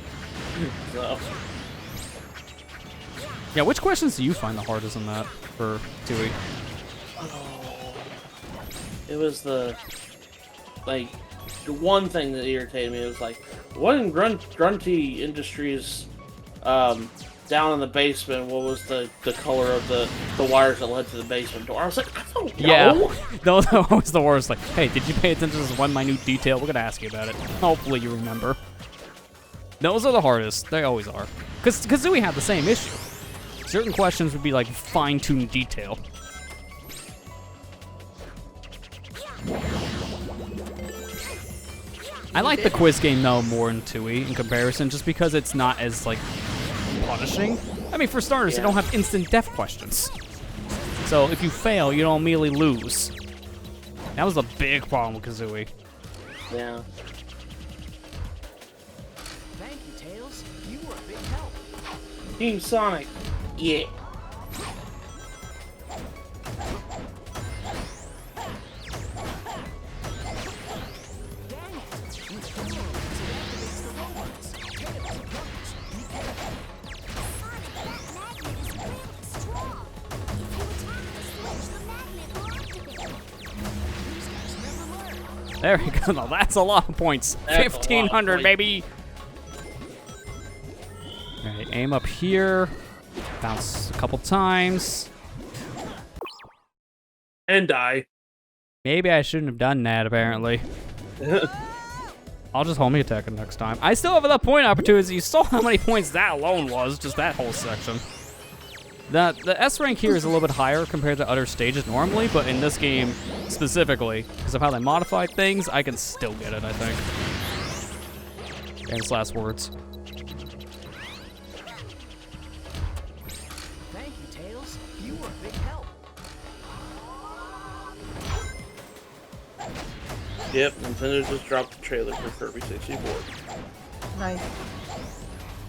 So, Yeah, which questions do you find the hardest in that for Tui? it was the one thing that irritated me was like, what in Grunty Industries, down in the basement, what was the color of the wires that led to the basement door? I was like, I don't know. Yeah, those are always the worst. Like, hey, did you pay attention to this one minute detail? We're gonna ask you about it. Hopefully you remember. Those are the hardest. They always are. Because Kazooie had the same issue. Certain questions would be like fine-tuned detail. I like the quiz game though more than Tui in comparison, just because it's not as like punishing. I mean, for starters, you don't have instant death questions. So if you fail, you don't immediately lose. That was a big problem with Kazooie. Yeah. Thank you, Tails. You were a big help. Team Sonic. Yeah. Dang it. You failed. It activates the robots. Tails, Knuckles, be careful. Sonic, that magnet is really strong. If you attack the switch, the magnet will activate. These guys never learn. There we go. Now that's a lot of points. That's a lot of 1,500, points. baby. All right, aim up here. Bounce a couple times. And die. Maybe I shouldn't have done that, apparently. I'll just homie attack it next time. I still have enough point opportunities. You saw how many points that alone was, just that whole section. The S rank here is a little bit higher compared to other stages normally, but in this game specifically, because of how they modified things, I can still get it, I think. And his last words. Thank you, Tails. You were a big help. Yep, Nintendo just dropped the trailer for Kirby 64. Nice.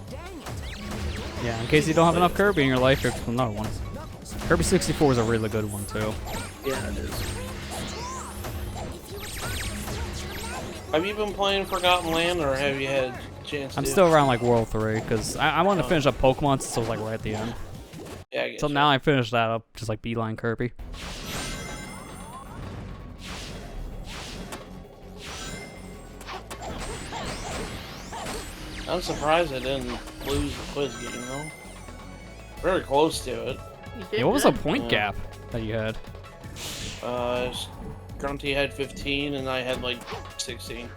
Dang it. Yeah, in case you don't have enough Kirby in your life, here's another one. Kirby 64 is a really good one, too. Yeah, it is. Have you been playing Forgotten Land, or have you had a chance I'm to? still around, like, World 3, because I wanted to finish up Pokemon since it was, like, right at the end. Yeah, I guess So now I finished that up, just, like, beeline Kirby. I'm surprised I didn't lose the quiz game, though. Very close to it. You did Yeah, what was the good. point gap that you had? Grunty had 15, and I had, like, 16.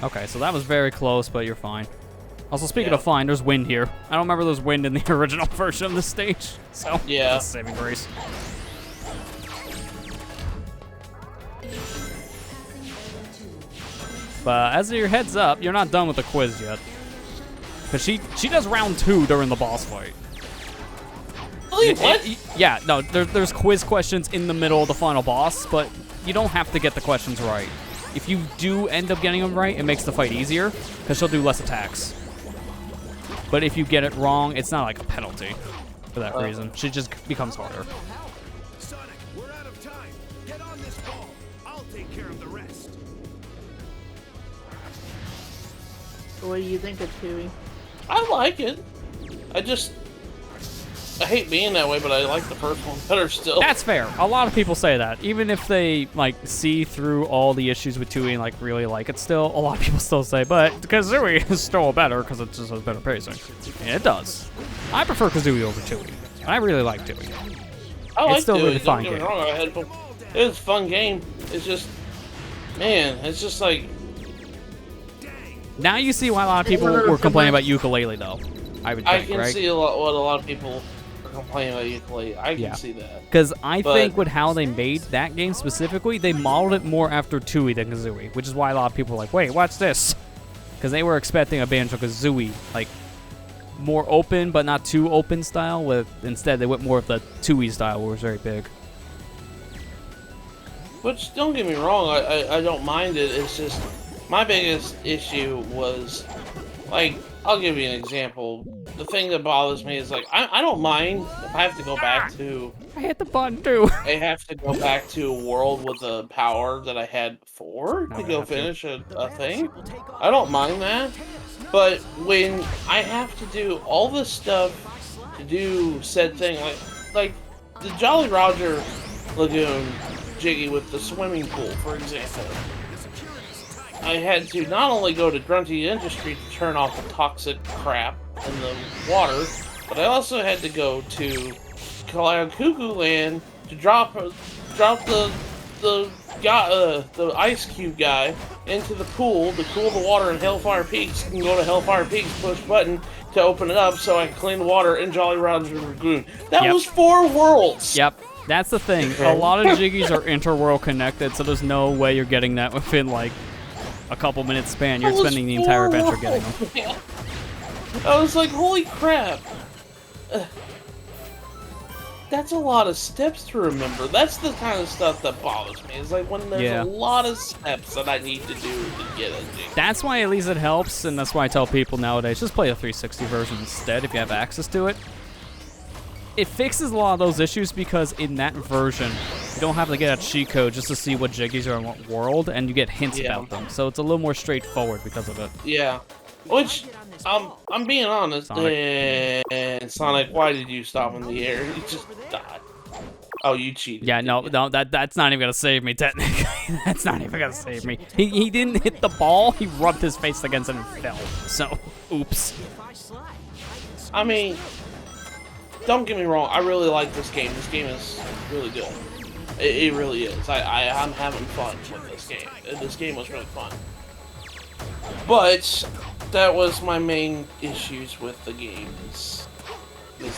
Okay, so that was very close, but you're fine. Also, speaking Yeah. of fine, there's wind here. I don't remember there's wind in the original version of the stage, so Yeah. that's a saving grace. But as your heads up, you're not done with the quiz yet. Because she does round 2 during the boss fight. Really? What? Yeah, no, there's quiz questions in the middle of the final boss, but you don't have to get the questions right. If you do end up getting them right, it makes the fight easier, because she'll do less attacks. But if you get it wrong, it's not like a penalty for that reason. She just becomes harder. Sonic, we're out of time. Get on this ball. I'll take care of the rest. What do you think of Tui? I like it. I hate being that way, but I like the first one better still. That's fair. A lot of people say that. Even if they, like, see through all the issues with Tui and, like, really like it still, a lot of people still say, but Kazooie is still better because it just has better pacing. And it does. I prefer Kazooie over Tui. And I really like Tui. I like still a Tui, really fun don't get me game. wrong, it was a fun game. It's just, man, it's just like, Now you see why a lot of people were complaining about ukulele, though. I would think, I can right? see what a lot of people are complaining about ukulele. I can Yeah. see that. Because I But- think with how they made that game specifically, they modeled it more after Tooie than Kazooie, which is why a lot of people were like, wait, watch this. Because they were expecting a Banjo-Kazooie, like, more open, but not too open style. With instead, they went more of the Tooie style, which was very big. Which, don't get me wrong, I don't mind it. It's just, my biggest issue was, like, I'll give you an example. The thing that bothers me is, like, I don't mind if I have to go back to... I hit the button, too. I have to go back to a world with the power that I had before No, to I go have to. finish a thing. I don't mind that. But when I have to do all this stuff to do said thing, like the Jolly Roger Lagoon Jiggy with the swimming pool, for example, I had to not only go to Grunty Industry to turn off the toxic crap in the water, but I also had to go to Cloud Cuckoo Land to drop the ice cube guy into the pool to cool the water in Hellfire Peaks, and go to Hellfire Peaks, push button to open it up so I can clean the water in Jolly Roger Lagoon. That Yep. was 4 worlds. Yep, that's the thing. A lot of Jiggies are interworld connected, so there's no way you're getting that within, like, a couple minutes span. You're That was spending the entire 4 adventure getting them. worlds, man. I was like, holy crap. That's a lot of steps to remember. That's the kind of stuff that bothers me. It's like when there's Yeah. a lot of steps that I need to do to get a Jiggy. That's why at least it helps, and that's why I tell people nowadays, just play a 360 version instead if you have access to it. It fixes a lot of those issues because in that version, you don't have to get a cheat code just to see what Jiggies are in what world, and you get hints Yeah. about them. So it's a little more straightforward because of it. Yeah. Which, I'm being honest, Sonic. and Sonic, why did you stop in the air? You just died. Oh, you cheated. Yeah, no, that's not even gonna save me, technically. That's not even gonna save me. He didn't hit the ball, he rubbed his face against it and fell. So, oops. I mean, don't get me wrong, I really like this game. This game is really good. It really is. I'm having fun with this game. This game was really fun. But that was my main issues with the game. Is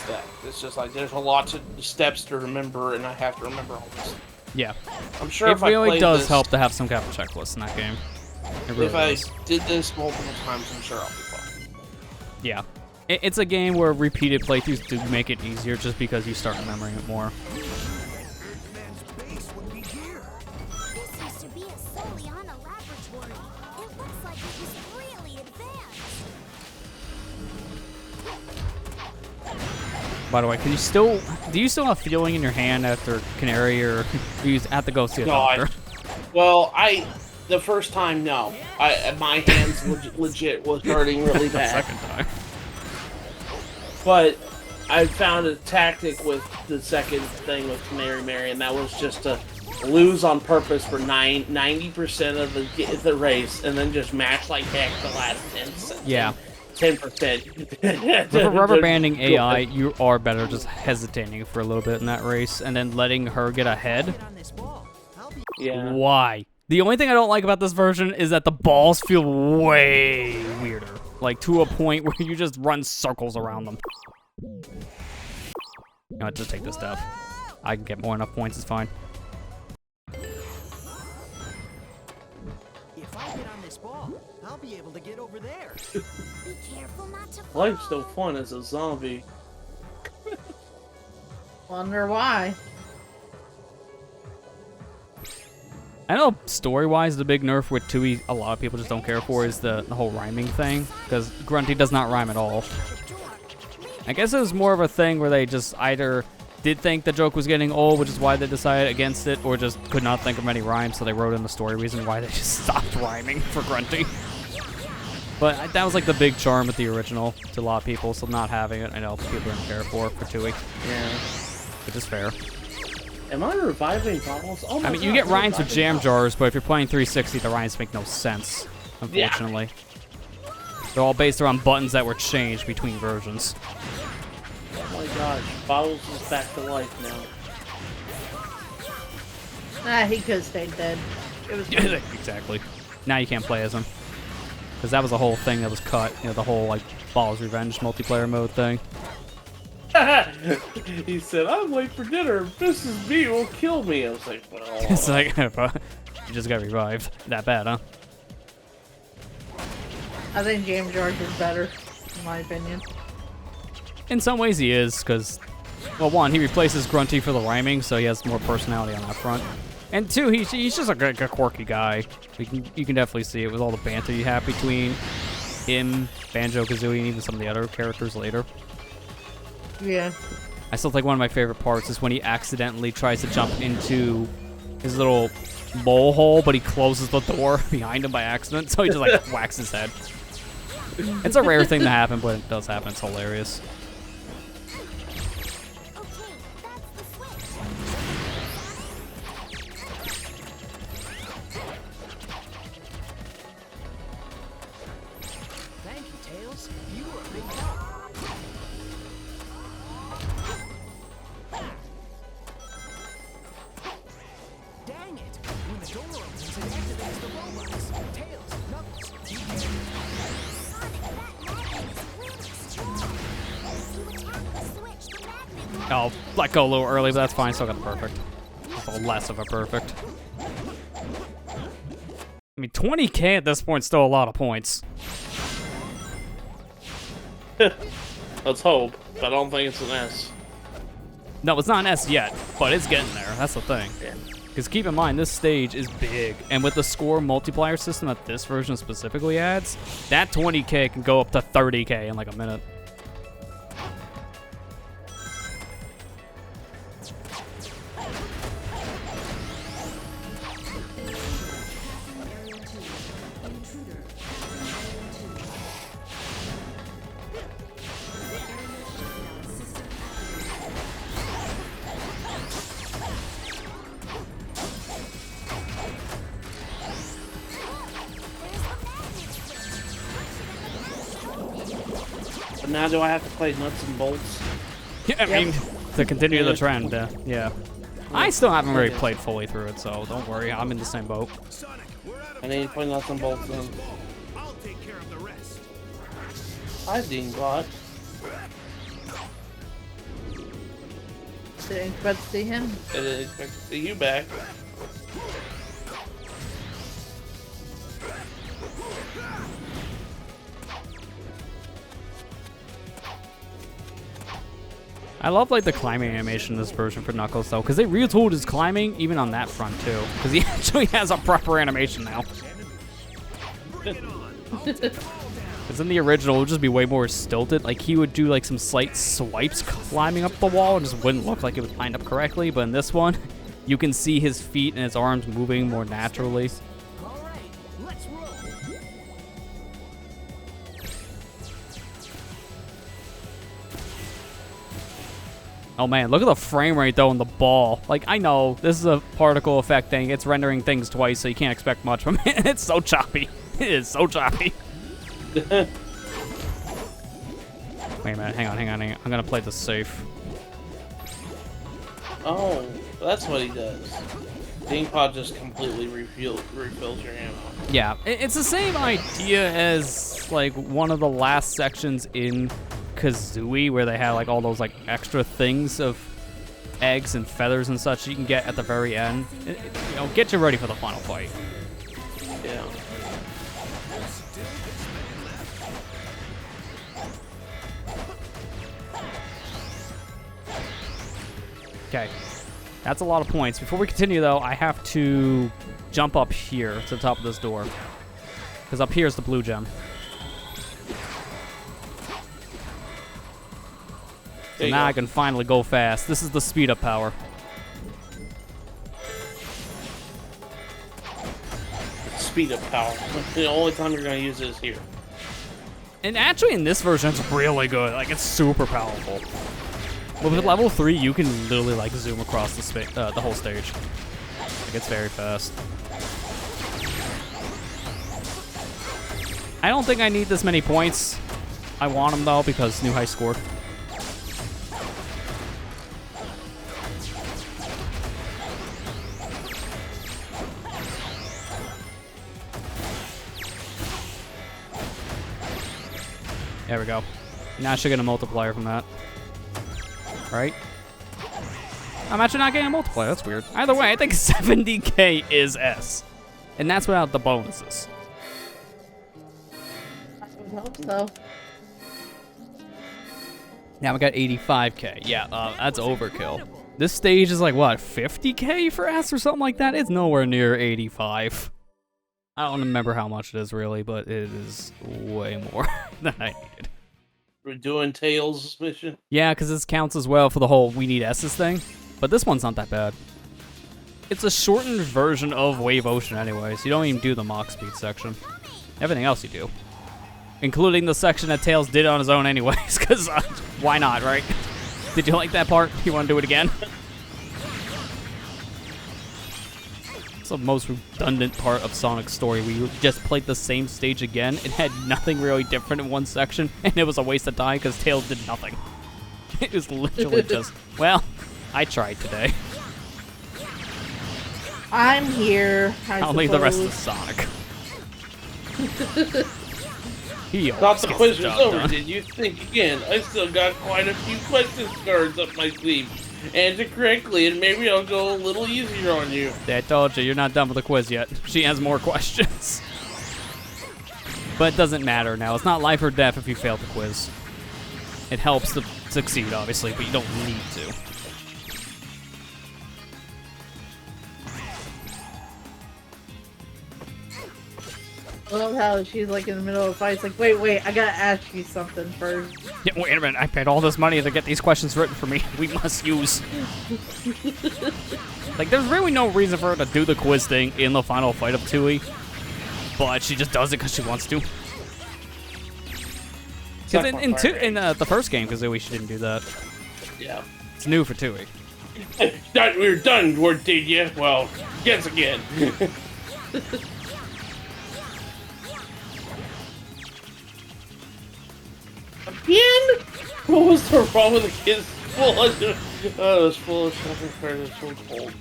that it's just like there's a lot of steps to remember, and I have to remember all this. Yeah. I'm sure It if I really played does this, help to have some kind of checklist in that game. It really if I does. did this multiple times, I'm sure I'll be fine. Yeah. It's a game where repeated playthroughs do make it easier just because you start remembering it more. Earthman's base would be here. This used to be a Soliana laboratory. It looks like it was really advanced. By the way, do you still have feeling in your hand after Canary, or you have to go see a No, doctor? Well, the first time, no. My hands legit was hurting really bad. Second time. But I found a tactic with the second thing with Canary Mary, and that was just to lose on purpose for 90% of the race, and then just match like heck the last 10%. Yeah. 10%. With a rubber banding AI, you are better just hesitating for a little bit in that race and then letting her get ahead. Yeah. Why? The only thing I don't like about this version is that the balls feel way weirder. Like, to a point where you just run circles around them. No, just take this stuff. I can get more enough points, it's fine. If I get on this ball, I'll be able to get over there. Be careful not to fall. Life's so fun as a zombie. Wonder why. I know story-wise, the big nerf with Tooie a lot of people just don't care for is the whole rhyming thing, because Grunty does not rhyme at all. I guess it was more of a thing where they just either did think the joke was getting old, which is why they decided against it, or just could not think of any rhymes, so they wrote in the story reason why they just stopped rhyming for Grunty. But that was like the big charm with the original to a lot of people, so not having it, I know people don't care for Tooie, Yeah. which is fair. Am I reviving bottles? Oh my I mean, you God, get I'm rhymes with reviving jam bottles. jars, but if you're playing 360, the rhymes make no sense, unfortunately. They're all based around buttons that were changed between versions. Oh my gosh, Bottles is back to life now. He could have stayed dead. It was Exactly. Now you can't play as him. Because that was a whole thing that was cut. You know, the whole like Ball's Revenge multiplayer mode thing. He said, "I'm late for dinner. Mrs. B will kill me." I was like, "Well, It's like, you just got revived. That bad, huh? I think James George is better, in my opinion. In some ways he is, because, well, one, he replaces Grunty for the rhyming, so he has more personality on that front. And two, he's just a quirky guy. You can definitely see it with all the banter you have between him, Banjo-Kazooie, and even some of the other characters later. Yeah. I still think one of my favorite parts is when he accidentally tries to jump into his little mole hole, but he closes the door behind him by accident, so he just like whacks his head. It's a rare thing to happen, but it does happen. It's hilarious. Okay, that's the switch. Thank you, Tails. You were a big help. Dang it! When the door opens, it activates the robots. Tails, Knuckles, you can... Sonic, that magnet is really strong. If you attack the switch, the magnet will... I'll let go a little early, but that's fine. Still got the perfect. Just a little less of a perfect. I mean, 20k at this point is still a lot of points. let's hope." But I don't think it's an S. No, it's not an S yet, but it's getting there. That's the thing. Yeah. Because keep in mind, this stage is big, and with the score multiplier system that this version specifically adds, that 20k can go up to 30k in like a minute. But now do I have to play nuts and bolts? Yeah, I mean, to continue the trend, yeah. I still haven't really played fully through it, so don't worry, I'm in the same boat. Sonic, we're out of I need to play nuts and bolts then. I'll take care of the rest. Hi, Dingbot. Didn't expect to see him. I didn't expect to see you back. I love like the climbing animation in this version for Knuckles though, because they retooled his climbing even on that front too, because he actually has a proper animation now. Because in the original, it would just be way more stilted. Like he would do like some slight swipes climbing up the wall, and just wouldn't look like it was lined up correctly. But in this one, you can see his feet and his arms moving more naturally. All right, let's roll. Oh man, look at the frame rate though in the ball. Like I know this is a particle effect thing. It's rendering things twice, so you can't expect much from it. It's so choppy. It is so choppy. Wait a minute, hang on. I'm gonna play this safe. Oh, that's what he does. Dingpod just completely refills your ammo. Yeah, it's the same idea as like one of the last sections in Kazooie where they had like all those like extra things of eggs and feathers and such you can get at the very end. You know, get you ready for the final fight. Yeah. Okay, that's a lot of points. Before we continue though, I have to jump up here to the top of this door. Because up here is the blue gem. So now I can finally go fast. This is the speed up power. Speed up power. The only time you're gonna use it is here. And actually in this version it's really good. Like it's super powerful. But with level 3 you can literally like zoom across the whole stage. Like it's very fast. I don't think I need this many points. I want them though because new high score. There we go. Now I should get a multiplier from that. Right? I'm actually not getting a multiplier. That's weird. Either way, I think 70k is S. And that's without the bonuses. I would hope so. Now we got 85k. Yeah, that's overkill. This stage is like, what, 50k for S or something like that? It's nowhere near 85. I don't remember how much it is really, but it is way more than I needed. We're doing Tails' mission. Yeah, because this counts as well for the whole we need S's thing. But this one's not that bad. It's a shortened version of Wave Ocean anyway, so you don't even do the Mach Speed section. Everything else you do. Including the section that Tails did on his own anyways, because why not, right? Did you like that part? You want to do it again? It's the most redundant part of Sonic's story. We just played the same stage again. It had nothing really different in one section, and it was a waste of time because Tails did nothing. It was literally just, well, I tried today. I'm here. I'll leave the rest to Sonic. He Thought always the gets quiz the was job over, done. did you? Think again. I still got quite a few question cards up my sleeve. Answer correctly, and maybe I'll go a little easier on you. I told you, you're not done with the quiz yet. She has more questions. But it doesn't matter now. It's not life or death if you fail the quiz. It helps to succeed, obviously, but you don't need to. I love how she's like in the middle of a fight. It's like, wait, I gotta ask you something first. Yeah, wait a minute, I paid all this money to get these questions written for me. We must use. Like, there's really no reason for her to do the quiz thing in the final fight of Tui. But she just does it because she wants to. Because in the first game, Kazooie, she didn't do that. Yeah. It's new for Tui. Thought we were done, did you? Well, guess again. Again? What was the wrong with the kids? It was full of shopping carts. So cold.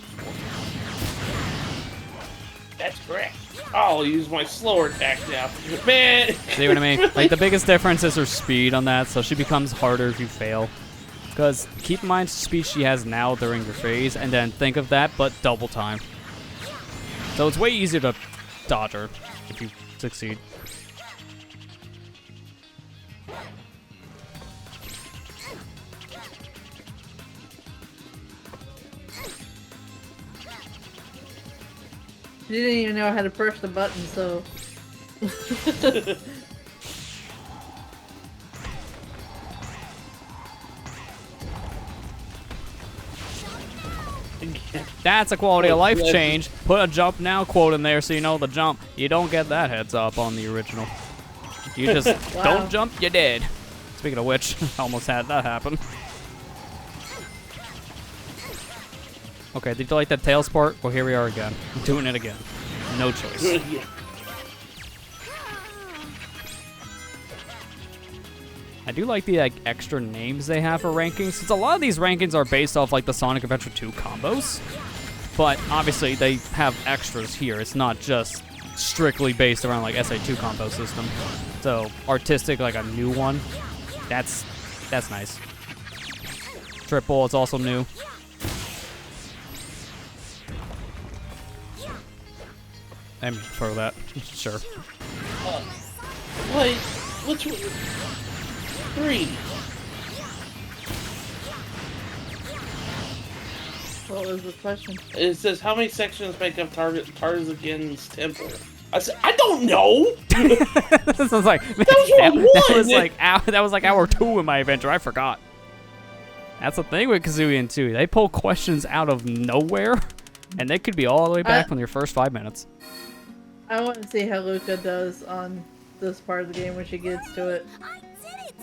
That's correct. I'll use my slower attack now. Man! See what I mean? Like, the biggest difference is her speed on that, so she becomes harder if you fail. Because keep in mind the speed she has now during your phase, and then think of that, but double time. So it's way easier to dodge her if you succeed. She didn't even know how to push the button, so. That's a quality of life change. Put a jump now quote in there so you know the jump. You don't get that heads up on the original. You just Wow. don't jump, you're dead. Speaking of which, almost had that happen. Okay, did you like that Tails part? Well, here we are again. I'm doing it again. No choice. I do like the extra names they have for rankings, since a lot of these rankings are based off like the Sonic Adventure 2 combos. But obviously they have extras here. It's not just strictly based around like SA2 combo system. So artistic, like a new one. That's nice. Triple, it's also new. I mean, for that, sure. Wait, which one? 3. What was the question? It says, how many sections make up Tarzagan's temple? I said, I don't know! This was like that was like hour 2 in my adventure. I forgot. That's the thing with Kazooie and Tui. They pull questions out of nowhere, and they could be all the way back from your first 5 minutes. I want to see how Luca does on this part of the game when she gets to it.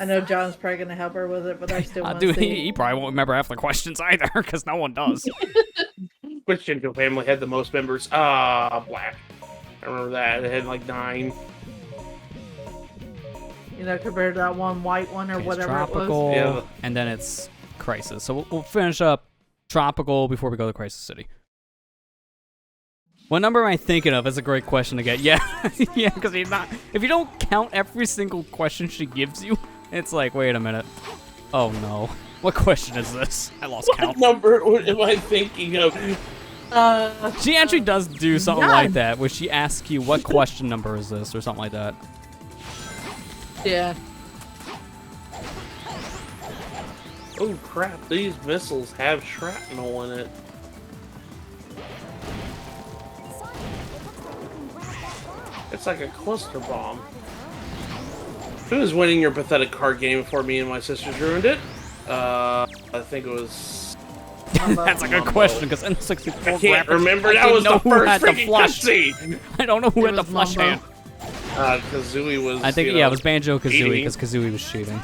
I know John's probably going to help her with it, but I still want to see. He probably won't remember half the questions either, because no one does. Which Shinto family had the most members? Black. I remember that. It had like 9. You know, compared to that one white one or Okay, it's whatever Tropical, it was. Yeah. and then it's Crisis. So we'll finish up Tropical before we go to Crisis City. What number am I thinking of? That's a great question to get. Yeah, yeah, because if you don't count every single question she gives you, It's like, wait a minute. Oh no. What question is this? I lost What count. number am I thinking of? She actually does do something Yeah. like that, where she asks you, what question number is this, or something like that. Yeah. Oh crap, these missiles have shrapnel in it. Sonic, it looks like you can grab that bomb. It's like a cluster bomb. Who is winning your pathetic card game before me and my sisters ruined it? I think it was... That's a good question, because N64 I can't graphics, remember, I that didn't was know the who first had the freaking flush. cutscene! I don't know who It had the was flush Mumbo. hand. Kazooie was, I think, you know, yeah, it was Banjo-Kazooie, cheating. because Kazooie was cheating.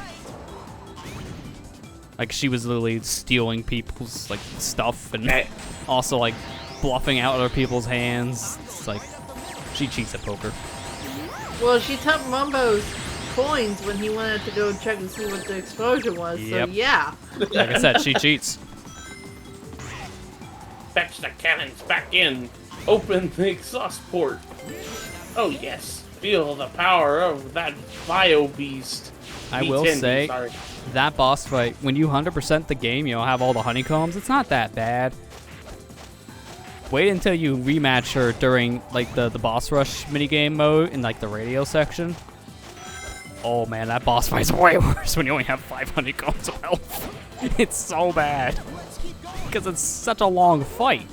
Like, she was literally stealing people's, like, stuff, and Hey. also, like, bluffing out other people's hands. It's like, she cheats at poker. Well, she took Mumbo's coins when he wanted to go check and see what the explosion was. Yep. So yeah. Like I said, she cheats. Fetch the cannons back in. Open the exhaust port. Oh yes. Feel the power of that bio beast. I will B10, say, sorry. that boss fight, when you 100% the game, you know, have all the honeycombs, it's not that bad. Wait until you rematch her during, like, the boss rush minigame mode in, like, the radio section. Oh, man, that boss fight's way worse when you only have 5 honeycombs of health. It's so bad. Because it's such a long fight.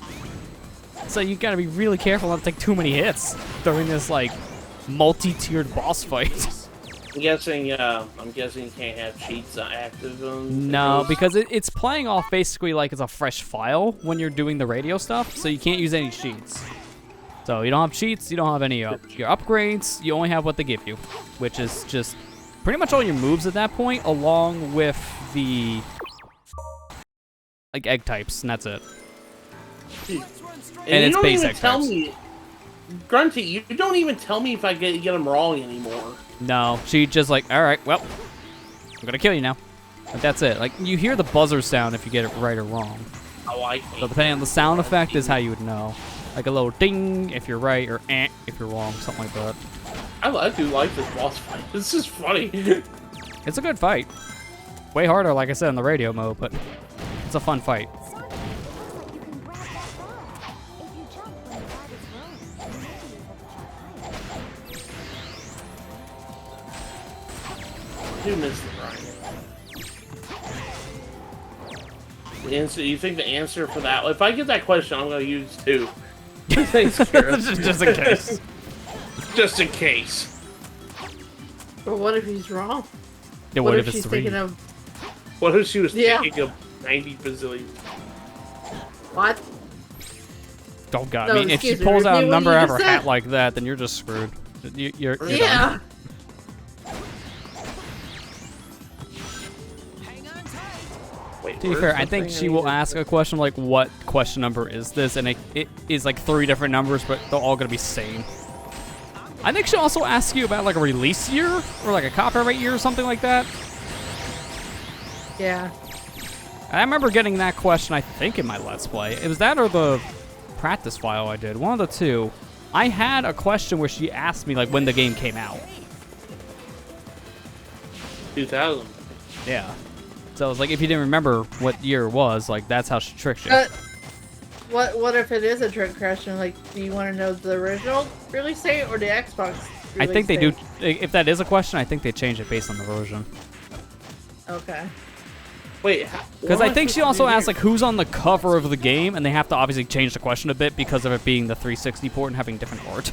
So you gotta be really careful not to take too many hits during this, like, multi-tiered boss fight. I'm guessing you can't have cheats active on No, because it's playing off basically like it's a fresh file when you're doing the radio stuff, so you can't use any cheats. So you don't have cheats, you don't have any your upgrades, you only have what they give you, which is just pretty much all your moves at that point, along with the like egg types, and that's it. And you it's don't base even egg tell types. me, Grunty, you don't even tell me if I get them wrong anymore. No, she just like, all right, well, I'm gonna kill you now. Like, that's it. Like, you hear the buzzer sound if you get it right or wrong. Oh, I So hate depending on the sound effect is how you would know. Like a little ding if you're right, or eh if you're wrong, something like that. I do like this boss fight. This is funny. It's a good fight. Way harder, like I said, in the radio mode, but it's a fun fight. Sonic, it looks like you can grab that bomb. If you jump when the bag is rolling, you may be able to jump higher. Do miss the Brian. The answer, you think the answer for that? If I get that question, I'm going to use 2. Thanks, Kara. Just in case. Just in case. But what if he's wrong? Yeah, What what if if it's she's 3? thinking of What if she was Yeah. thinking of 90 bazillion? what? Oh god, No, I mean, if she excuse me, pulls out a repeat what number you out of just her hat said. like that, then you're just screwed. You're done. Yeah. Hang on tight. Wait, To be where's fair, I the think thing she need will to- ask a question like, what question number is this? And it is like 3 different numbers, but they're all gonna be same. I think she'll also ask you about like a release year, or like a copyright year or something like that. Yeah. I remember getting that question, I think, in my Let's Play. It was that or the practice file I did. One of the two. I had a question where she asked me like when the game came out. 2000. Yeah. So it was like, if you didn't remember what year it was, like that's how she tricked you. What if it is a trick question? Like, do you want to know the original release date or the Xbox I release think they do. date? If that is a question, I think they change it based on the version. Okay. Wait, Because I think she also asked like who's on the cover of the game, and they have to obviously change the question a bit because of it being the 360 port and having different art.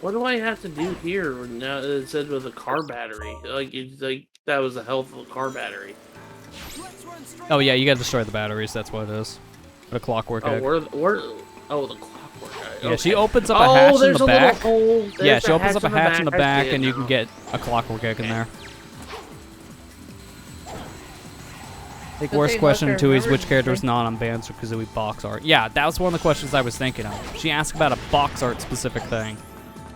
What do I have to do here? Now it said with a car battery. Like, it's like that was the health of the car battery. Oh yeah, you gotta destroy the batteries. That's what it is. The clockwork Oh, egg. oh, the clockwork. Yeah, she opens up Oh, a hatch in there's the a little back. hole. Yeah, There's she opens up a in the hatch in the back, I see and it you can now. get a clockwork egg in there. I think The worst thing question was, I too is remember which character is saying- not on Banjo-Kazooie box art. Yeah, that was one of the questions I was thinking of. She asked about a box art specific thing.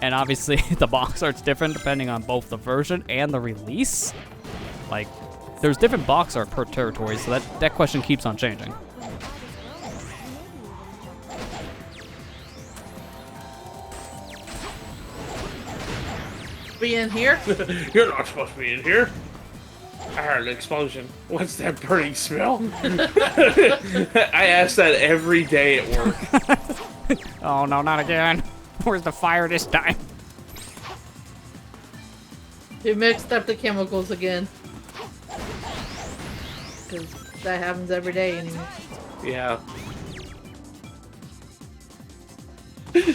And obviously the box art's different depending on both the version and the release. Like, there's different box art per territory, so that question keeps on changing. to be in here. You're not supposed to be in here. I heard an explosion. What's that burning smell? I ask that every day at work. Oh no, not again. Where's the fire this time? You mixed up the chemicals again. 'Cause that happens every day anymore. Yeah.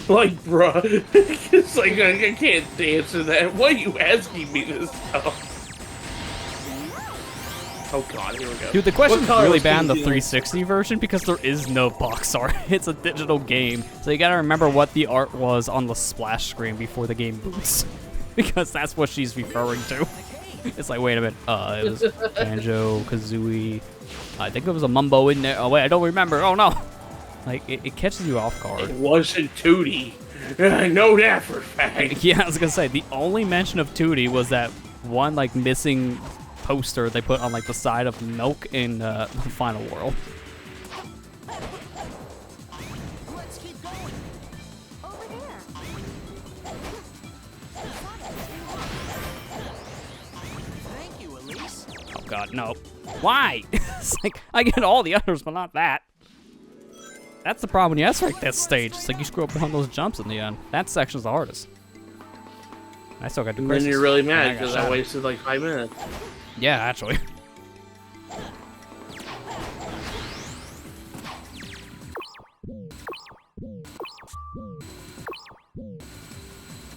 Like, bruh. It's like, I can't answer that. Why are you asking me this stuff? Oh god, here we go. Dude, the question's color really was bad in the King 360 version because there is no box art. It's a digital game. So you gotta remember what the art was on the splash screen before the game boots. Because that's what she's referring to. It's like, wait a minute. It was Banjo, Kazooie. I think there was a Mumbo in there. Oh, wait, I don't remember. Oh, no. Like, it catches you off guard. It wasn't Tootie. I know that for a fact. Yeah, I was gonna say, the only mention of Tootie was that one, like, missing poster they put on, like, the side of Milk in the Final World. Let's keep going. Over there. Thank you, Elise. Oh, God, no. Why? It's like, I get all the others, but not that. That's the problem when you S-rank that stage. It's like you screw up on those jumps in the end. That section's the hardest. I still got to do And Christmas. then you're really And mad got because I shot. wasted like 5 minutes. Yeah, actually.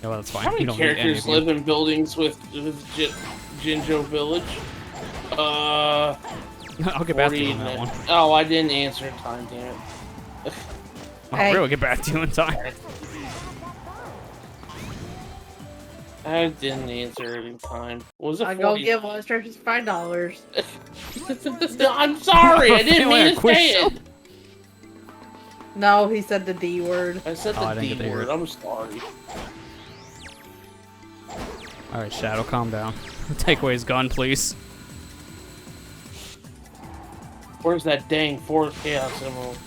Yeah, well, that's fine. How many You don't need any characters of you. live in buildings with Jinjo Village? I'll get back to you 40 on that one. Oh, I didn't answer in time, damn it. I'll really get back to you in time. I didn't answer it in time. Was it I 40? go give Lester his $5. No, I'm sorry, I didn't Feeling mean a to quiz say show? it. No, he said the D word. I said Oh, I the didn't D get to hear word. it. I'm sorry. Alright, Shadow, calm down. Take away his gun, please. Where's that dang fourth chaos emerald?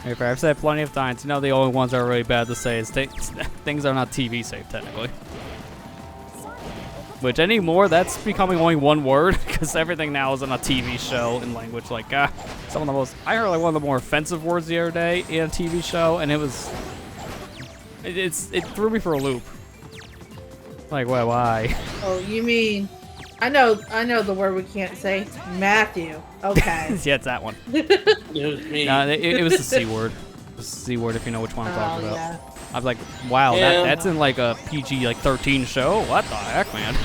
Hey, I've said plenty of times, you know the only ones that are really bad to say is things are not TV safe, technically. Which anymore, that's becoming only one word, because everything now is in a TV show in language like, some of the most, I heard like one of the more offensive words the other day in a TV show, and it was, it threw me for a loop. Like, why? Oh, you mean... I know the word we can't say. Matthew. Okay. Yeah, it's that one. It was me. No, it was the C word. The C word, if you know which one I'm talking about. Yeah. I was like, wow, Yeah. that's in like a PG like 13 show. What the heck, man?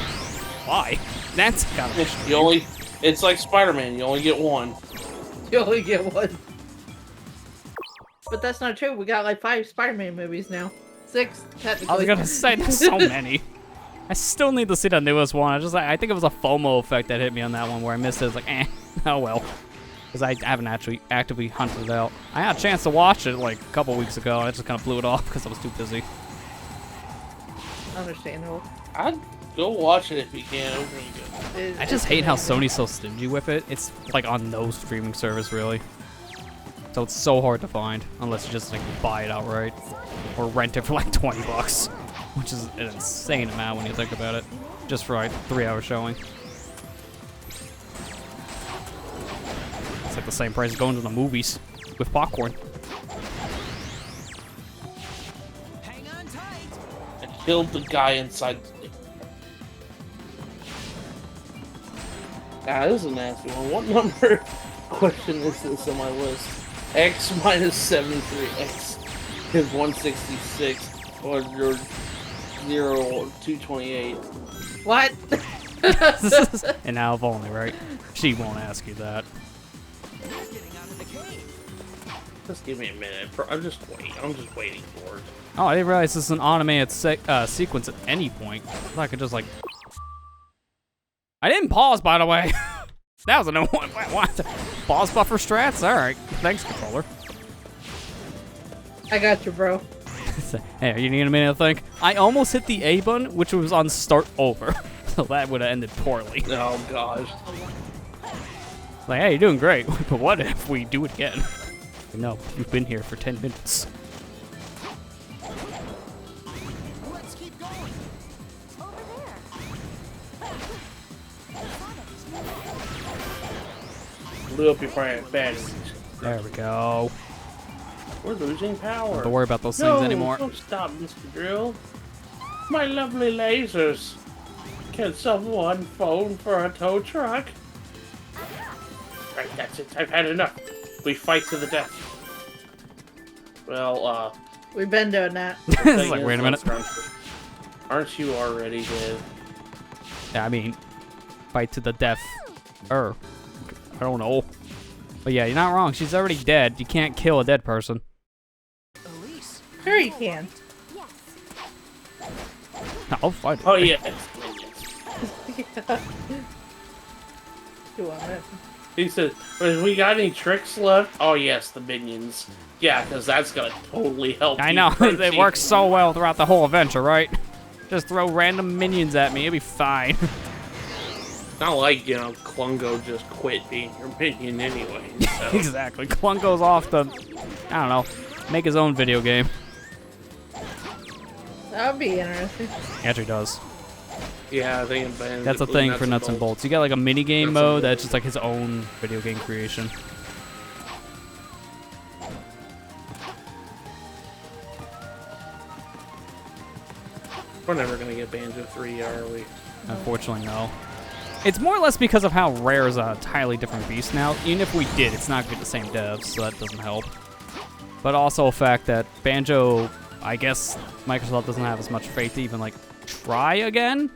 Why? That's kind of You only, it's like Spider-Man. You only get one. You only get one. But that's not true. We got like 5 Spider-Man movies now. 6, technically. I was gonna say there's so many. I still need to see the newest one. I think it was a FOMO effect that hit me on that one where I missed it. It's like, oh well. Because I haven't actually actively hunted it out. I had a chance to watch it like a couple weeks ago, and I just kind of blew it off because I was too busy. Understandable. I'd go watch it if you can. It was really good. I just hate how Sony's so stingy with it. It's like on no streaming service really. So it's so hard to find unless you just like buy it outright or rent it for like 20 bucks, which is an insane amount when you think about it, just for like 3-hour showing. It's like the same price as going to the movies with popcorn. Hang on tight. I killed the guy inside. Ah, this is a nasty one. What number question is this on my list? X minus 73. X is 166 or 228. What? And now if only, right? She won't ask you that. You're getting out of the cave. Just give me a minute. I'm just waiting for it. Oh, I didn't realize this is an automated sequence at any point. I thought I could just like... I didn't pause, by the way. That was a new one. What? Pause buffer strats? Alright. Thanks, controller. I got you, bro. Hey, you need a minute to think? I almost hit the A button, which was on start over. So that would have ended poorly. Oh gosh. Like, hey, you're doing great. But what if we do it again? No, you've been here for 10 minutes. Let's keep going. blew up your batteries. There we go. We're losing power. Don't worry about those No, things anymore. Don't stop, Mr. Drill. My lovely lasers. Can someone phone for a tow truck? Right, that's it. I've had enough. We fight to the death. Well, We've been doing that. It's like, wait a minute. Aren't you already dead? Yeah, I mean, fight to the death. I don't know. But yeah, you're not wrong. She's already dead. You can't kill a dead person. Elise. Sure you can. Yes. I'll fight it. Oh, yeah. You want it? He said, we got any tricks left? Oh, yes, the minions. Yeah, because that's going to totally help. I you, know. It Crunchy. works so well throughout the whole adventure, right? Just throw random minions at me. It'll be fine. Not like, you know, Klungo just quit being your minion anyway. So. Exactly. Klunk goes off to, I don't know, make his own video game. That would be interesting. He actually does. Yeah, I think That's a thing for Nuts and Bolts. You got like a mini game mode that's just like his own video game creation. We're never going to get Banjo 3, are we? Unfortunately, no. It's more or less because of how Rare is a entirely different beast now. Even if we did, it's not going to be the same devs, so that doesn't help. But also the fact that Banjo, I guess Microsoft doesn't have as much faith to even like try again.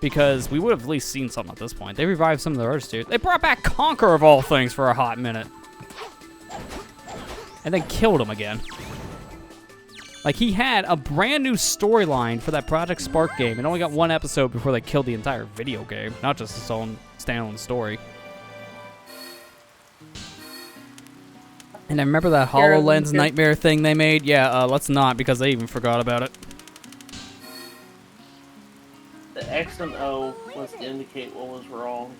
Because we would have at least seen something at this point. They revived some of the artists, dude. They brought back Conquer of all things for a hot minute. And then killed him again. Like, he had a brand new storyline for that Project Spark game and only got one episode before they killed the entire video game, not just its own standalone story. And I remember that HoloLens nightmare thing they made. Yeah, let's not, because they even forgot about it. The X and O was to indicate what was wrong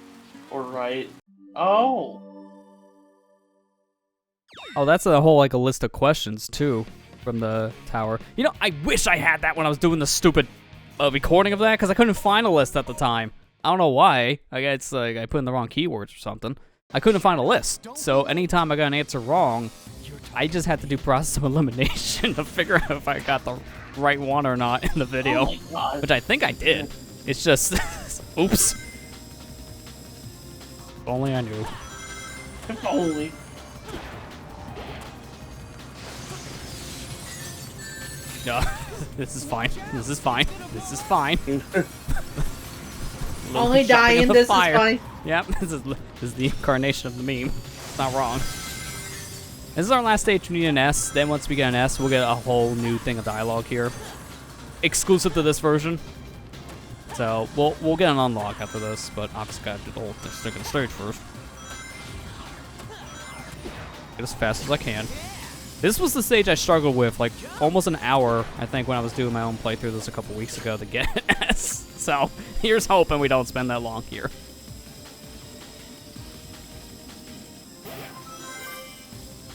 or right. Oh! Oh, that's a whole, like, a list of questions, too, from the tower. You know, I wish I had that when I was doing the stupid recording of that, because I couldn't find a list at the time. I don't know why. I guess, like, I put in the wrong keywords or something. I couldn't find a list, so anytime I got an answer wrong, I just had to do process of elimination to figure out if I got the right one or not in the video, Oh my God. which I think I did. It's just, oops. If only I knew. If only. No, this is fine. This is fine. This is fine. Only Jumping dying, in the this fire. is fine. Yep, this is the incarnation of the meme. It's not wrong. This is our last stage. We need an S. Then once we get an S, we'll get a whole new thing of dialogue here, exclusive to this version. So we'll get an unlock after this, but obviously gotta do the whole second stage first. Get as fast as I can. This was the stage I struggled with, like almost an hour, I think, when I was doing my own playthrough this a couple weeks ago to get an S. So here's hoping we don't spend that long here.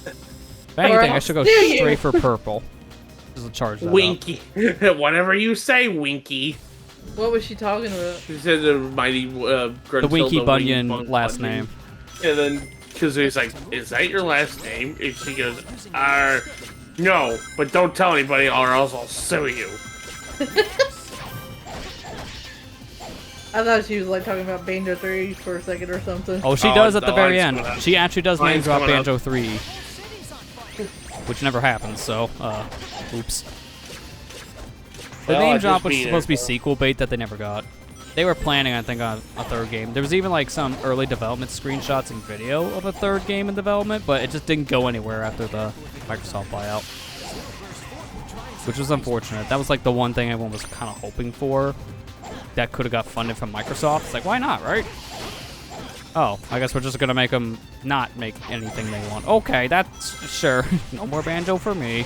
If anything, I should go straight for purple. Just to charge that up. Winky. Whatever you say, Winky. What was she talking about? She said the mighty The Winky Bunyan last name. And then, because he's like, is that your last name? And she goes, no, but don't tell anybody or else I'll sue you. I thought she was like talking about Banjo 3 for a second or something. Oh, she Oh, does at the the very line's end. coming up. She actually does name Line's drop coming up. Banjo 3. Which never happens, so, oops. The Well, I name just drop was beat it, supposed to be so. sequel bait that they never got. They were planning, I think, on a third game. There was even like some early development screenshots and video of a third game in development, but it just didn't go anywhere after the Microsoft buyout. Which was unfortunate. That was like the one thing everyone was kind of hoping for that could have got funded from Microsoft. It's like, why not, right? Oh, I guess we're just gonna make them not make anything they want. Okay, that's sure. No more Banjo for me.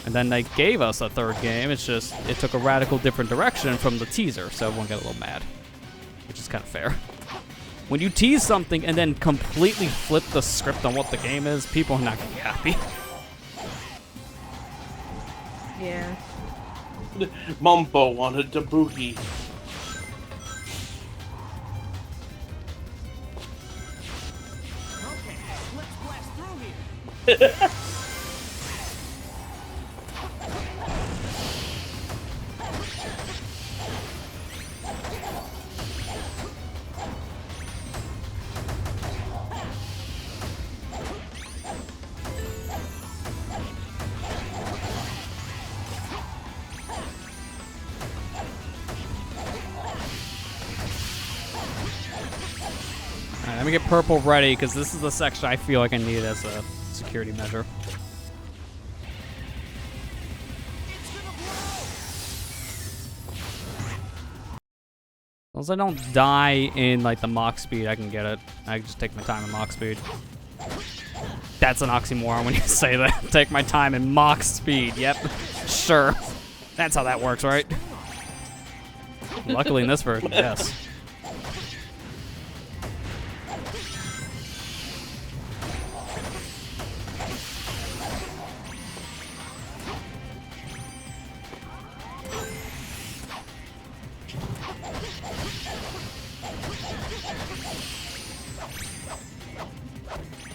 And then they gave us a third game. It's just, it took a radical different direction from the teaser, so everyone got a little mad. Which is kind of fair. When you tease something and then completely flip the script on what the game is, people are not gonna be happy. Yeah. Mumbo wanted the booty. Alright, let me get purple ready, because this is the section I feel like I need as a security measure. As long as I don't die in, like, the Mach speed, I can get it. I can just take my time in Mach speed. That's an oxymoron when you say that. Take my time in Mach speed. Yep. Sure. That's how that works, right? Luckily in this version, yes.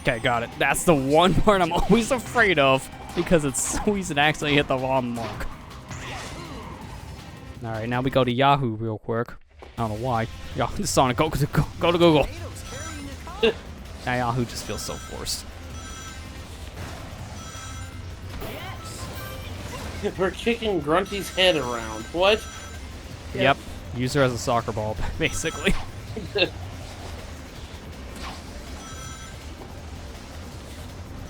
Okay, got it. That's the one part I'm always afraid of because it's so easy to accidentally hit the wrong mark. Alright, now we go to Yahoo real quick. I don't know why. Yahoo, Sonic, go to Google. Now Yahoo just feels so forced. We're kicking Grunty's head around. What? Yep. Use her as a soccer ball, basically.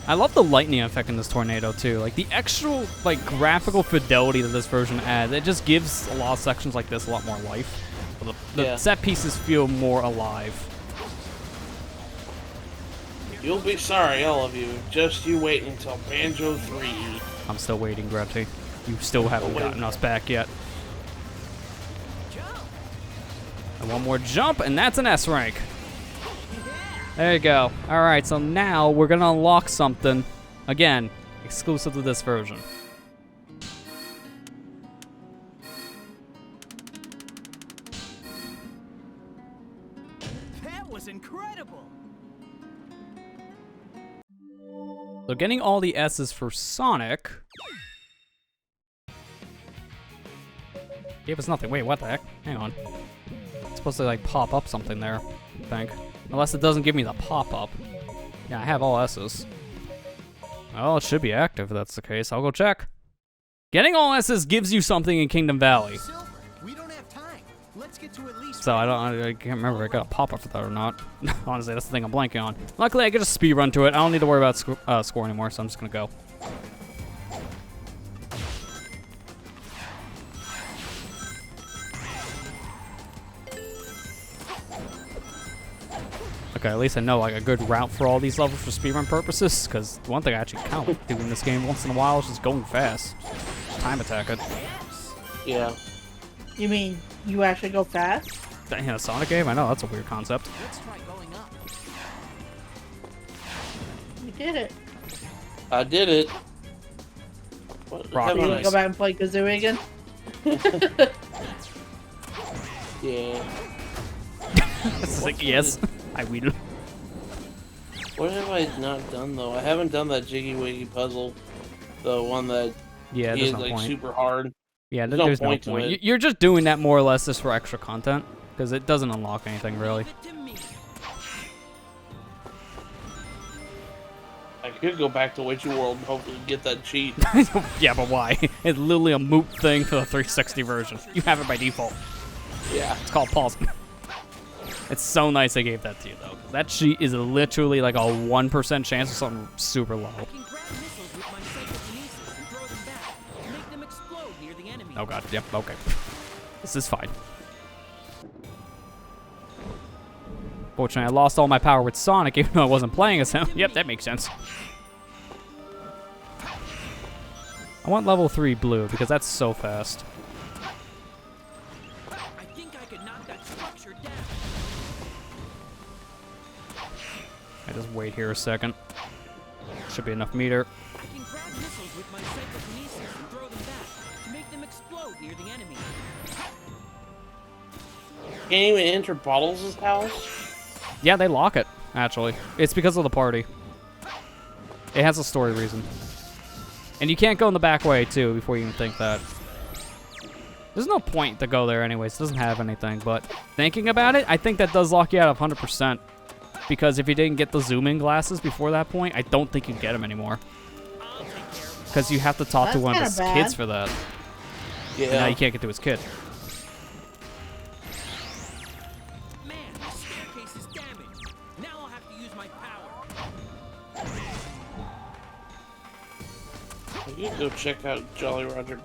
I love the lightning effect in this tornado too. Like the extra graphical fidelity that this version adds, it just gives a lot of sections like this a lot more life. The set pieces feel more alive. You'll be sorry, all of you. Just you wait until Banjo 3. I'm still waiting, Grunty. You still haven't gotten us back yet. And one more jump, and that's an S rank. There you go. Alright, so now we're gonna unlock something. Again, exclusive to this version. That was incredible. So getting all the S's for Sonic gave us nothing. Wait, what the heck? Hang on. It's supposed to pop up something there, I think. Unless it doesn't give me the pop-up. Yeah, I have all S's. Well, it should be active if that's the case. I'll go check. Getting all S's gives you something in Kingdom Valley. Silver, we don't have time. Let's get to at least. So I can't remember if I got a pop-up for that or not. Honestly, that's the thing I'm blanking on. Luckily, I get a speed run to it. I don't need to worry about score anymore, so I'm just gonna go. Okay, at least I know a good route for all these levels for speedrun purposes, because one thing I actually kind of do in this game once in a while is just going fast. Time attack it. Yeah. You mean you actually go fast? In a Sonic game? I know, that's a weird concept. Let's try going up. You did it. I did it. What, Rock. You haven't want I to go back and play Kazooie again? Yeah. It's like, yes, I will. What have I not done though? I haven't done that Jiggy Wiggy puzzle, the one that Yeah, there's is no like point. super hard. Yeah, There's there's no no point to point. it. You're just doing that more or less just for extra content, because it doesn't unlock anything really. Leave it to me. I could go back to Witchy World and hopefully get that cheat. Yeah, but why? It's literally a moot thing for the 360 version. You have it by default. Yeah. It's called pausing. It's so nice they gave that to you, though. That cheat is literally like a 1% chance of something super low. I can grab missiles with my psychokinesis and throw them back. Make them explode near the enemy. Oh god, yep, okay. This is fine. Fortunately, I lost all my power with Sonic, even though I wasn't playing as him. Yep, that makes sense. I want level 3 blue, because that's so fast. I think I could knock that structure down. I just wait here a second. Should be enough meter. I can grab missiles with my psychokinesis and throw them back to make them explode near the enemy. Can't even enter Bottles' house? Yeah, they lock it, actually. It's because of the party. It has a story reason. And you can't go in the back way, too, before you even think that. There's no point to go there anyways. It doesn't have anything, but thinking about it, I think that does lock you out of 100%. Because if you didn't get the zoom-in glasses before that point, I don't think you'd get them anymore. Because you have to talk to That's one of his kinda kids bad. for that. Yeah. And now you can't get to his kid. Man, the staircase is damaged. Now I'll have to use my power. You can go check out Jolly Roger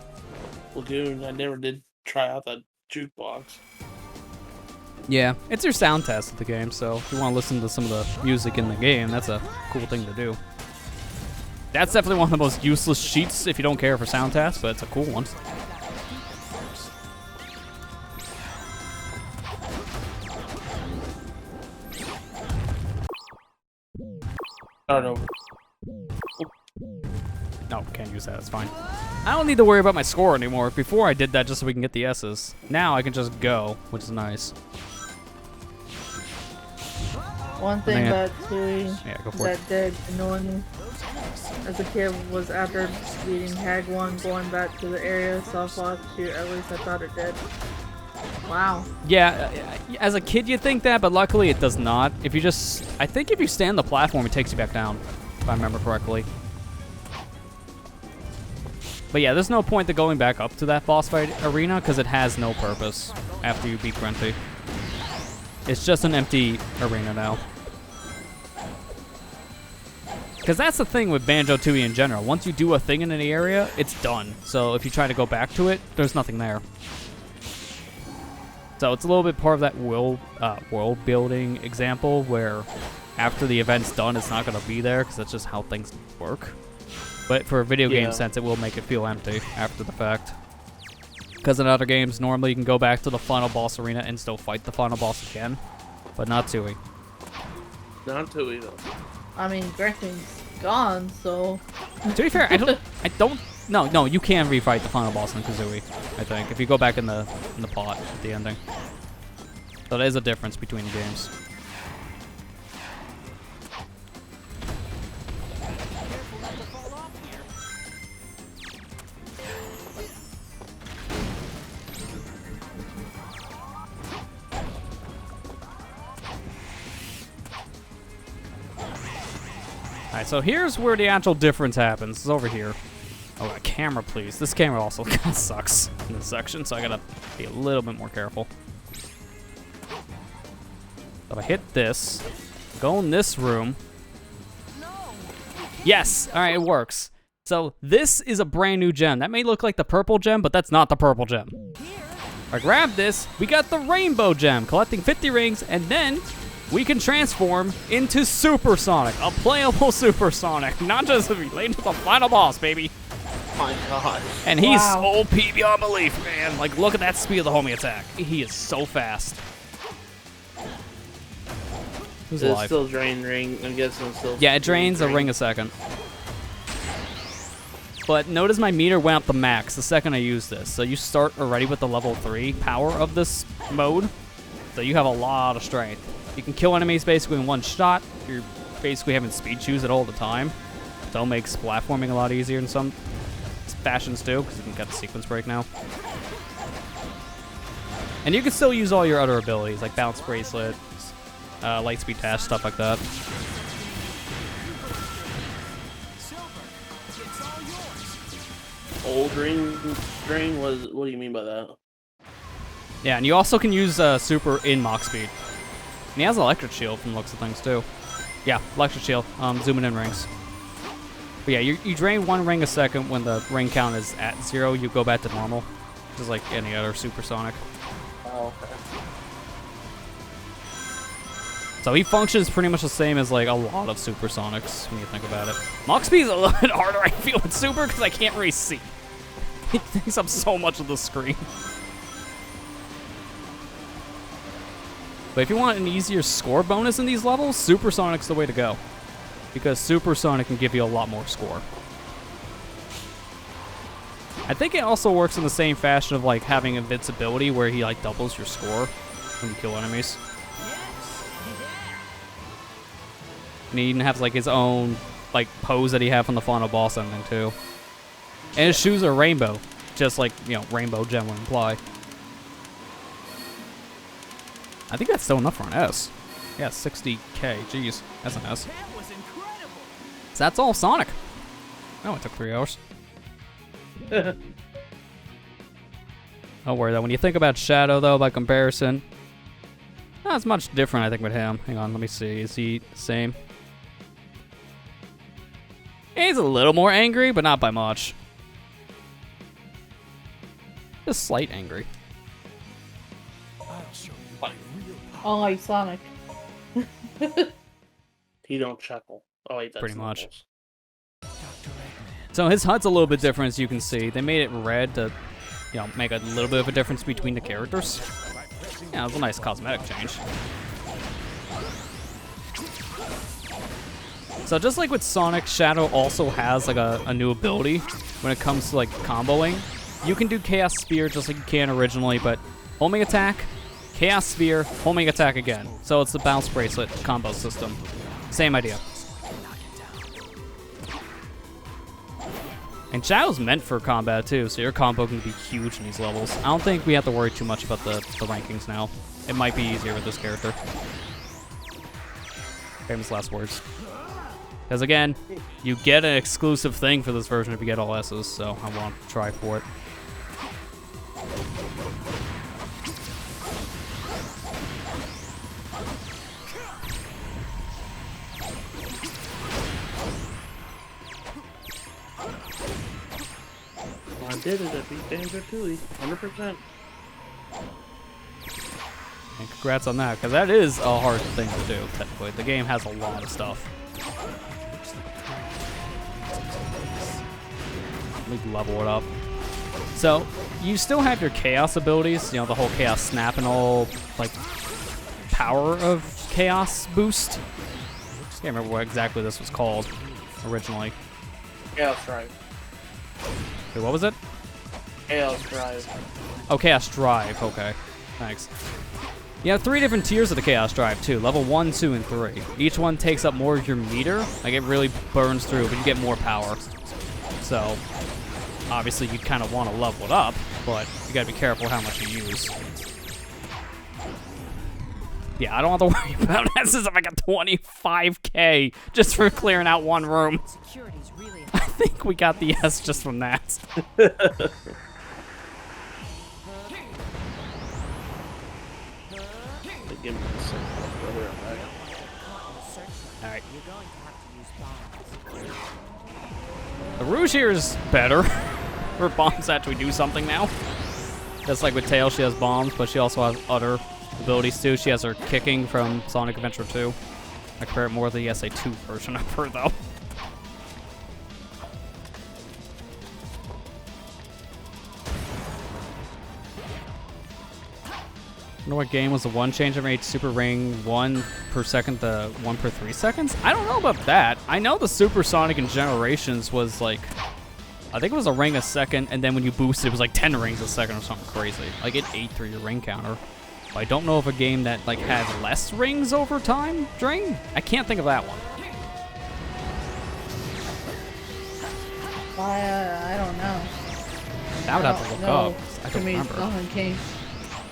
Lagoon. I never did try out that jukebox. Yeah, it's your sound test of the game, so if you want to listen to some of the music in the game, that's a cool thing to do. That's definitely one of the most useless cheats if you don't care for sound tests, but it's a cool one. Start over. No, can't use that, it's fine. I don't need to worry about my score anymore. Before I did that just so we can get the S's. Now I can just go, which is nice. One thing Yeah. that Tui Yeah, go for it. that did annoy me as a kid was after beating Hag 1, going back to the area softball shoot. At least I thought it did. Wow. Yeah, as a kid you'd think that, but luckily it does not. If you just, I think if you stand the platform, it takes you back down, if I remember correctly. But yeah, there's no point to going back up to that boss fight arena, because it has no purpose after you beat Grunty. It's just an empty arena now. Because that's the thing with Banjo-Tooie in general. Once you do a thing in an area, it's done. So if you try to go back to it, there's nothing there. So it's a little bit part of that world building example where after the event's done, it's not going to be there because that's just how things work. But for a video game sense, it will make it feel empty after the fact. Because in other games, normally you can go back to the final boss arena and still fight the final boss again. But not Tooie. Not Tui though. I mean, Griffin's gone, so To be fair, no, you can refight the final boss in Kazooie, I think, if you go back in the pot at the ending. So there is a difference between the games. Alright, so here's where the actual difference happens. It's over here. Oh, a camera, please. This camera also kind of sucks in this section, so I gotta be a little bit more careful. So if I hit this, go in this room. Yes! Alright, it works. So this is a brand new gem. That may look like the purple gem, but that's not the purple gem. If I grab this, we got the rainbow gem, collecting 50 rings, and then we can transform into Super Sonic, a playable Super Sonic, not just related to the final boss, baby. My God. And he's Wow. OP beyond belief, man. Like, look at that speed of the homie attack. He is so fast. Who's It's alive? still drain ring. I'm guessing it's still. Yeah, it drains a ring a second. But notice my meter went up to max the second I use this. So you start already with the level 3 power of this mode. So you have a lot of strength. You can kill enemies basically in one shot. You're basically having speed shoes it all the time. So it makes platforming a lot easier in some fashions too, because you can get the sequence break now. And you can still use all your other abilities, like bounce bracelet, light speed dash, stuff like that. Old drain was. What do you mean by that? Yeah, and you also can use super in Mach speed. And he has an electric shield from the looks of things too. Yeah, electric shield, zooming in rings. But yeah, you drain one ring a second. When the ring count is at 0, you go back to normal. Just like any other Supersonic. Oh, okay. So he functions pretty much the same as like a lot of Supersonics when you think about it. Mach speed is a little bit harder, I feel, with Super because I can't really see. He takes up so much of the screen. But if you want an easier score bonus in these levels, Supersonic's the way to go. Because Supersonic can give you a lot more score. I think it also works in the same fashion of like having invincibility where he like doubles your score when you kill enemies. And he even has like his own like pose that he had from the final boss ending too. And his shoes are rainbow, just like, you know, rainbow gem would imply. I think that's still enough for an S. Yeah, 60K. Jeez, that's an S. That was incredible. So that's all Sonic. Oh, it took 3 hours. Don't worry though, when you think about Shadow though, by comparison, not as much different I think with him. Hang on, let me see. Is he the same? He's a little more angry, but not by much. Just slight angry. Oh, like Sonic. He don't chuckle. Oh wait, that's Pretty much. Knuckles. So his HUD's a little bit different, as you can see. They made it red to, you know, make a little bit of a difference between the characters. Yeah, it was a nice cosmetic change. So just like with Sonic, Shadow also has like a new ability when it comes to like comboing. You can do Chaos Spear just like you can originally, but homing attack, Chaos Spear, homing attack again. So it's the bounce bracelet combo system. Same idea. And Shadow's meant for combat too, so your combo can be huge in these levels. I don't think we have to worry too much about the rankings now. It might be easier with this character. Famous last words. Because again, you get an exclusive thing for this version if you get all S's, so I want to try for it. I did it. I beat Danger Tooie. 100%. And congrats on that, because that is a hard thing to do, technically. The game has a lot of stuff. Let me level it up. So, you still have your Chaos abilities, you know, the whole Chaos Snap and all, like, power of Chaos boost. I can't remember what exactly this was called originally. Chaos Drive. Wait, what was it? Chaos Drive. Oh, Chaos Drive. Okay. Thanks. You have 3 different tiers of the Chaos Drive, too. Level 1, 2, and 3. Each one takes up more of your meter. Like, it really burns through, but you get more power. So, obviously, you kind of want to level it up, but you got to be careful how much you use. Yeah, I don't have to worry about S's if I got 25K just for clearing out one room. Security's really I think we got the S just from that. Give me a second. Alright. You're going to have to use bombs. The Rouge here is better. Her bombs actually do something now. Just like with Tail, she has bombs, but she also has other abilities too. She has her kicking from Sonic Adventure 2. I compare it more to the SA2 version of her though. I wonder what game was the one change that made Super Ring 1 per second to 1 per 3 seconds? I don't know about that. I know the Super Sonic in Generations was like, I think it was a ring a second, and then when you boosted it was like 10 rings a second or something crazy. Like it ate through your ring counter. But I don't know if a game that like had less rings over time drain. I can't think of that one. I don't know. That would have to look up. I To don't me, remember. Sonic came.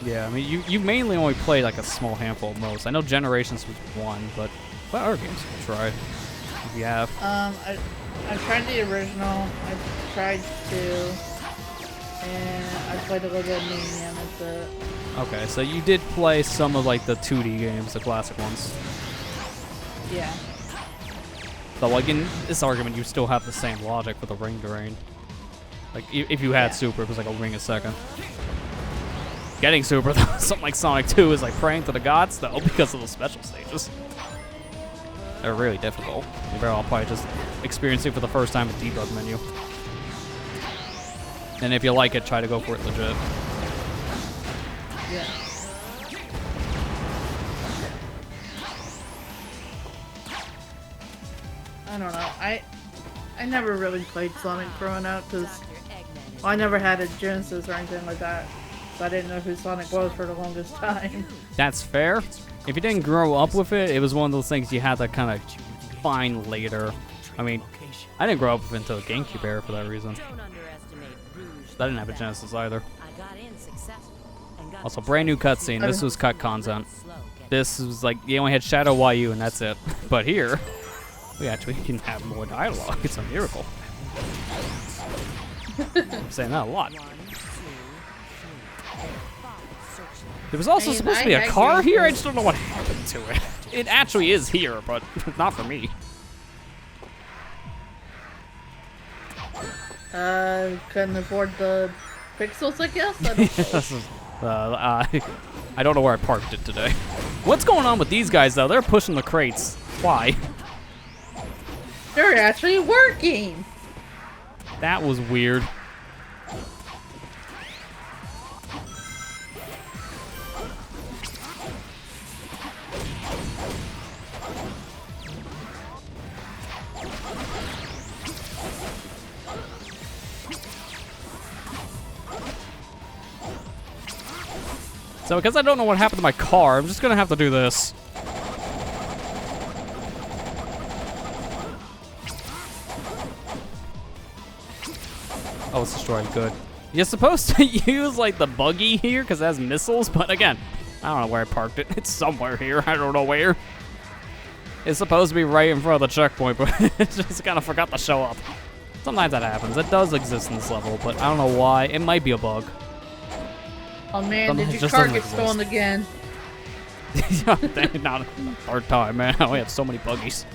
Yeah, I mean, you mainly only played like a small handful at most. I know Generations was one, but what other games have you tried? If you have. I tried the original. I tried 2, and I played a little bit of Mania. That's it. Okay, so you did play some of like the 2D games, the classic ones. Yeah. But like in this argument, you still have the same logic for the ring drain. Like if you had Super, it was like a ring a second. Getting Super, though, something like Sonic 2 is like praying to the gods, though, because of the special stages. They're really difficult. You're all probably just experiencing for the first time the debug menu. And if you like it, try to go for it legit. Yeah. I don't know. I never really played Sonic growing up because I never had a Genesis or anything like that. So I didn't know who Sonic was for the longest time. That's fair. If you didn't grow up with it, it was one of those things you had to kind of find later. I mean, I didn't grow up into a GameCube era for that reason. Don't underestimate Rouge. I didn't have a Genesis either. I got in successful and got Also, brand new cutscene. This was cut content. This was like, you only had Shadow YU and that's it. But here, we actually can have more dialogue. It's a miracle. I'm saying that a lot. There was also supposed to be a car here. I just don't know what happened to it. It actually is here, but not for me. Couldn't afford the pixels, I guess? I don't know. I don't know where I parked it today. What's going on with these guys, though? They're pushing the crates. Why? They're actually working! That was weird. So because I don't know what happened to my car, I'm just gonna have to do this. Oh, it's destroyed. Good. You're supposed to use like the buggy here because it has missiles, but again, I don't know where I parked it. It's somewhere here. I don't know where. It's supposed to be right in front of the checkpoint, but it just kind of forgot to show up. Sometimes that happens. It does exist in this level, but I don't know why. It might be a bug. Oh man, Sometimes did it your just car doesn't get exist. stolen again? Not a hard time, man. We have so many buggies.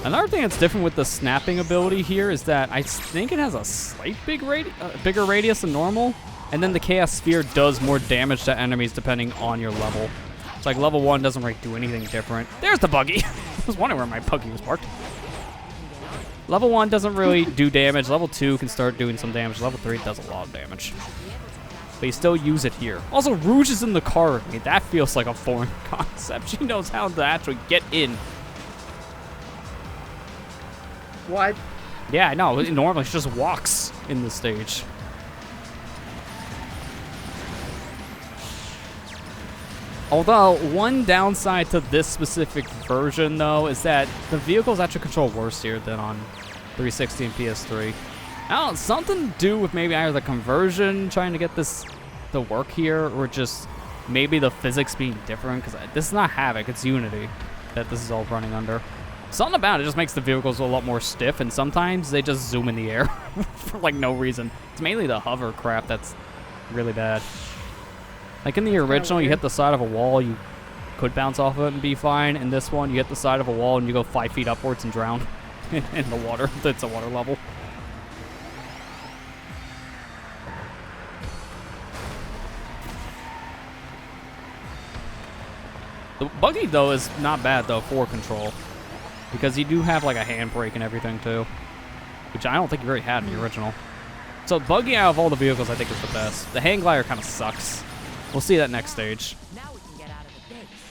Another thing that's different with the snapping ability here is that I think it has a slight bigger radius than normal, and then the Chaos Sphere does more damage to enemies depending on your level. It's like level 1 doesn't really do anything different. There's the buggy! I was wondering where my buggy was parked. Level 1 doesn't really do damage. Level 2 can start doing some damage. Level 3 does a lot of damage. But you still use it here. Also, Rouge is in the car. I mean, that feels like a foreign concept. She knows how to actually get in. What? Yeah, I know. Normally, she just walks in the stage. Although, one downside to this specific version, though, is that the vehicles actually control worse here than on 360 and PS3. I don't know, something to do with maybe either the conversion, trying to get this to work here, or just maybe the physics being different, because this is not Havoc, it's Unity that this is all running under. Something about it just makes the vehicles a lot more stiff, and sometimes they just zoom in the air for like no reason. It's mainly the hover crap that's really bad. Like in the original, you hit the side of a wall, you could bounce off of it and be fine. In this one, you hit the side of a wall and you go 5 feet upwards and drown in the water. It's a water level. The buggy, though, is not bad, though, for control. Because you do have, like, a handbrake and everything, too. Which I don't think you already had in the original. So, buggy out of all the vehicles, I think, is the best. The hang glider kind of sucks. We'll see that next stage. Now we can get out of the base.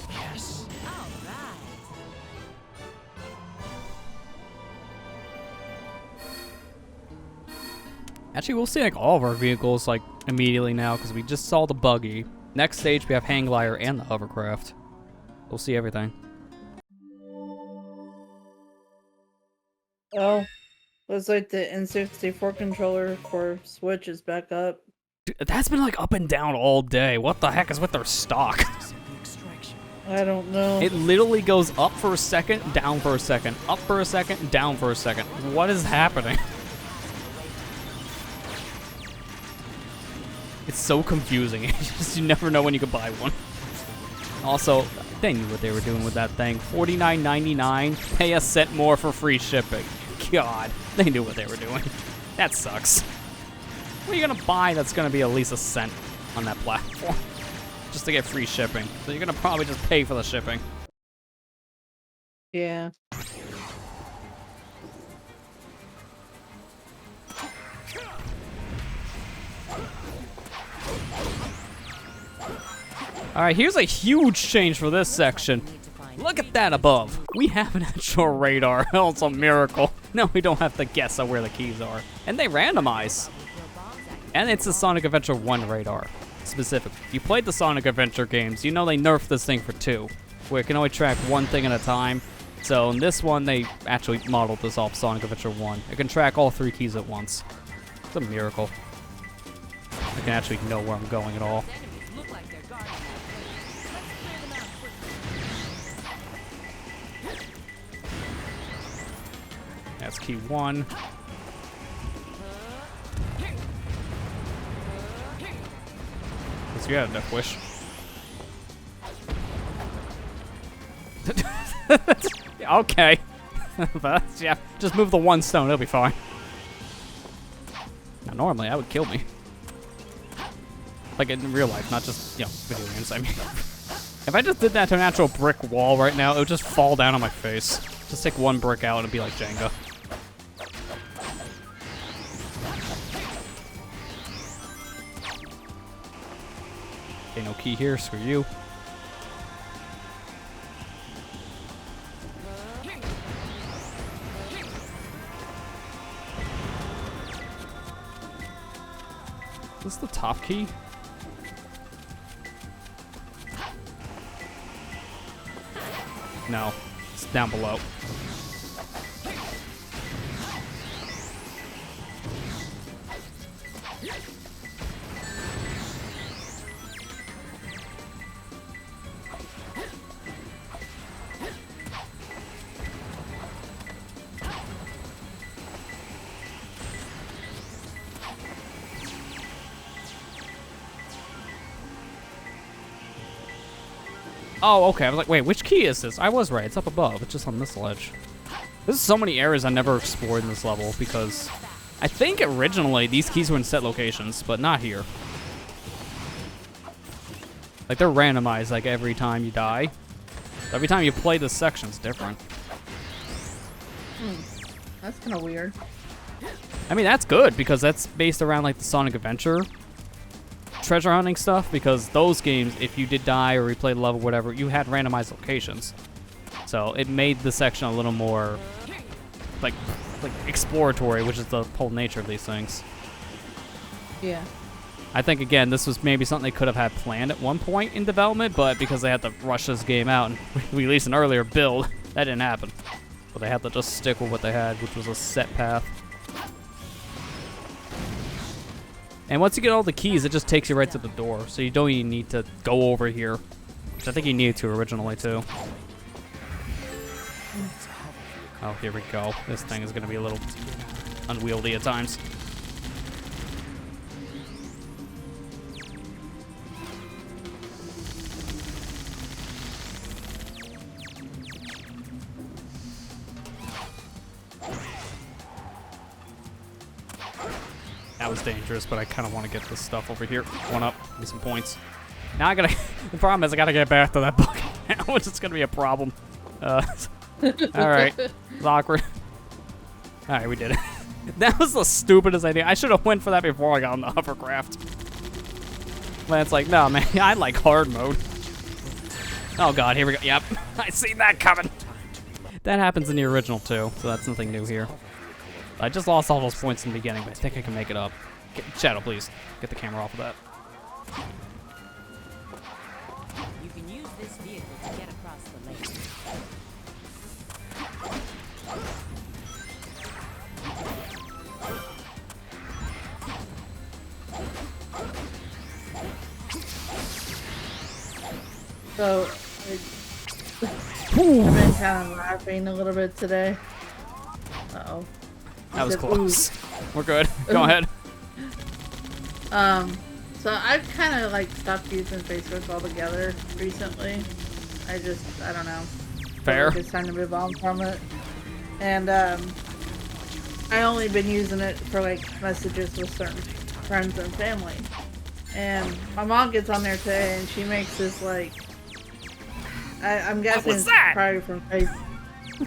Yes. All right. Actually, we'll see, like, all of our vehicles, like, immediately now, because we just saw the buggy. Next stage, we have hang glider and the hovercraft. We'll see everything. Oh, looks like the N64 controller for Switch is back up. Dude, that's been, like, up and down all day. What the heck is with their stock? I don't know. It literally goes up for a second, down for a second, up for a second, down for a second. What is happening? It's so confusing. You never know when you can buy one. Also, they knew what they were doing with that thing. $49.99, pay a cent more for free shipping. God, they knew what they were doing. That sucks. What are you gonna buy that's gonna be at least a cent on that platform? Just to get free shipping. So you're gonna probably just pay for the shipping. Yeah. Alright, here's a huge change for this section. Look at that above. We have an actual radar. Oh, it's a miracle. No, we don't have to guess on where the keys are. And they randomize. And it's the Sonic Adventure 1 radar, specific. If you played the Sonic Adventure games, you know they nerfed this thing for 2, where it can only track one thing at a time. So in this one, they actually modeled this off Sonic Adventure 1. It can track all 3 keys at once. It's a miracle. I can actually know where I'm going at all. That's key 1. Guess you had a death wish. Yeah, okay. But yeah, just move the 1 stone, it'll be fine. Now, normally, that would kill me. Like in real life, not just, video games, I mean. If I just did that to an actual brick wall right now, it would just fall down on my face. Just take 1 brick out and it'd be like Jenga. Okay, no key here, screw you. Is this the top key? No, it's down below. Oh, okay. I was like, wait, which key is this? I was right. It's up above. It's just on this ledge. There's so many areas I never explored in this level because I think originally these keys were in set locations, but not here. Like, they're randomized, like, every time you die. Every time you play this section's different. That's kind of weird. I mean, that's good because that's based around, like, the Sonic Adventure treasure hunting stuff, because those games, if you did die or replay the level, whatever, you had randomized locations. So it made the section a little more like exploratory, which is the whole nature of these things. Yeah. I think again, this was maybe something they could have had planned at one point in development, but because they had to rush this game out and release an earlier build, that didn't happen. So they had to just stick with what they had, which was a set path. And once you get all the keys, it just takes you right to the door, so you don't even need to go over here. Which I think you needed to originally, too. Oh, here we go. This thing is going to be a little unwieldy at times. That was dangerous, but I kind of want to get this stuff over here. One up, give me some points. Now I gotta. The problem is I gotta get back to that bucket now, which is gonna be a problem. All right, it's awkward. All right, we did it. That was the stupidest idea. I should have went for that before I got on the hovercraft. But it's like, no, man, I like hard mode. Oh god, here we go. Yep, I seen that coming. That happens in the original too, so that's nothing new here. I just lost all those points in the beginning, but I think I can make it up. Shadow, please. Get the camera off of that. You can use this vehicle to get across the lake. So, I've been kind of laughing a little bit today. Uh-oh. That was said, close. We're good. Go ahead. So I've kind of like stopped using Facebook altogether recently. I don't know. Fair. It's time to move on from it. And I only been using it for like messages with certain friends and family. And my mom gets on there today and she makes this like, I'm guessing was that? it's probably from Facebook.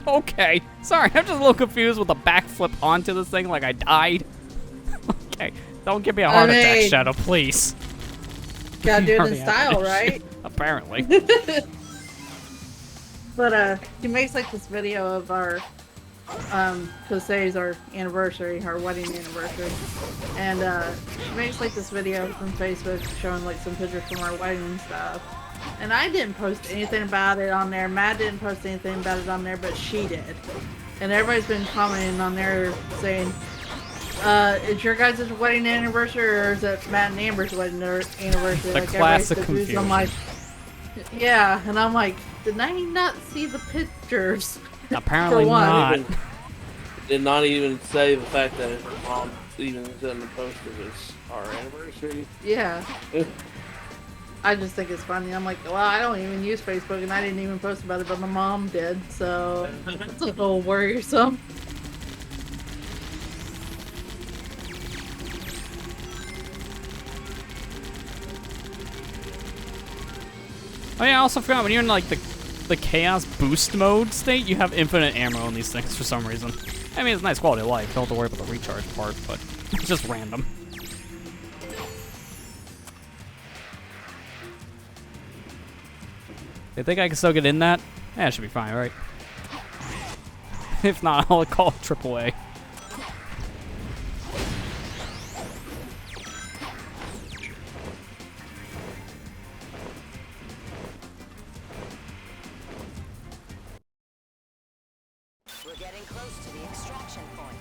Okay. Sorry, I'm just a little confused with the backflip onto this thing like I died. Okay. Don't give me a heart attack, Shadow, please. Gotta do it Already in had style, that right? shit, apparently. But he makes like this video of our because today's our anniversary, our wedding anniversary, and she makes like this video from Facebook showing like some pictures from our wedding and stuff. And I didn't post anything about it on there. Matt didn't post anything about it on there, but she did. And everybody's been commenting on there saying, is your guys' wedding anniversary or is it Matt and Amber's wedding anniversary? The like classic everybody's confused. I'm like, yeah, and I'm like, did I not see the pictures? Apparently For one. not. Did not even say the fact that her mom even sent the post of this our anniversary. Yeah. I just think it's funny. I'm like, well, I don't even use Facebook and I didn't even post about it, but my mom did, so it's a little worrisome. Oh yeah, I also forgot when you're in like the chaos boost mode state, you have infinite ammo on these things for some reason. I mean, it's nice quality of life. You don't have to worry about the recharge part, but it's just random. You think I can still get in that? Yeah, it should be fine, right? If not, I'll call AAA. We're getting close to the extraction point.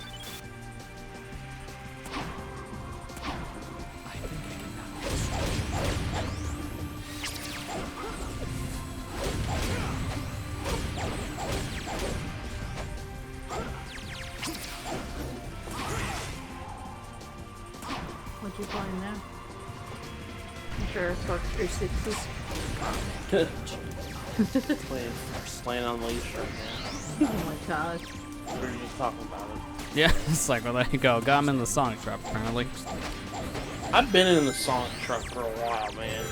What you playing now? I'm sure Xbox 360. Playing Unleashed right Oh my god. now. We were just talking about it. Yeah, it's like, well, there you go. Got him in the Sonic trap, apparently. I've been in the Sonic truck for a while, man.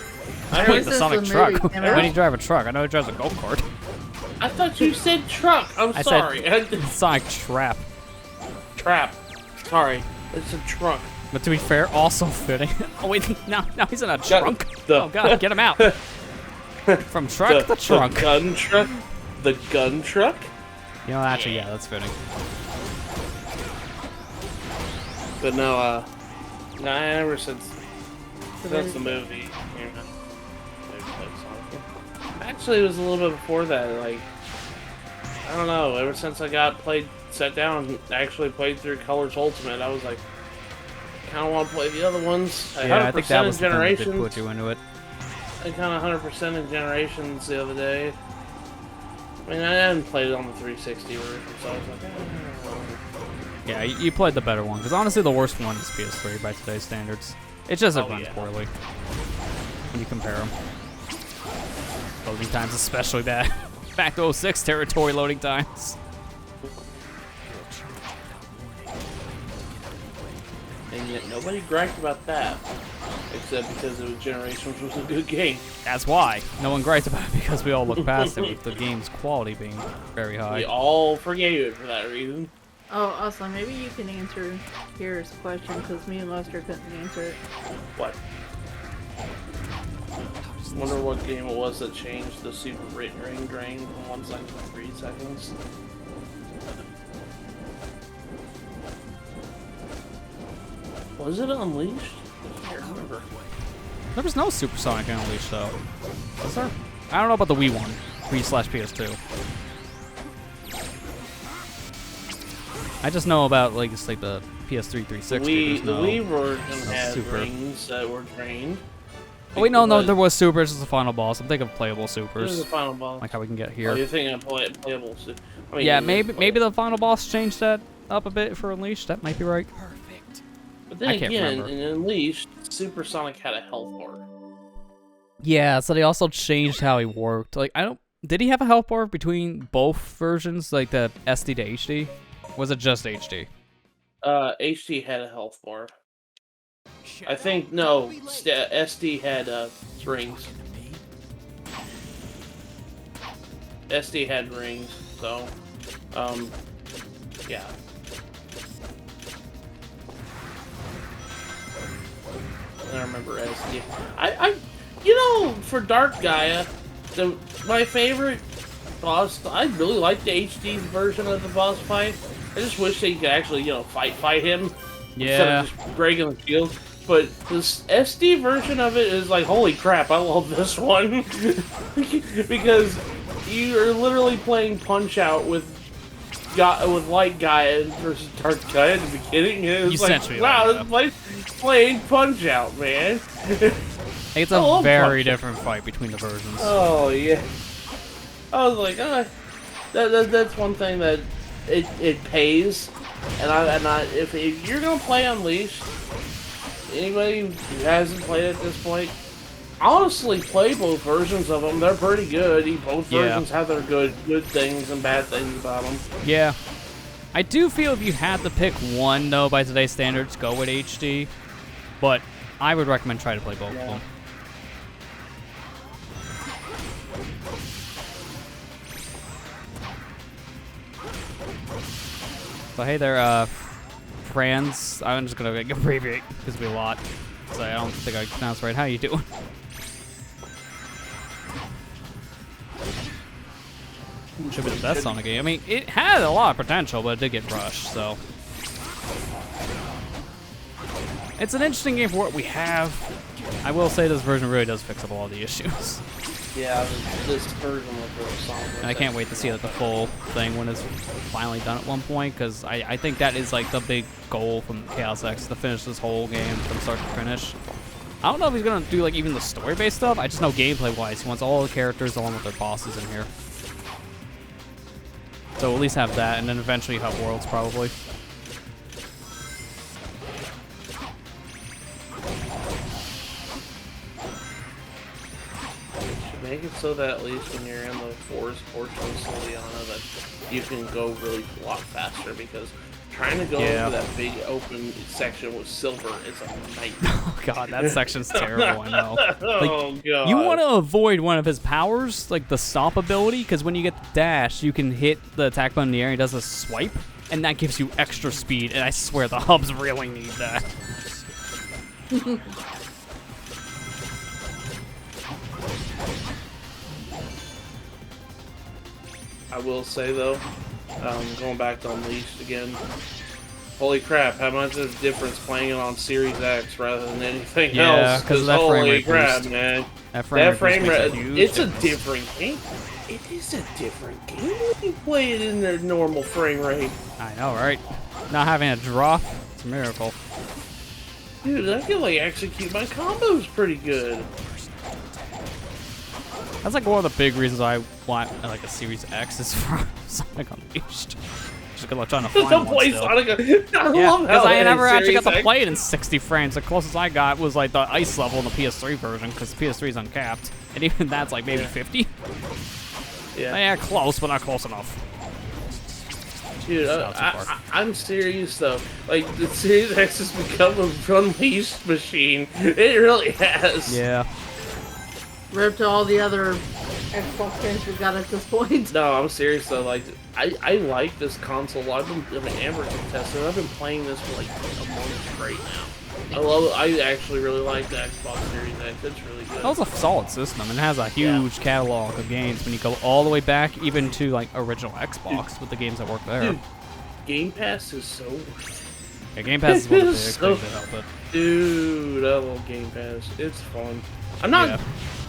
Ever Wait, the since Sonic the truck? movie came When out. do you drive a truck? I know he drives a go-kart. I thought you said truck. I'm I sorry. said Sonic trap. Trap. Sorry. It's a truck. But to be fair, also fitting. Oh wait, now he's in a trunk. the- Oh god, get him out. From truck to trunk. The gun truck. The gun truck. You know, actually, yeah, that's fitting. But no, ever since the movie came out, I played Sonic. Actually, it was a little bit before that. Like, I don't know. Ever since I sat down and actually played through Colors Ultimate, I was like, kind of want to play the other ones. Yeah, I think that was the thing that did Generations. put you into it. I kind of 100% in Generations the other day. I mean, I hadn't played it on the 360 version, so I was like, Yeah, you played the better one, because honestly the worst one is PS3 by today's standards. It just runs yeah. poorly when you compare them. Loading times especially bad. Back to 06 territory loading times. and yet nobody griped about that, except because it was Generations was a good game. That's why. No one gripes about it because we all look past it with the game's quality being very high. We all forgave it for that reason. Oh, also, maybe you can answer Kira's question, because me and Lester couldn't answer it. What? Wonder what game it was that changed the super ring drain from 1 second to 3 seconds. Was it Unleashed? I can't remember. There was no Supersonic Unleashed though. Was there? I don't know about the Wii one. Wii/PS2. I just know about like it's like the PS3 360. The no, Wii version no had super. rings that were drained. Oh wait, no, there was supers as the final boss. I'm thinking of playable This is supers, the final boss. like how we can get Oh, here. you're thinking of playable. I mean, Yeah, you maybe play- the final boss changed that up a bit for Unleashed. That might be right. Perfect. But then I can't again, remember. in Unleashed, Super Sonic had a health bar. Yeah, so they also changed how he worked. Like did he have a health bar between both versions, like the SD to HD? Was it just HD? HD had a health bar. I think no, SD had rings. SD had rings, so yeah. I remember SD. I you know, for Dark Gaia, my favorite boss. I really like the HD version of the boss fight. I just wish they could actually, you know, fight him instead Yeah. of just breaking the shield. But this SD version of it is like, holy crap! I love this one because you are literally playing Punch Out with Light Gaia versus Dark Gaia at the beginning. And it's like, wow, this place playing Punch Out, man. It's a very different fight between the versions. Oh yeah. I was like, that's one thing that it pays, and if you're gonna play Unleashed, anybody who hasn't played it at this point, honestly, play both versions of them. They're pretty good. Both versions have their good things and bad things about them. Yeah. I do feel if you had to pick one, though, by today's standards, go with HD. But I would recommend try to play both of them. So hey there, friends. I'm just gonna abbreviate because it'll be a lot. So I don't think I pronounced right. How you doing? Should be the best Sonic game. I mean, it had a lot of potential, but it did get rushed, so. It's an interesting game for what we have. I will say this version really does fix up all the issues. Yeah, this version of the Sonic. And I can't wait to see the full thing when it's finally done at one point, because I think that is like the big goal from Chaos X, to finish this whole game from start to finish. I don't know if he's gonna do like even the story-based stuff. I just know gameplay-wise, he wants all the characters along with their bosses in here. So at least have that, and then eventually have Worlds probably. Make it so that at least when you're in the forest portion of Soliana that you can go really a lot faster, because trying to go over that big open section with Silver is a nightmare. Oh god, that section's terrible, I know. Like, oh god. You want to avoid one of his powers, like the stop ability, because when you get the dash, you can hit the attack button in the air and he does a swipe, and that gives you extra speed, and I swear the hubs really need that. I will say though, going back to Unleashed again, holy crap, how much of a difference playing it on Series X rather than anything else. Because that holy frame crap, boost. man. That frame rate, it's a different game. It is a different game when you play it in the normal frame rate. I know, right? Not having a drop, it's a miracle. Dude, I can like execute my combos pretty good. That's like one of the big reasons I want like a Series X is for Sonic Unleashed. Just gonna trying to find one play still. Sonic. Yeah, because I never actually got to X. play it in 60 frames. The closest I got was like the ice level in the PS3 version, because the PS3 is uncapped, and even that's like maybe 50. Yeah, close, but not close enough. Dude, I'm serious though. Like, the Series X has become a Unleashed machine. It really has. Yeah. Rip to all the other Xbox games we got at this point. No, I'm serious though. Like, I like this console. Amber can test it. I've been playing this for like a month straight now. I love it. I actually really like the Xbox Series X. It's really good. That was a solid system. It has a huge catalog of games when you go all the way back, even to like original Xbox with the games that work there. Dude, Game Pass is so worth it. Yeah, Game Pass is one of the big things that help it. Dude, I love Game Pass. It's fun. I'm not.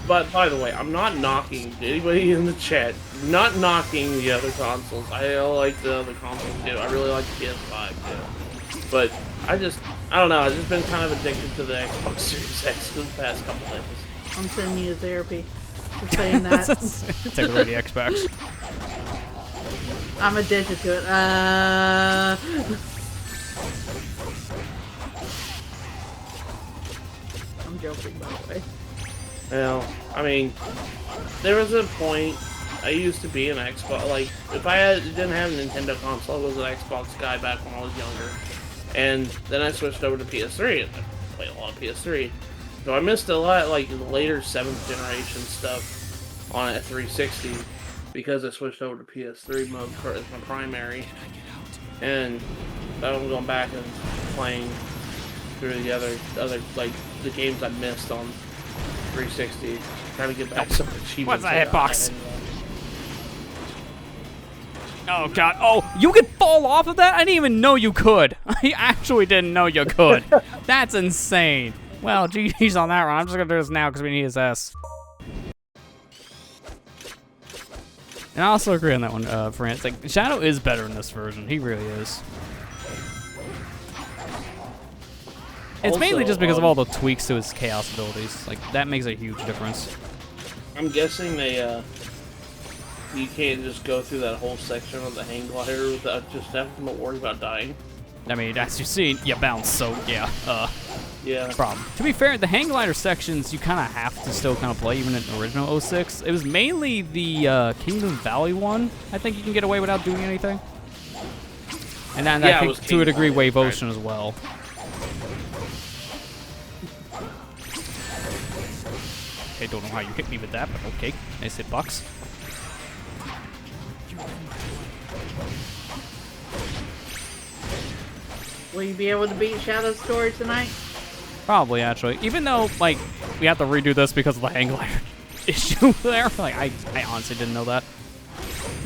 But by the way, I'm not knocking anybody in the chat. Not knocking the other consoles. I like the other consoles too. I really like the PS5 too. But I don't know. I've just been kind of addicted to the Xbox Series X for the past couple days. I'm sending you to therapy for saying that. Take away the Xbox. I'm addicted to it. I'm joking, by the way. Well, I mean, there was a point. I used to be an Xbox. Like, if I didn't have a Nintendo console, I was an Xbox guy back when I was younger. And then I switched over to PS3, and I played a lot of PS3. So I missed a lot, like, the later 7th generation stuff on a 360 because I switched over to PS3 mode as my primary. And I'm going back and playing through the other like, the games I missed on 360, trying to get back some achievements. What's that hitbox? Oh, God. Oh, you could fall off of that? I didn't even know you could. I actually didn't know you could. That's insane. Well, GG's on that one. I'm just going to do this now because we need his ass. And I also agree on that one, France. Like, Shadow is better in this version. He really is. It's Also, mainly just because of all the tweaks to his chaos abilities. Like, that makes a huge difference. I'm guessing they, you can't just go through that whole section of the hang glider without just having to worry about dying. I mean, as you've seen, you bounce, so yeah, Yeah. problem. To be fair, the hang glider sections you kind of have to still kind of play even in original 06. It was mainly the Kingdom Valley one. I think you can get away without doing anything. And then Yeah, I it think was to a degree Kingdom Wave Valley, Ocean as well. Okay, don't know how you hit me with that, but okay. Nice hitbox. Will you be able to beat Shadow's story tonight? Probably, actually. Even though, like, we have to redo this because of the hang glider issue there. Like, I honestly didn't know that.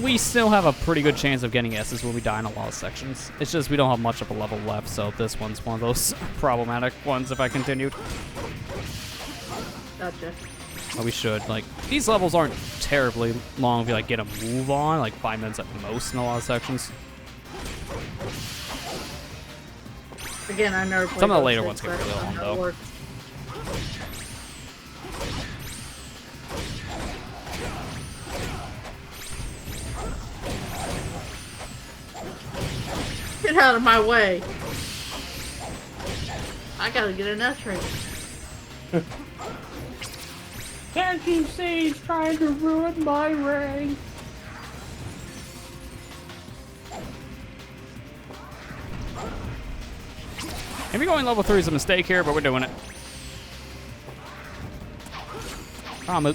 We still have a pretty good chance of getting S's when we die in a lot of sections. It's just we don't have much of a level left, so this one's one of those problematic ones if I continued. Gotcha. But we should. Like, these levels aren't terribly long if you, like, get a move on. Like, 5 minutes at most in a lot of sections. Again, I never played Some of the those later things, ones get but really I know long, how it though. works. Get out of my way. I gotta get an S ring. Can't you see he's trying to ruin my ring? Maybe going level 3 is a mistake here, but we're doing it.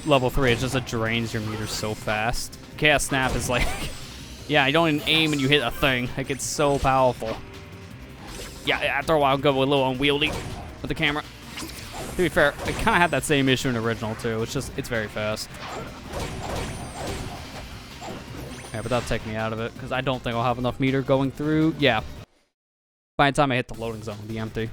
Level 3 is just it drains your meter so fast. Chaos Snap is like, yeah, you don't even aim and you hit a thing. Like, it's so powerful. Yeah, after a while, go a little unwieldy with the camera. To be fair, I kind of had that same issue in the original, too. It's just, it's very fast. Yeah, but that'll take me out of it, because I don't think I'll have enough meter going through. Yeah. By the time I hit the loading zone, it'll be empty.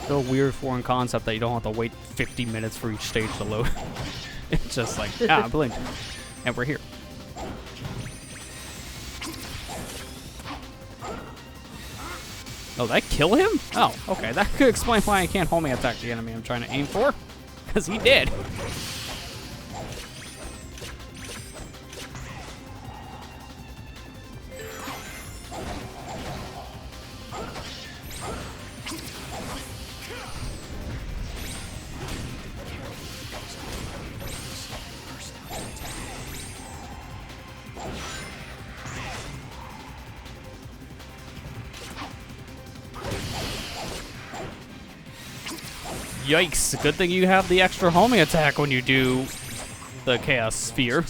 Still a weird foreign concept that you don't have to wait 50 minutes for each stage to load. It's just like, ah, blink. And we're here. Oh, did I kill him? Oh, okay. That could explain why I can't homing attack the enemy I'm trying to aim for. Because he did. Yikes, good thing you have the extra homing attack when you do the Chaos Sphere.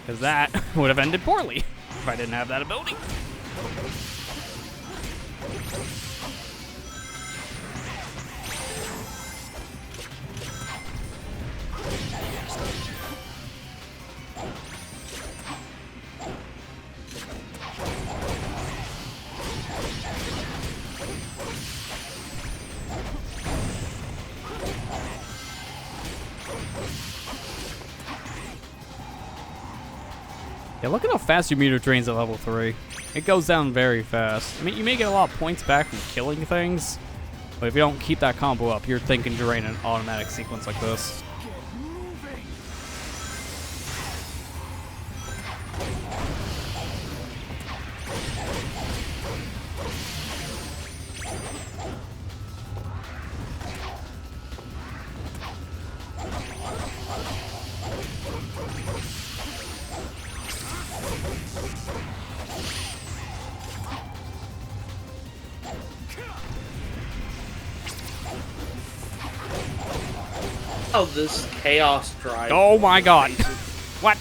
Because that would have ended poorly if I didn't have that ability. Yeah, look at how fast your meter drains at level 3. It goes down very fast. I mean, you may get a lot of points back from killing things, but if you don't keep that combo up, you're thinking drain an automatic sequence like this. Oh, this chaos drive. Oh my god. What?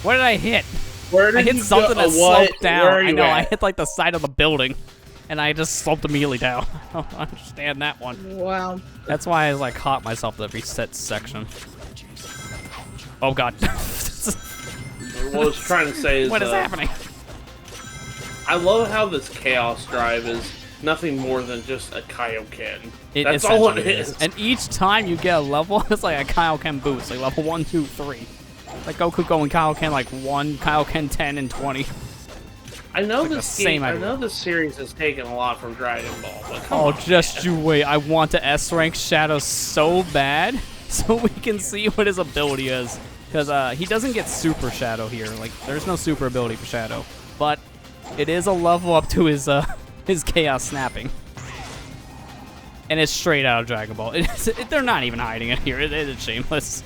What did I hit? Where did I hit you something go? that What? sloped down. Where are I you know, I at? hit like the side of the building, and I just sloped immediately down. I don't understand that one. Wow. That's why I like caught myself to reset section. Oh god. What I was trying to say is, What is happening? I love how this Chaos Drive is nothing more than just a Kaioken. It That's all it essentially is. And each time you get a level, it's like a Kaioken boost, like level 1, 2, 3. Like Goku going Kaioken like 1, Kaioken 10, and 20. I know like the this same game. I idea. know this series has taken a lot from Dragon Ball, but come Oh, on, just man. you wait. I want to S-rank Shadow so bad so we can see what his ability is. Because he doesn't get Super Shadow here. Like, there's no super ability for Shadow. But it is a level up to his Chaos Snapping. And it's straight out of Dragon Ball. They're not even hiding it here. It is shameless.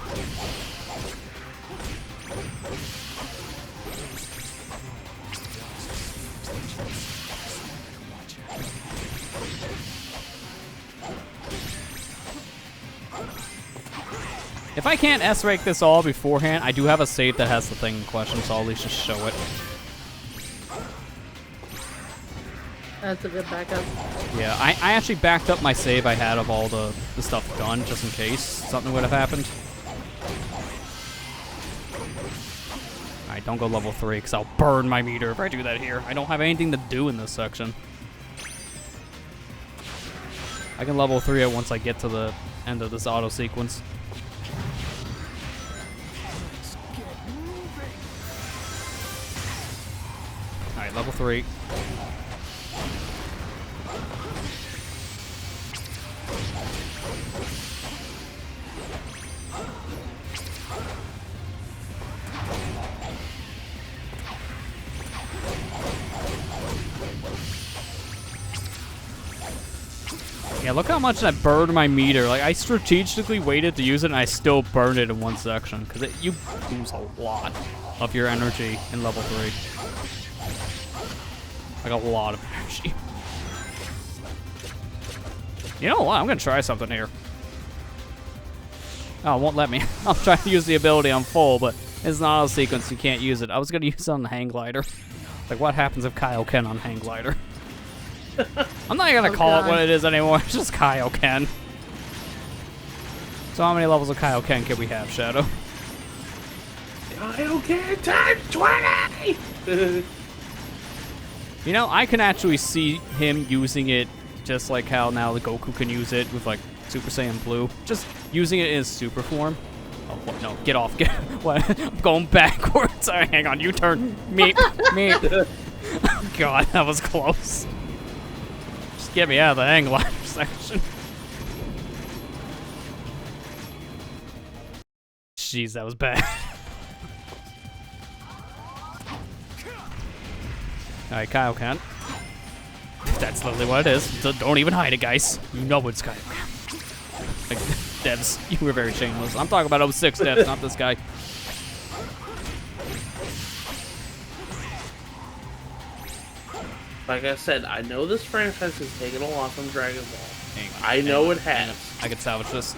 If I can't S-rank this all beforehand, I do have a save that has the thing in question, so I'll at least just show it. That's a good backup. Yeah, I actually backed up my save I had of all the stuff done, just in case something would have happened. Alright, don't go level 3, because I'll burn my meter if I do that here. I don't have anything to do in this section. I can level 3 it once I get to the end of this auto sequence. Alright, level 3. Yeah, look how much I burned my meter. Like, I strategically waited to use it, and I still burned it in one section. Because you lose a lot of your energy in level 3. Like, a lot of energy. You know what? I'm going to try something here. Oh, it won't let me. I'll try to use the ability on full, but it's not a sequence. You can't use it. I was going to use it on the hang glider. Like, what happens if Kaioken on hang glider? I'm not gonna call it what it is anymore. It's just Kaioken. So how many levels of Kaioken can we have, Shadow? Kaioken times 20! You know, I can actually see him using it just like how now the Goku can use it with like Super Saiyan Blue. Just using it in his super form. Oh, what? No, get off. Get what? I'm going backwards. Alright, hang on, you turn. Me. Oh, God, that was close. Get me out of the hang glider section. Jeez, that was bad. Alright, Kaioken. That's literally what it is. So don't even hide it, guys. You know it's Kaioken. Like, devs, you were very shameless. I'm talking about 06 devs, not this guy. Like I said, I know this franchise has taken a lot from Dragon Ball. Hang on, I know it has. I can salvage this.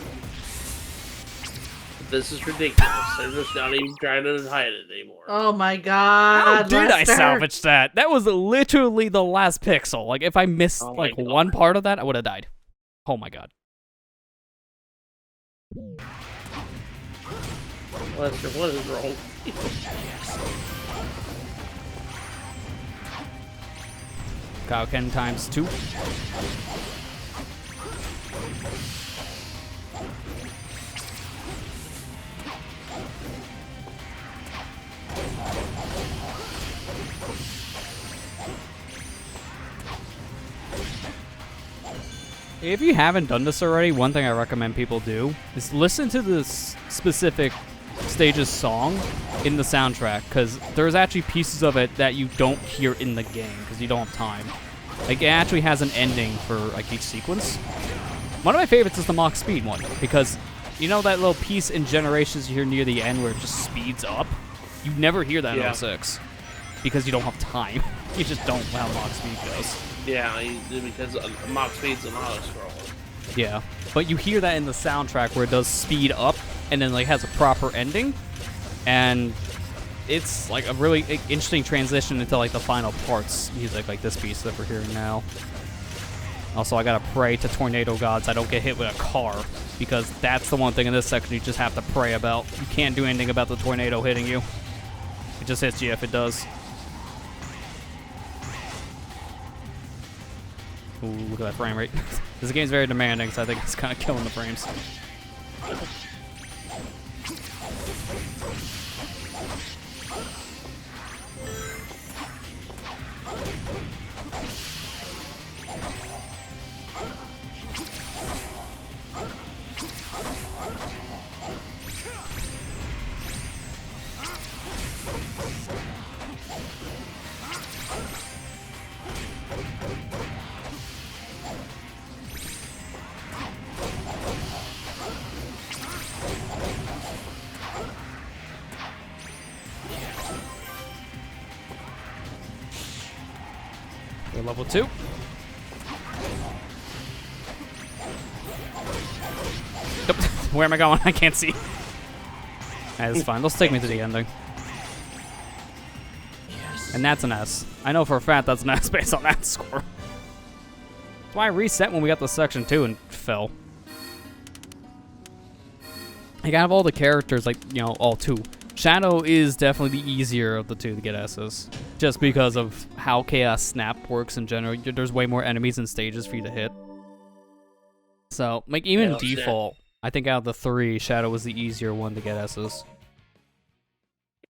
But this is ridiculous. They're just not even trying to hide it anymore. Oh my god. How did I Lester. salvage that? That was literally the last pixel. Like, if I missed, Oh my like, God. one part of that, I would have died. Oh my god. Lester, what is wrong? Kaioken times 2. If you haven't done this already, one thing I recommend people do is listen to this specific stage's song in the soundtrack, because there's actually pieces of it that you don't hear in the game because you don't have time. Like, it actually has an ending for like each sequence. One of my favorites is the Mach Speed one, because you know that little piece in Generations you hear near the end where it just speeds up? You never hear that in 06 because you don't have time. You just don't know how Mach Speed goes. Yeah, because Mach Speed's an auto-scroll. Yeah, but you hear that in the soundtrack where it does speed up and then like has a proper ending, and it's like a really interesting transition into like the final parts music, like this piece that we're hearing now. Also, I gotta pray to tornado gods I don't get hit with a car, because that's the one thing in this section you just have to pray about. You can't do anything about the tornado hitting you. It just hits you if it does. Ooh, look at that frame rate. This game's very demanding, so I think it's kind of killing the frames. We're level 2. Nope. Where am I going? I can't see. That's fine. Let's take me to the ending. And that's an S. I know for a fact that's an S based on that score. That's why I reset when we got to section 2 and fell. Like, out of all the characters, like, you know, all 2, Shadow is definitely the easier of the 2 to get S's. Just because of how Chaos Snap works in general. There's way more enemies and stages for you to hit. So, like, even default, I think out of the 3, Shadow was the easier one to get S's.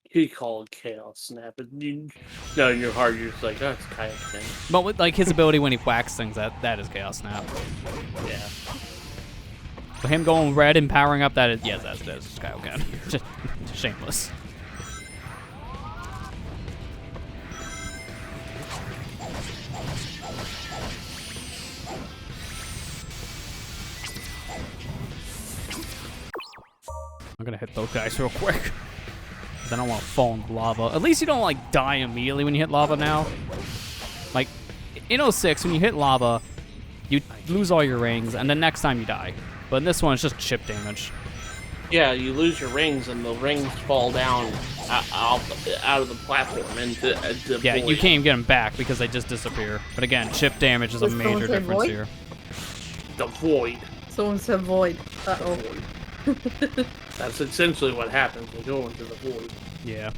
He called Chaos Snap, and you know in your heart you're just like, oh, it's Kaioken. But with, like, his ability when he whacks things, that is Chaos Snap. Yeah. But him going red and powering up, that is, yes, that is Kaioken. Just shameless. I'm gonna hit those guys real quick, because I don't want to fall in lava. At least you don't, like, die immediately when you hit lava now. Like, in 06, when you hit lava, you lose all your rings, and then next time you die. But in this one, it's just chip damage. Yeah, you lose your rings, and the rings fall down out of the platform into Yeah, void. you can't even get them back because they just disappear. But again, chip damage is a Was someone major say difference void? here. The void. Someone said void. Uh-oh. That's essentially what happens. You go into the void. Yeah.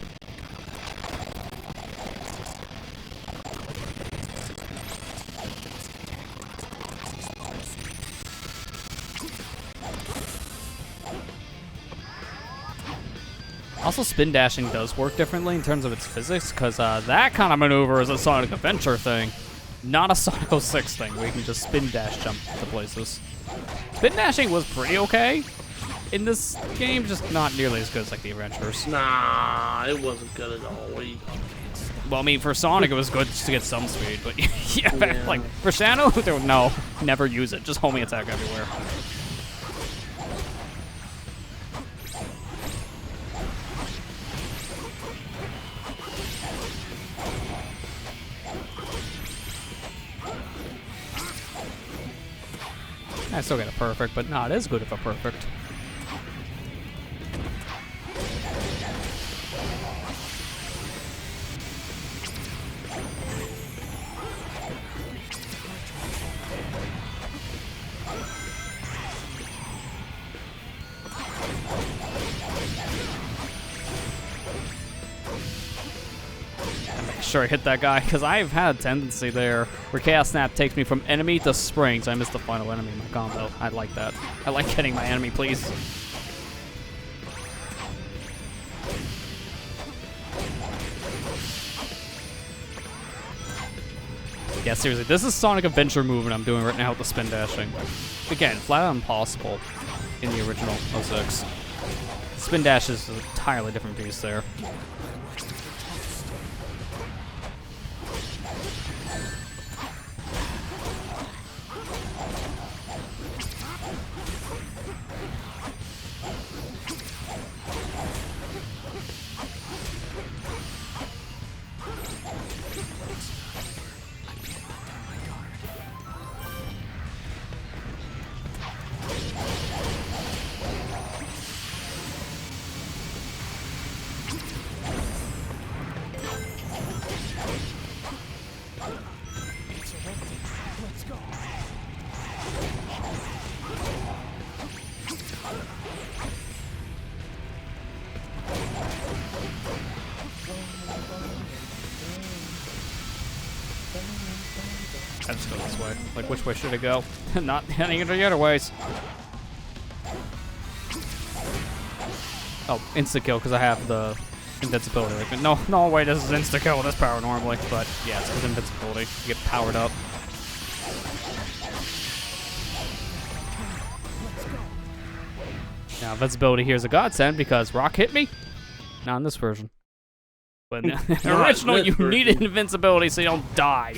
Also, spin dashing does work differently in terms of its physics, because that kind of maneuver is a Sonic Adventure thing, not a Sonic 06 thing, where you can just spin dash jump to places. Spin dashing was pretty okay in this game, just not nearly as good as like the Adventures. Nah, it wasn't good at all. Well, I mean, for Sonic, it was good just to get some speed, but yeah, like for Shadow, no, never use it. Just homing attack everywhere. I still get a perfect, but not as good of a perfect. Sure, I hit that guy, because I've had a tendency there where Chaos Snap takes me from enemy to spring, so I missed the final enemy in my combo. I like that. I like hitting my enemy, please. Yeah, seriously, this is Sonic Adventure movement I'm doing right now with the spin dashing. Again, flat out impossible in the original 06. Spin dash is an entirely different piece there. I just go this way. Like, which way should I go? Not any of the other ways. Oh, insta-kill, because I have the invincibility. Like, no way this is insta-kill with this power normally. But, yeah, it's with invincibility. You get powered up. Now, invincibility here is a godsend because Rock hit me. Not in this version. But in the original, you needed invincibility so you don't die.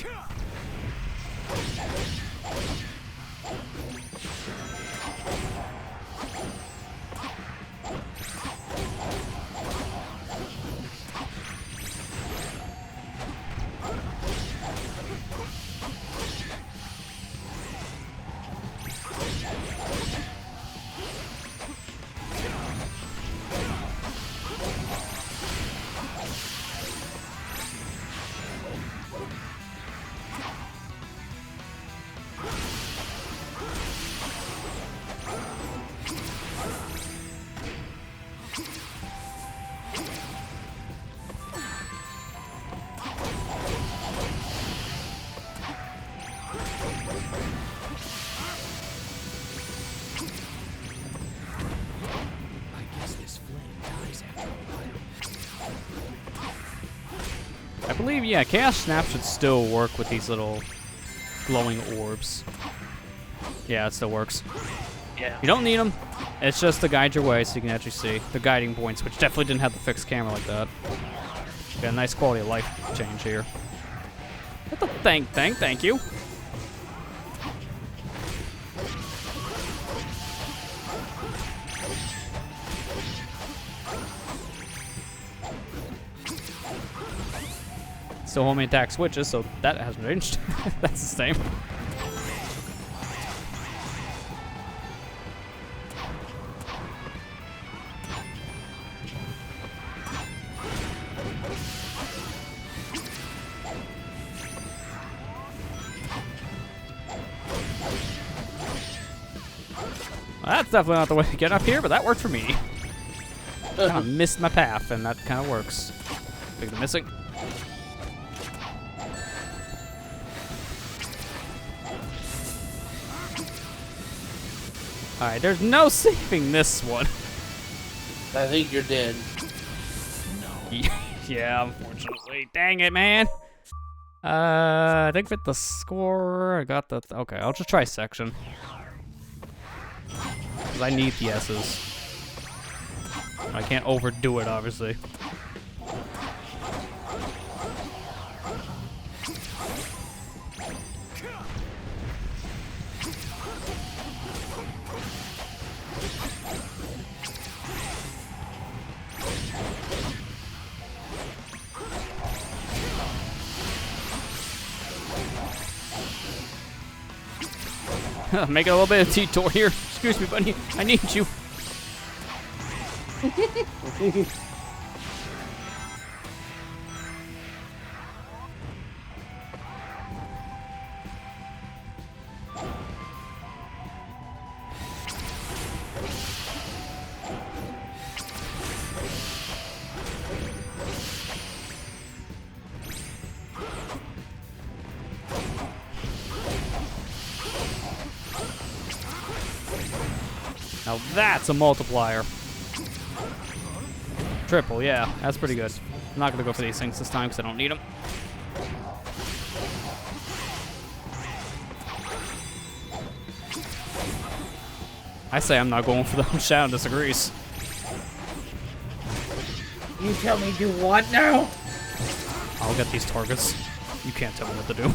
I believe, yeah, Chaos Snap should still work with these little glowing orbs. Yeah, it still works. Yeah. You don't need them. It's just to guide your way so you can actually see the guiding points, which definitely didn't have the fixed camera like that. Got a nice quality of life change here. What the thank you. Still homing attack switches, so that hasn't changed. That's the same. Well, that's definitely not the way to get up here, but that worked for me. Kind of missed my path, and that kind of works. Big the missing. Alright, there's no saving this one. I think you're dead. Yeah, unfortunately. Dang it, man. I think with the score, I got the... okay, I'll just try section. Because I need the S's. I can't overdo it, obviously. Make it a little bit of detour here. Excuse me, buddy. I need you. Now that's a multiplier. Triple, yeah, that's pretty good. I'm not gonna go for these things this time because I don't need them. I say I'm not going for them. Shadow disagrees. You tell me do what now? I'll get these targets. You can't tell me what to do.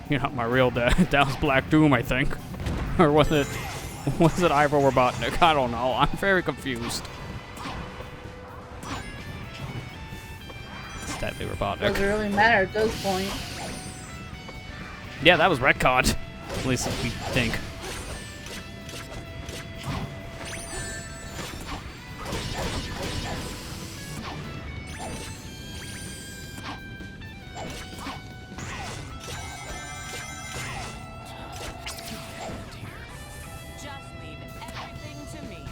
You're not my real dad. That was Black Doom, I think. Or was it Ivor Robotnik? I don't know. I'm very confused. It's deadly Robotnik. Doesn't really matter at this point. Yeah, that was retconned. At least we think. Just leave everything to me.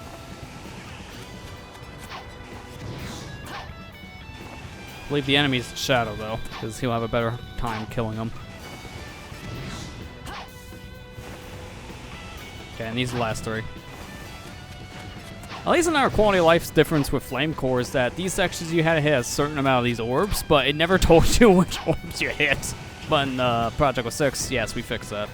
Leave the enemies to Shadow, though, because he'll have a better time killing them. Okay, and these are the last 3. At least another quality of life difference with Flame Core is that these sections you had to hit a certain amount of these orbs, but it never told you which orbs you hit. But in Project 06, yes, we fixed that.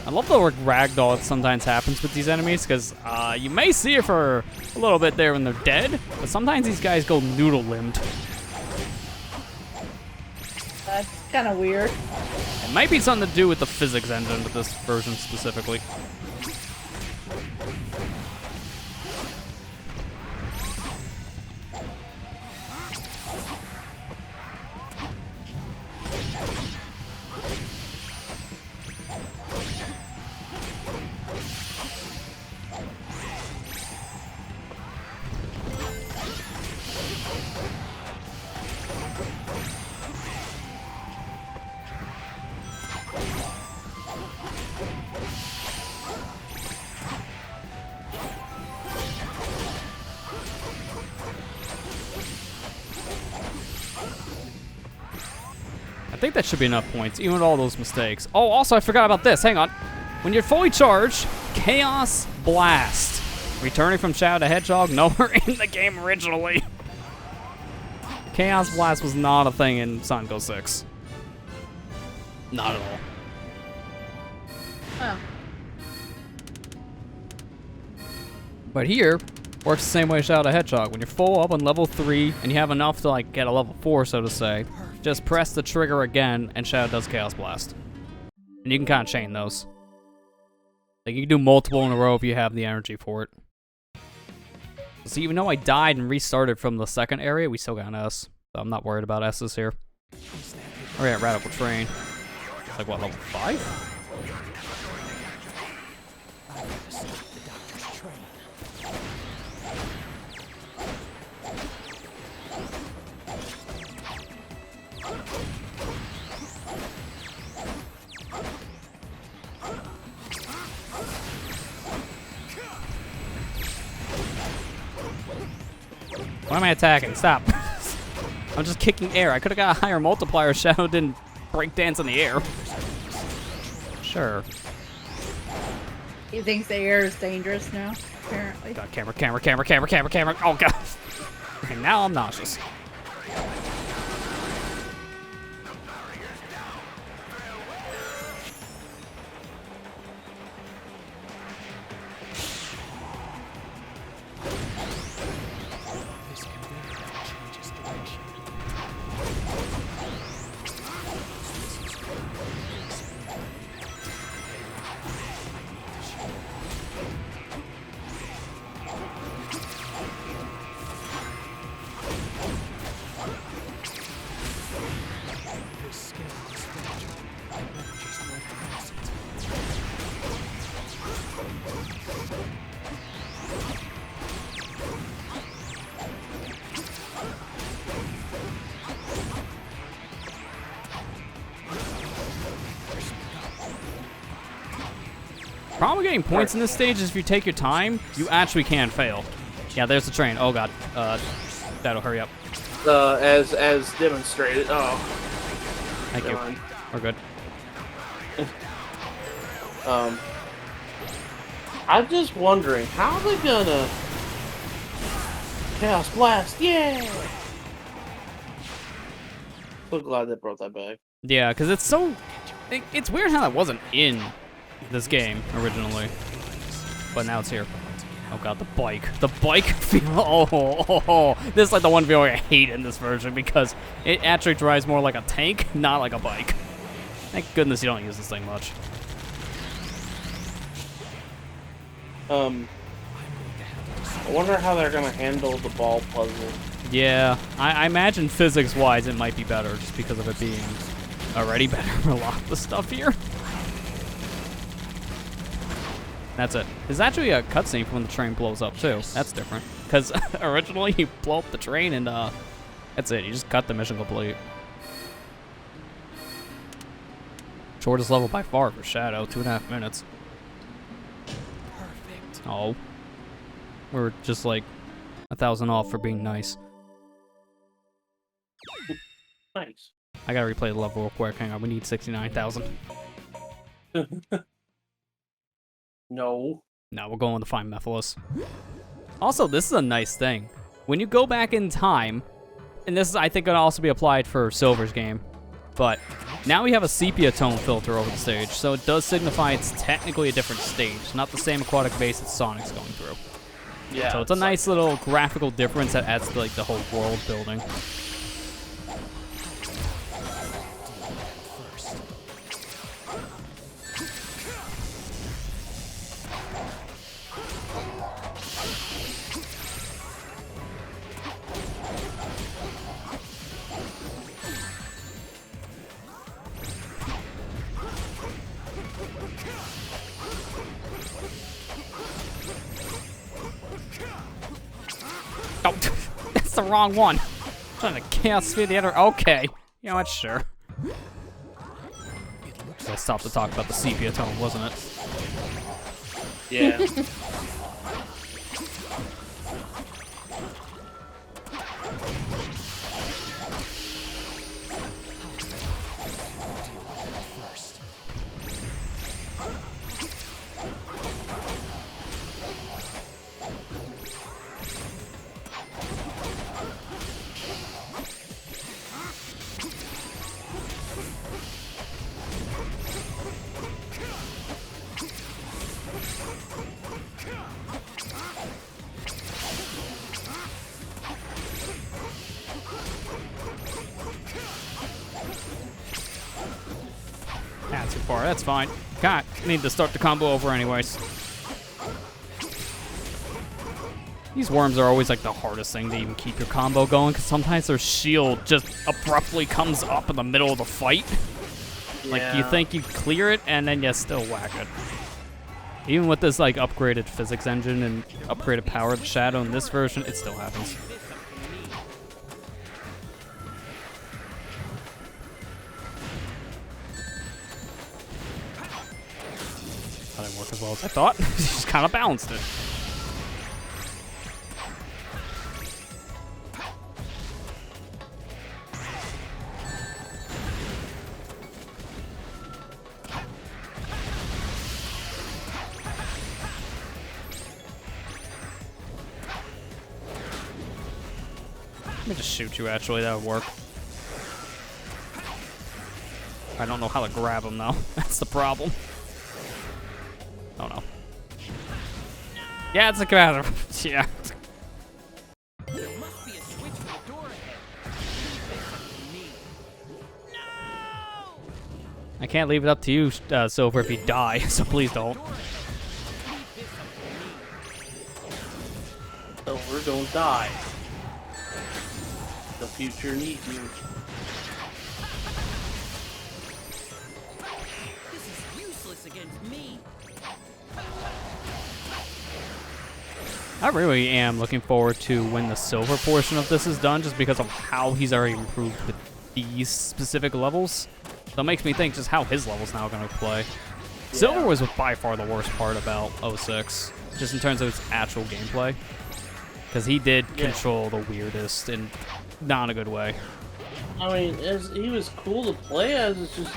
I love the ragdoll that sometimes happens with these enemies, because you may see it for a little bit there when they're dead, but sometimes these guys go noodle-limbed. That's kind of weird. It might be something to do with the physics engine with this version specifically. I think that should be enough points, even with all those mistakes. Oh, also, I forgot about this. Hang on. When you're fully charged, Chaos Blast. Returning from Shadow the Hedgehog, nowhere in the game originally. Chaos Blast was not a thing in Sonic 06. Not at all. Oh. But here, works the same way as Shadow the Hedgehog. When you're full up on level 3, and you have enough to like get a level 4, so to say, just press the trigger again, and Shadow does Chaos Blast. And you can kind of chain those. Like, you can do multiple in a row if you have the energy for it. So even though I died and restarted from the second area, we still got an S. So I'm not worried about S's here. We're at Radical Train. It's like, what, level 5? Why am I attacking? Stop. I'm just kicking air. I could have got a higher multiplier. Shadow didn't break dance in the air. Sure. He thinks the air is dangerous now, apparently. God, camera. Oh, God. Okay, now I'm nauseous. Problem with getting points in this stage is if you take your time, you actually can fail. Yeah, there's the train. Oh, God. That'll hurry up. As demonstrated. Oh. Thank you. Done. We're good. I'm just wondering, how are they gonna Chaos Blast? Yeah. So glad they brought that back. Yeah, because it's so... It's weird how that wasn't in this game originally. But now it's here. Oh, God, the bike. The bike feel... Oh. This is like the one feeling I hate in this version because it actually drives more like a tank, not like a bike. Thank goodness you don't use this thing much. I wonder how they're gonna handle the ball puzzle. Yeah, I imagine physics-wise it might be better just because of it being already better for a lot of the stuff here. That's it. There's actually a cutscene from when the train blows up, too. That's different. Because originally you blow up the train and that's it. You just cut the mission complete. Shortest level by far for Shadow, 2.5 minutes. Perfect. Oh. We're just like 1,000 off for being nice. Nice. I gotta replay the level real quick. Hang on, we need 69,000. No. No, we're going to find Mephiles. Also, this is a nice thing. When you go back in time, and this is, I think, gonna also be applied for Silver's game, but now we have a sepia tone filter over the stage, so it does signify it's technically a different stage, not the same aquatic base that Sonic's going through. Yeah. So it's a nice little graphical difference that adds to like the whole world building. Oh, that's the wrong one. I'm trying to chaos sphere the other. Okay. You know what? Sure. I stopped to talk about the sepia tone, wasn't it? Yeah. Not too far. That's fine. God, need to start the combo over anyways. These worms are always like the hardest thing to even keep your combo going, because sometimes their shield just abruptly comes up in the middle of the fight. Like you think you clear it, and then you still whack it. Even with this like upgraded physics engine and upgraded power of the Shadow in this version, it still happens. That didn't work as well as I thought. Just kind of balanced it. Let me just shoot you, actually. That would work. I don't know how to grab him, though. That's the problem. Oh, no. Yeah, it's a grab. Yeah. There must be a switch for the door ahead. Me. No! I can't leave it up to you, Silver, if you die, so please don't. Silver, don't die. The future needs you. This is useless against me. I really am looking forward to when the Silver portion of this is done, just because of how he's already improved with these specific levels. So it makes me think just how his level's now going to play. Yeah. Silver was by far the worst part about 06, just in terms of its actual gameplay. Because he did control the weirdest and not in a good way. I mean, he was cool to play as, it's just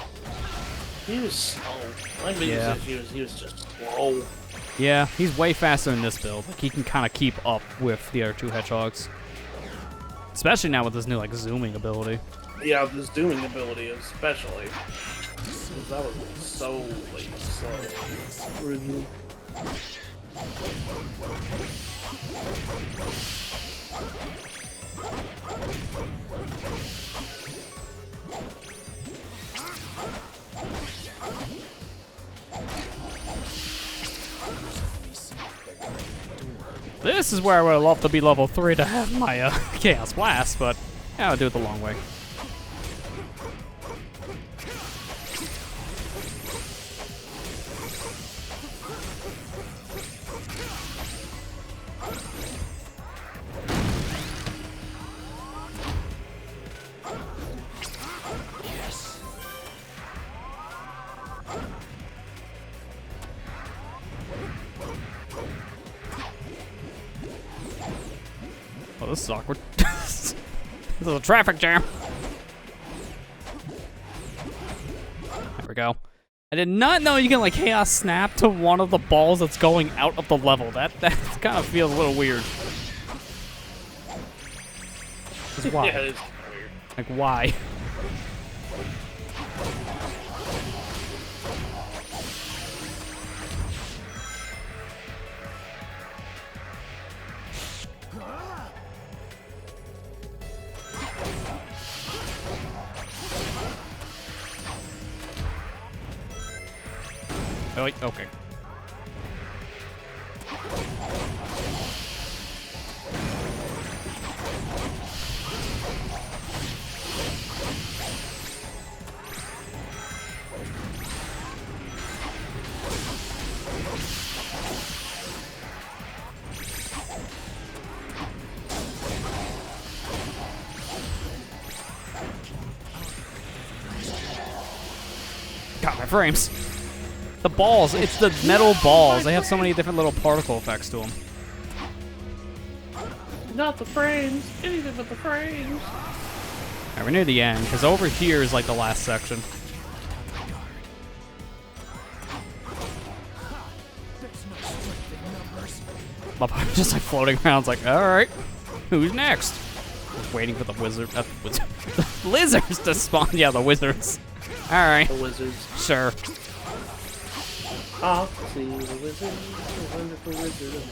he was slow. My biggest issue is he was just slow. Yeah, he's way faster in this build. Like he can kind of keep up with the other two hedgehogs, especially now with this new like zooming ability. Yeah, this zooming ability especially. That was so like slow. This is where I would love to be level 3 to have my Chaos Blast, but yeah, I'll do it the long way. Oh, this is awkward. This is a traffic jam. There we go. I did not know you can like Chaos Snap to one of the balls that's going out of the level. That kind of feels a little weird. 'Cause why? Yeah, it's weird. Like why? Oh, wait, okay. Got my frames. The balls, it's the metal balls. They have so many different little particle effects to them. Not the frames. Anything but the frames. Alright, we're near the end, because over here is like the last section. I'm just like floating around, it's like, alright, who's next? Just waiting for the wizard, the lizards to spawn. Yeah, the wizards. Alright, The wizards. sure. I'll see the wizard, the wonderful wizard.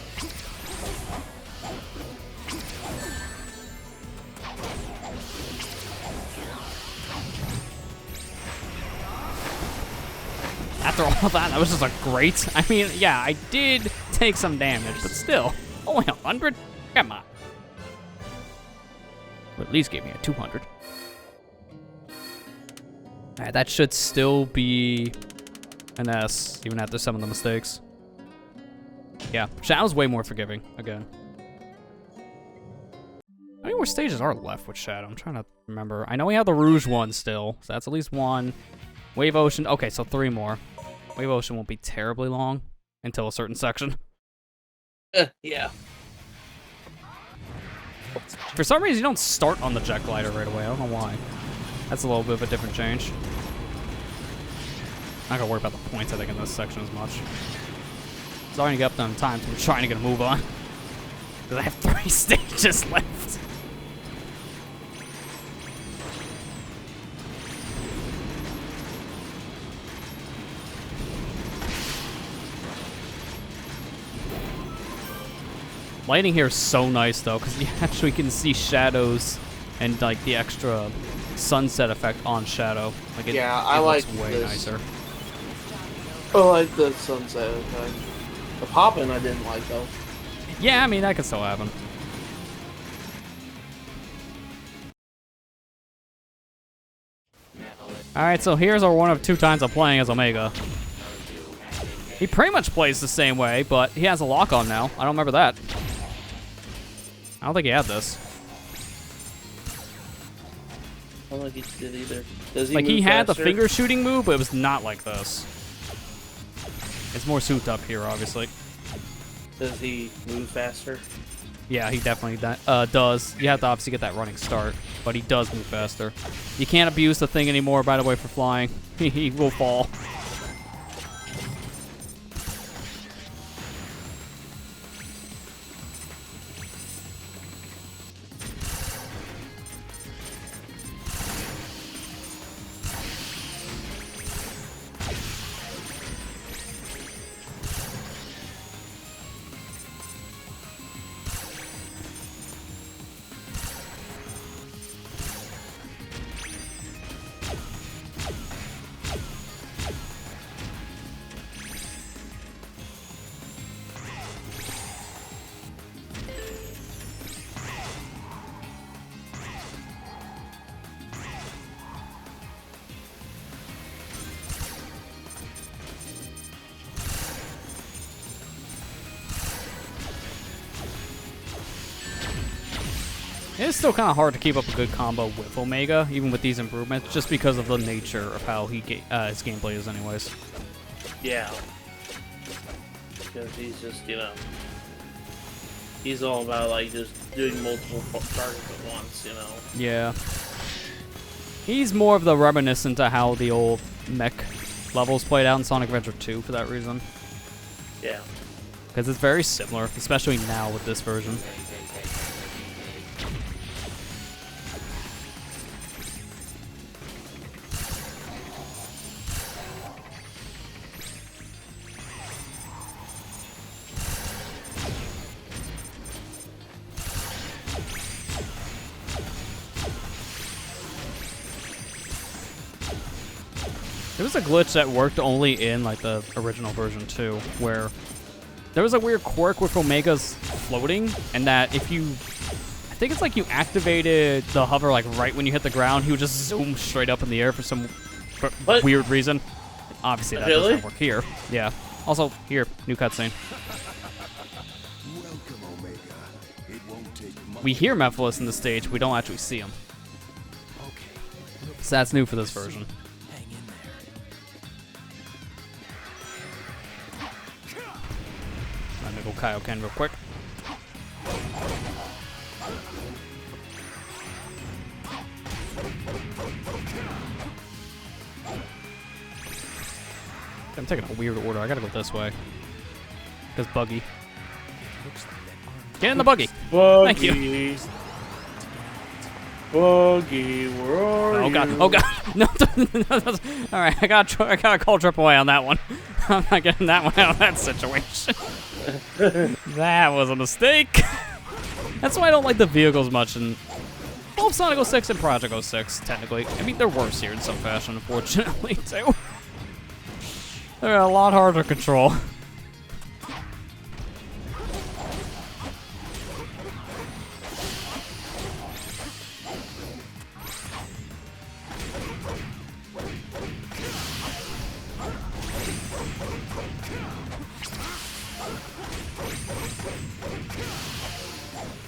After all that was just a great. I mean, yeah, I did take some damage, but still, only 100? Come on. Or at least gave me a 200. Alright, that should still be an S, even after some of the mistakes. Yeah, Shadow's way more forgiving, again. How many more stages are left with Shadow? I'm trying to remember. I know we have the Rouge one still, so that's at least one. Wave Ocean, okay, so 3 more. Wave Ocean won't be terribly long until a certain section. Yeah. For some reason, you don't start on the jet glider right away. I don't know why. That's a little bit of a different change. Not gonna worry about the points, I think, in this section as much. Starting to get up to them times, we're trying to get a move on. Because I have 3 stages left. Lighting here is so nice though, because you actually can see shadows and like the extra sunset effect on Shadow. Like it I looks like way this. nicer. I like the sunset effect. The popping I didn't like though. Yeah, I mean that could still happen. Alright, so here's our one of 2 times I'm playing as Omega. He pretty much plays the same way, but he has a lock on now. I don't remember that. I don't think he had this. I don't think he did either. Does he Like, he move had the faster? finger shooting move, but it was not like this. It's more souped up here, obviously. Does he move faster? Yeah, he definitely does. You have to obviously get that running start, but he does move faster. You can't abuse the thing anymore, by the way, for flying. He will fall. It is still kind of hard to keep up a good combo with Omega, even with these improvements, just because of the nature of how his gameplay is anyways. Yeah. Because he's just, you know, he's all about, like, just doing multiple targets at once, you know? Yeah. He's more of the reminiscent to how the old mech levels played out in Sonic Adventure 2 for that reason. Yeah. Because it's very similar, especially now with this version. There was a glitch that worked only in like the original version too, where there was a weird quirk with Omega's floating, and that if you, I think it's like you activated the hover like right when you hit the ground, he would just zoom straight up in the air for some weird reason. Obviously that doesn't work here. Yeah. Also, here, new cutscene. Welcome, Omega. It won't take much. We hear Mephiles in the stage, we don't actually see him. So that's new for this version. I'm gonna go Kaioken real quick. I'm taking a weird order. I gotta go this way. Because buggy. Get in the buggy. Buggy. Thank you. Buggy, where are Oh god! you? Oh god! No! All right, I gotta call AAA on that one. I'm not getting that one out of that situation. That was a mistake. That's why I don't like the vehicles much in both Sonic 06 and Project 06. Technically, I mean they're worse here in some fashion, unfortunately too. They're a lot harder to control.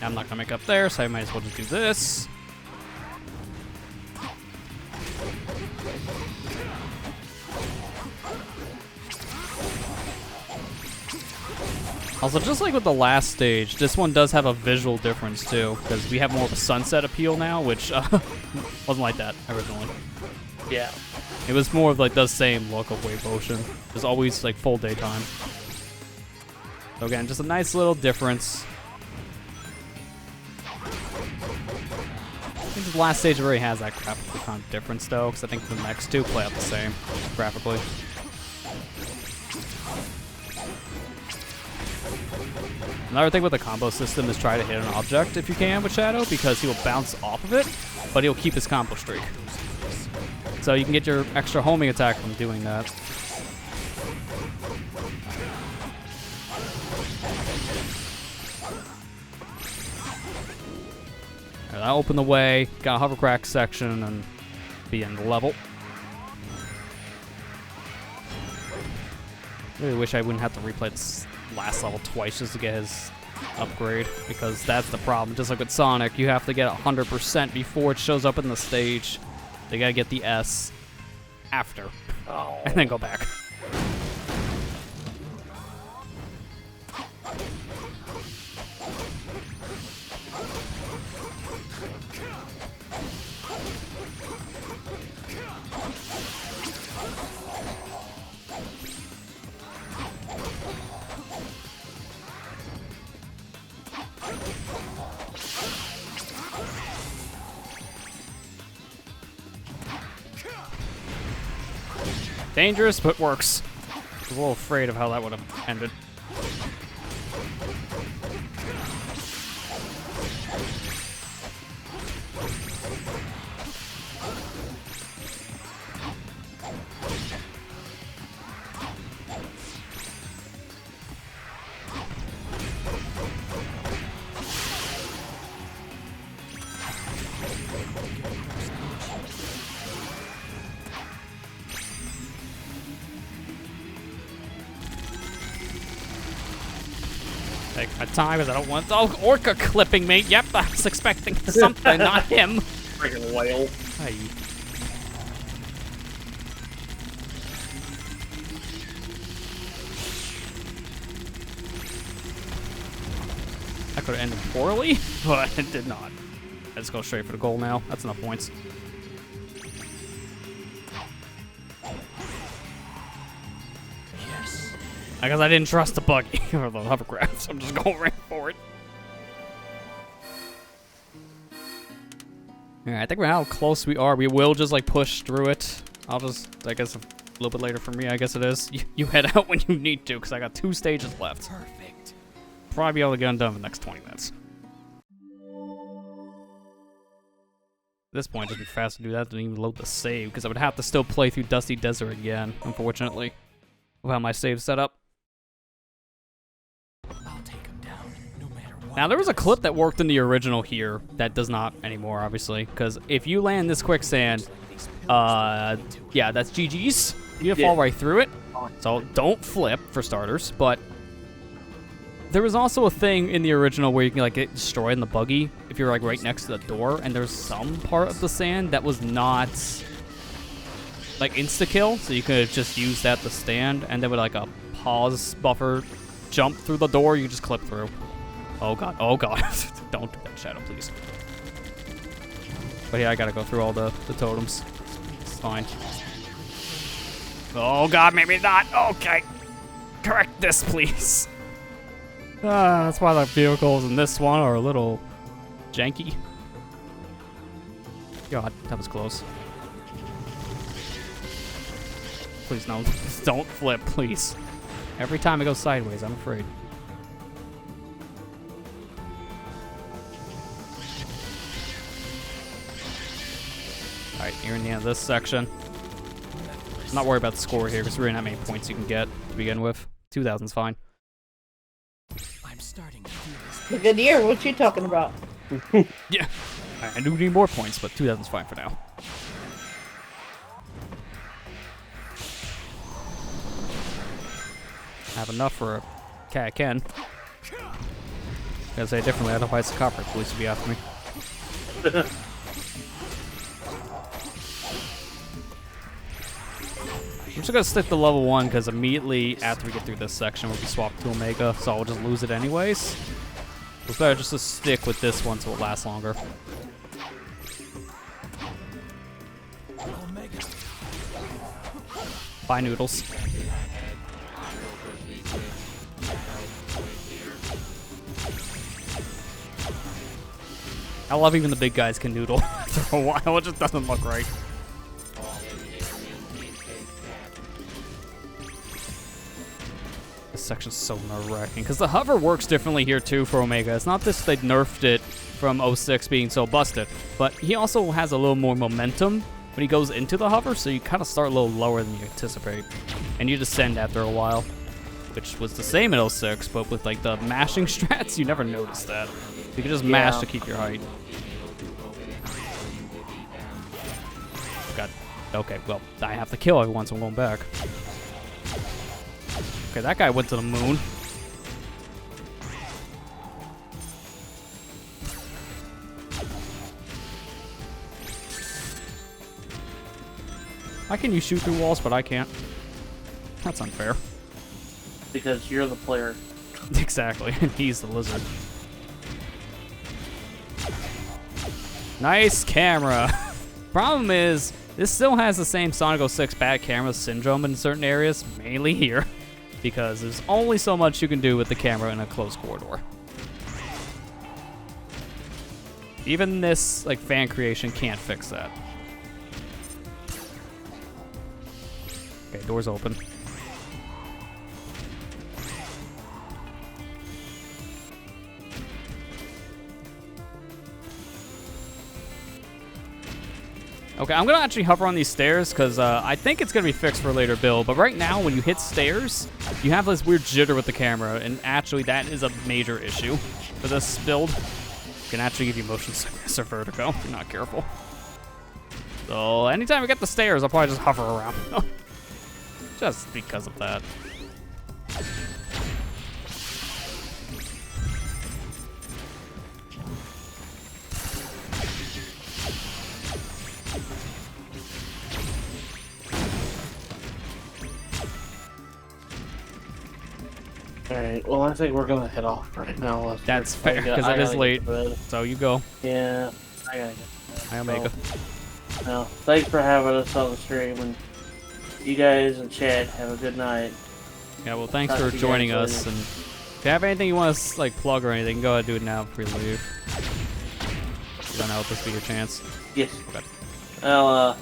I'm not gonna make up there, so I might as well just do this. Also, just like with the last stage, this one does have a visual difference too, because we have more of a sunset appeal now, which wasn't like that originally. Yeah. It was more of like the same look of Wave Ocean. It was always like full daytime. So again, just a nice little difference. I think the last stage already has that graphical kind of difference though, because I think the next two play out the same graphically. Another thing with the combo system is try to hit an object if you can with Shadow, because he will bounce off of it, but he'll keep his combo streak. So you can get your extra homing attack from doing that. Alright, that'll open the way, got a hovercraft section, and be in the level. Really wish I wouldn't have to replay this last level twice just to get his upgrade, because that's the problem. Just like with Sonic, you have to get 100% before it shows up in the stage. They gotta get the S after, and then go back. Dangerous, but works. I was a little afraid of how that would have ended. Take my time because I don't want... Oh, Orca clipping me. Yep, I was expecting something, not him. Freaking whale. Hey. That could have ended poorly, but it did not. Let's go straight for the goal now. That's enough points. Yes. I guess I didn't trust the buggy or the hovercraft, so I'm just going right for it. Alright, I think we're how close we are. We will just like push through it. I'll just, I guess, a little bit later for me, I guess it is. You head out when you need to, because I got 2 stages left. Perfect. Probably be able to get them done in the next 20 minutes. At this point, it'd be fast to do that. Didn't even load the save, because I would have to still play through Dusty Desert again, unfortunately. With how my save's set up. I'll take him down, no matter what. Now, there was a clip that worked in the original here that does not anymore, obviously. Because if you land this quicksand, yeah, that's GG's. You fall right through it. So don't flip, for starters. But there was also a thing in the original where you can like get destroyed in the buggy if you're like right next to the door. And there's some part of the sand that was not like insta-kill. So you could just use that to stand. And then with like a pause buffer jump through the door, you just clip through. Oh god, oh god. Don't do that, Shadow, please. But yeah, I gotta go through all the totems. It's fine. Oh god, maybe not. Okay. Correct this, please. That's why the vehicles in this one are a little janky. God, that was close. Please, no. Don't flip, please. Every time it goes sideways, I'm afraid. Alright, you're in the end of this section. I'm not worried about the score here, because there really not many points you can get to begin with. 2,000's fine. I'm starting to feel this. It's a good year. What you talking about? Yeah. I do need more points, but 2,000's fine for now. I have enough for a cat can. Gotta say it differently, otherwise the copper police will be after me. I'm just gonna stick to level 1 because immediately after we get through this section we'll be swapped to Omega, so I'll just lose it anyways. It's better just to stick with this one so it lasts longer. Omega. Bye, Noodles. I love even the big guys can noodle after a while. It just doesn't look right. This section's so nerve-wracking because the hover works differently here too for Omega. It's not this they nerfed it from 06 being so busted, but he also has a little more momentum when he goes into the hover, so you kind of start a little lower than you anticipate, and you descend after a while, which was the same in 06, but with like the mashing strats, you never noticed that. You can just mash to keep your height. God. Okay, well, I have to kill everyone, so I'm going back. Okay, that guy went to the moon. How can you shoot through walls, but I can't? That's unfair. Because you're the player. Exactly, and he's the lizard. Nice camera. Problem is, this still has the same Sonic 06 bad camera syndrome in certain areas, mainly here, because there's only so much you can do with the camera in a closed corridor. Even this like fan creation can't fix that. Okay, doors open. Okay, I'm gonna actually hover on these stairs because I think it's gonna be fixed for a later build. But right now, when you hit stairs, you have this weird jitter with the camera, and actually that is a major issue for this build. It can actually give you motion sickness or vertigo if you're not careful. So anytime I get the stairs, I'll probably just hover around. Just because of that. Alright, well, I think we're gonna head off right now. Lester. That's fair, I gotta- because I it is gotta get late. to bed. So you go. Yeah, I gotta get. Hi, Omega. Well, thanks for having us on the stream, and you guys in chat have a good night. Yeah, well, thanks Talk for to you joining guys us. later. And if you have anything you want to like plug or anything, go ahead and do it now before you leave. Don't know if this be your chance. Yes. Okay. Well,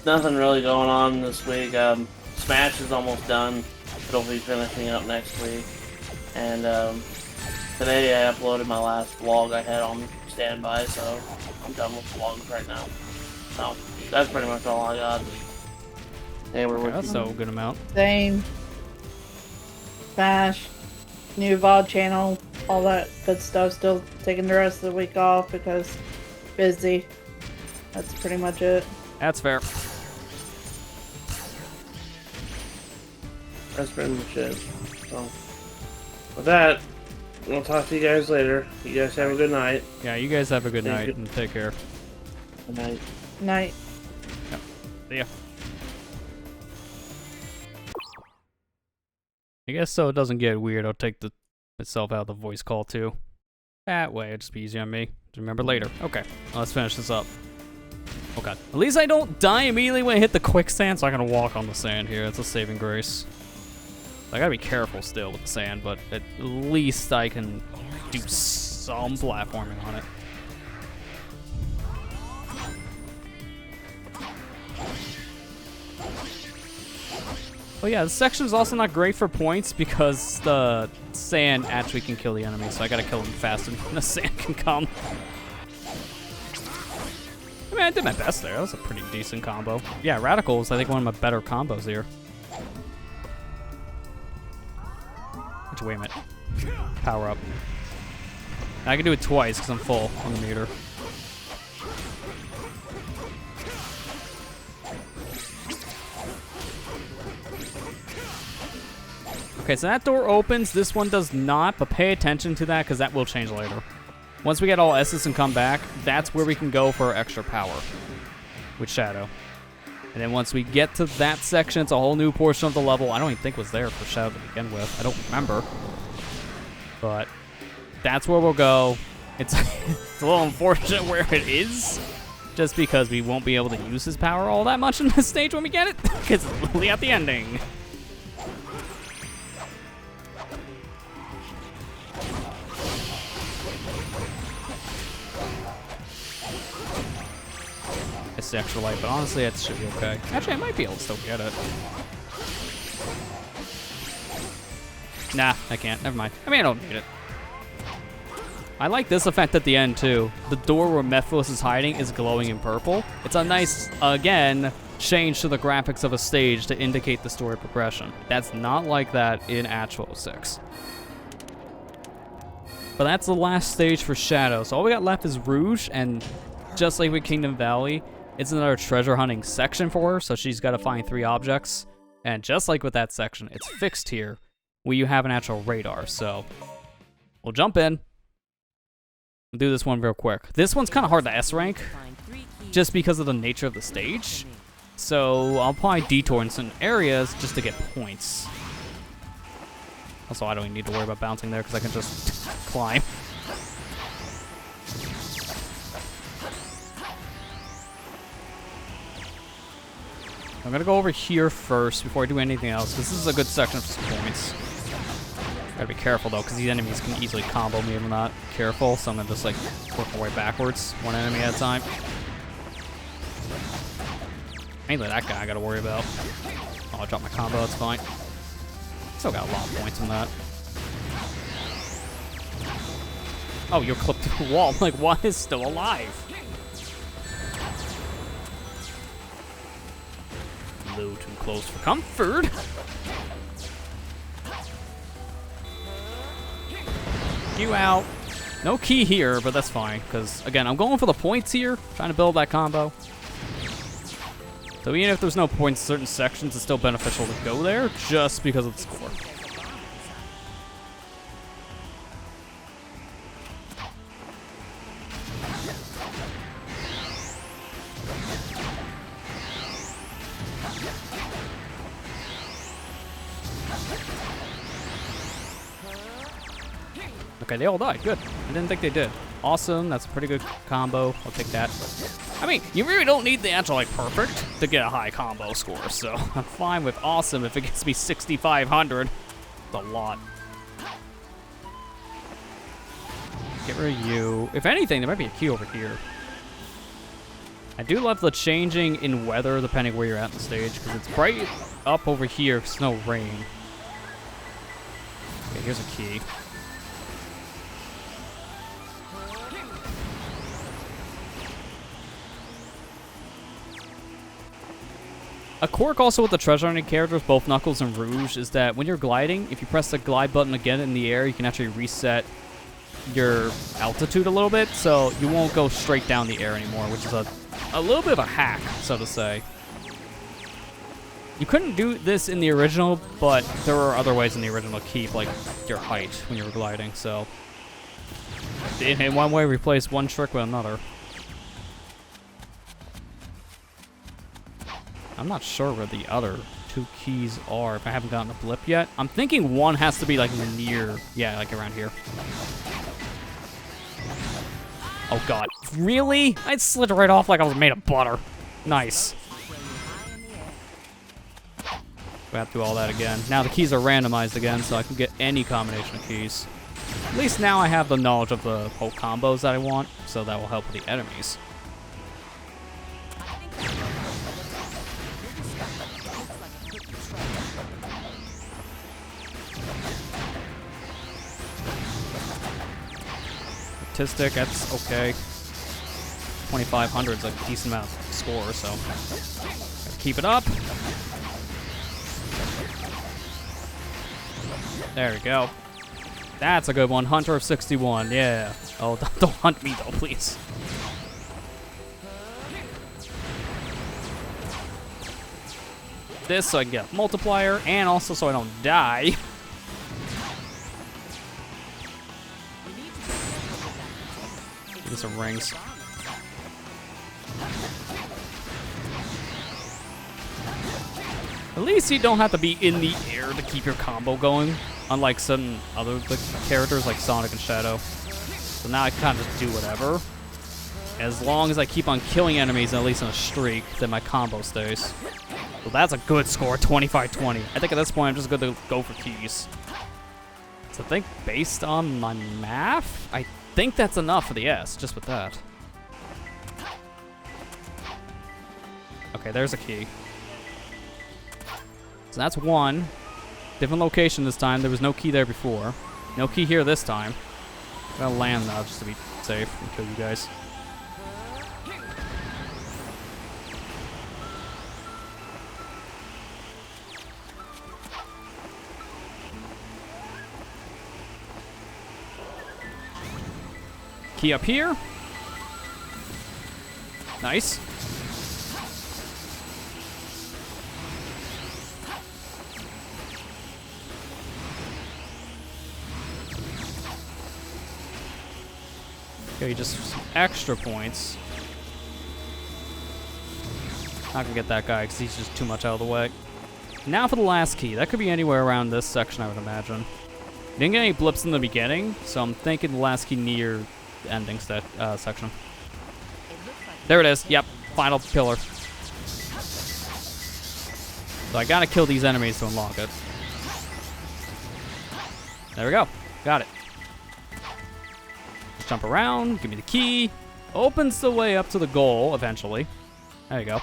nothing really going on this week. Smash is almost done. It'll be finishing up next week. And today I uploaded my last vlog I had on standby, so I'm done with vlogs right now. So that's pretty much all I got. And we're with That's you. so good amount. Same. Smash. New VOD channel. All that good stuff. Still taking the rest of the week off because busy. That's pretty much it. That's fair. That's pretty much it. So with that, we'll talk to you guys later. You guys have a good night. Yeah, you guys have a good Thank night you. and take care. Good night. Night. See ya. I guess so it doesn't get weird, I'll take itself out of the voice call too. That way it'll just be easier on me to remember later. Okay, let's finish this up. Okay. At least I don't die immediately when I hit the quicksand, so I can walk on the sand here. It's a saving grace. I gotta be careful still with the sand, but at least I can do some platforming on it. Oh yeah, this section is also not great for points because the sand actually can kill the enemy, so I gotta kill them faster than the sand can come. I mean, I did my best there. That was a pretty decent combo. Yeah, Radical is, I think, one of my better combos here. Wait a minute. Power up. I can do it twice because I'm full on the meter. Okay, so that door opens. This one does not, but pay attention to that because that will change later. Once we get all S's and come back, that's where we can go for extra power with Shadow. And then once we get to that section, it's a whole new portion of the level. I don't even think was there for Shadow to begin with. I don't remember. But that's where we'll go. It's, it's a little unfortunate where it is, just because we won't be able to use his power all that much in this stage when we get it, because it's literally at the ending. It's the extra light, but honestly, it should be okay. Actually, I might be able to still get it. Nah, I can't. Never mind. I mean, I don't need it. I like this effect at the end, too. The door where Mephilus is hiding is glowing in purple. It's a nice, again, change to the graphics of a stage to indicate the story progression. That's not like that in actual 6. But that's the last stage for Shadow. So all we got left is Rouge, and just like with Kingdom Valley, it's another treasure hunting section for her, so she's got to find 3 objects. And just like with that section, it's fixed here, where you have an actual radar. So we'll jump in. We'll do this one real quick. This one's kind of hard to S rank, just because of the nature of the stage. So I'll probably detour in some areas just to get points. Also, I don't even need to worry about bouncing there because I can just climb. I'm gonna go over here first before I do anything else, because this is a good section for some points. Gotta be careful though, because these enemies can easily combo me if I'm not careful, so I'm gonna just like work my way backwards, one enemy at a time. Mainly that guy I gotta worry about. Oh, I dropped my combo, that's fine. Still got a lot of points on that. Oh, you're clipped to the wall. I'm like, what is still alive? A little too close for comfort. You out. No key here, but that's fine, because, again, I'm going for the points here, trying to build that combo. So even if there's no points in certain sections, it's still beneficial to go there, just because of the score. Okay, they all died. Good. I didn't think they did. Awesome. That's a pretty good combo. I'll take that. I mean, you really don't need the actual, like, perfect to get a high combo score, so I'm fine with awesome if it gets me 6,500. That's a lot. Get rid of you. If anything, there might be a key over here. I do love the changing in weather depending where you're at in the stage, because it's bright up over here if it's no rain. Okay, here's a key. A quirk also with the treasure hunting characters, both Knuckles and Rouge, is that when you're gliding, if you press the glide button again in the air, you can actually reset your altitude a little bit, so you won't go straight down the air anymore, which is a little bit of a hack, so to say. You couldn't do this in the original, but there were other ways in the original to keep, like, your height when you were gliding, so... in one way, replace one trick with another. I'm not sure where the other two keys are, if I haven't gotten a blip yet. I'm thinking one has to be, like, near... yeah, like, around here. Oh, God. Really? I slid right off like I was made of butter. Nice. We have to do all that again. Now the keys are randomized again, so I can get any combination of keys. At least now I have the knowledge of the whole combos that I want, so that will help with the enemies. Statistic, that's okay. 2,500 is a decent amount of score, so gotta keep it up. There we go. That's a good one. Hunter of 61, yeah. Oh, don't hunt me though, please. This so I can get a multiplier, and also so I don't die. Give me some rings. At least you don't have to be in the air to keep your combo going, unlike some other characters like Sonic and Shadow. So now I can kind of just do whatever. As long as I keep on killing enemies, at least in a streak, then my combo stays. So that's a good score, 25-20. I think at this point I'm just going to go for keys. So I think based on my math, I think that's enough for the S, just with that. Okay, there's a key. So that's one. Different location this time. There was no key there before. No key here this time. I'm gonna land now just to be safe and kill you guys. Key up here. Nice. Okay, just some extra points. Not gonna get that guy because he's just too much out of the way. Now for the last key. That could be anywhere around this section, I would imagine. Didn't get any blips in the beginning, so I'm thinking the last key near the ending section. There it is. Yep, final pillar. So I gotta kill these enemies to unlock it. There we go. Got it. Jump around, give me the key. Opens the way up to the goal, eventually. There you go.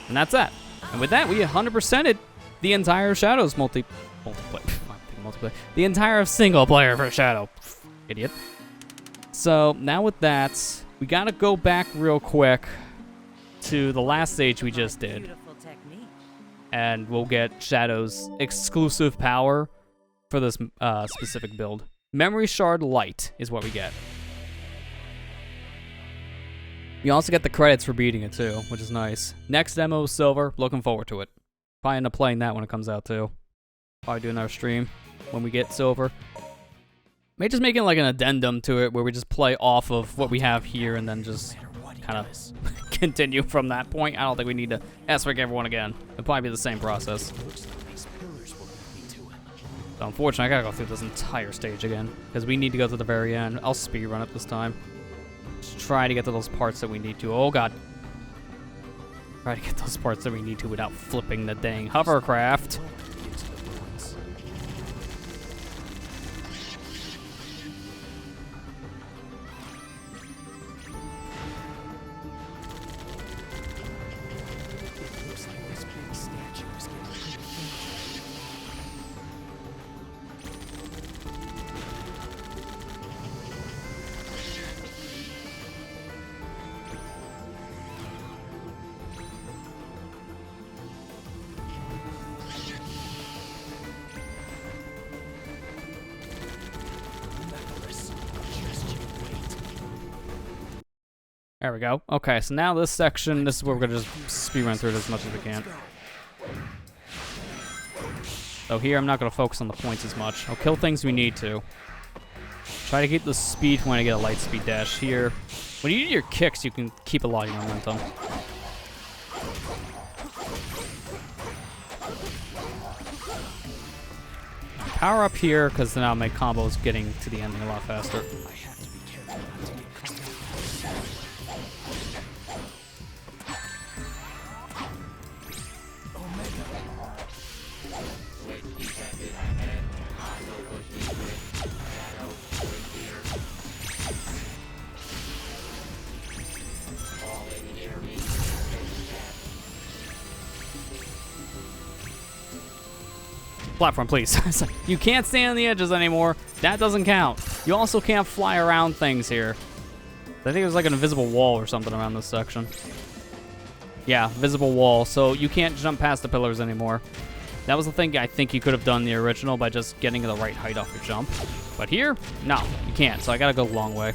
And that's that. And with that, we 100%ed the entire Shadows multiplayer. The entire single player for Shadow. Idiot. So, now with that, we gotta go back real quick to the last stage we just did. Beautiful technique. And we'll get Shadow's exclusive power for this specific build. Memory Shard Light is what we get. You also get the credits for beating it too, which is nice. Next demo is Silver, looking forward to it. Probably end up playing that when it comes out too. Probably do another stream when we get Silver. Maybe just making like an addendum to it where we just play off of what we have here and then just kind of continue from that point. I don't think we need to S-Rig everyone again. It'll probably be the same process. So unfortunately, I gotta go through this entire stage again because we need to go to the very end. I'll speedrun it this time. Just try to get to those parts that we need to. Oh god. Try to get those parts that we need to without flipping the dang hovercraft. Looks like this big statue is getting pretty finished. Nicholas, just you wait. There we go. Okay, so now this section, this is where we're gonna just speedrun through it as much as we can. So here, I'm not gonna focus on the points as much. I'll kill things we need to. Try to keep the speed when I get a light speed dash here. When you do your kicks, you can keep a lot of your momentum. Power up here, because then I'll make combos getting to the ending a lot faster. I have to be careful not to get caught out. Platform, please. It's like, you can't stand on the edges anymore. That doesn't count. You also can't fly around things here. I think there's like an invisible wall or something around this section. Yeah, visible wall. So you can't jump past the pillars anymore. That was the thing I think you could have done in the original by just getting the right height off your jump. But here, no, you can't. So I gotta go the long way.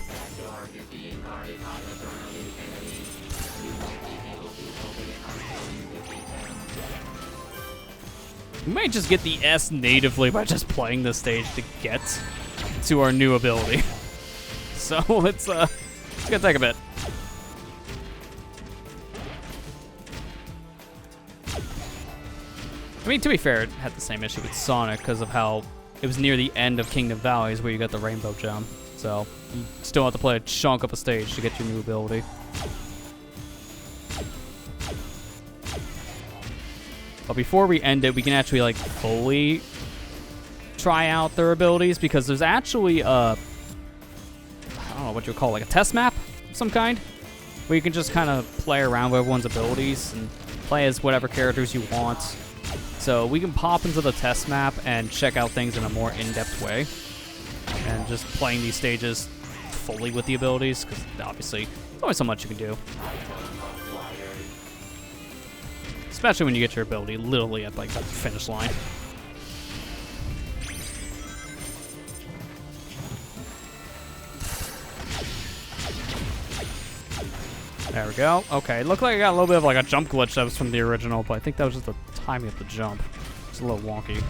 We might just get the S natively by just playing this stage to get to our new ability. So it's gonna take a bit. I mean, to be fair, it had the same issue with Sonic because of how it was near the end of Kingdom Valleys where you got the Rainbow Gem. So you still have to play a chunk of a stage to get your new ability. But before we end it, we can actually like fully try out their abilities because there's actually I don't know what you would call it, like a test map of some kind, where you can just kind of play around with everyone's abilities and play as whatever characters you want. So we can pop into the test map and check out things in a more in-depth way, and just playing these stages fully with the abilities because obviously there's only so much you can do. Especially when you get your ability literally at like the finish line. There we go. Okay, it looked like I got a little bit of like a jump glitch that was from the original, but I think that was just the timing of the jump. It's a little wonky.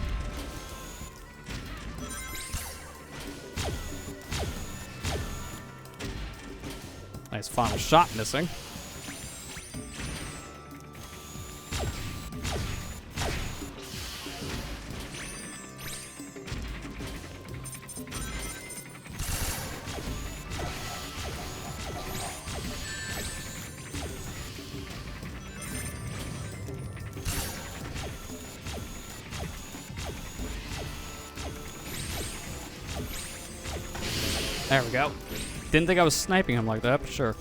Nice final shot missing. There we go. Didn't think I was sniping him like that, but sure.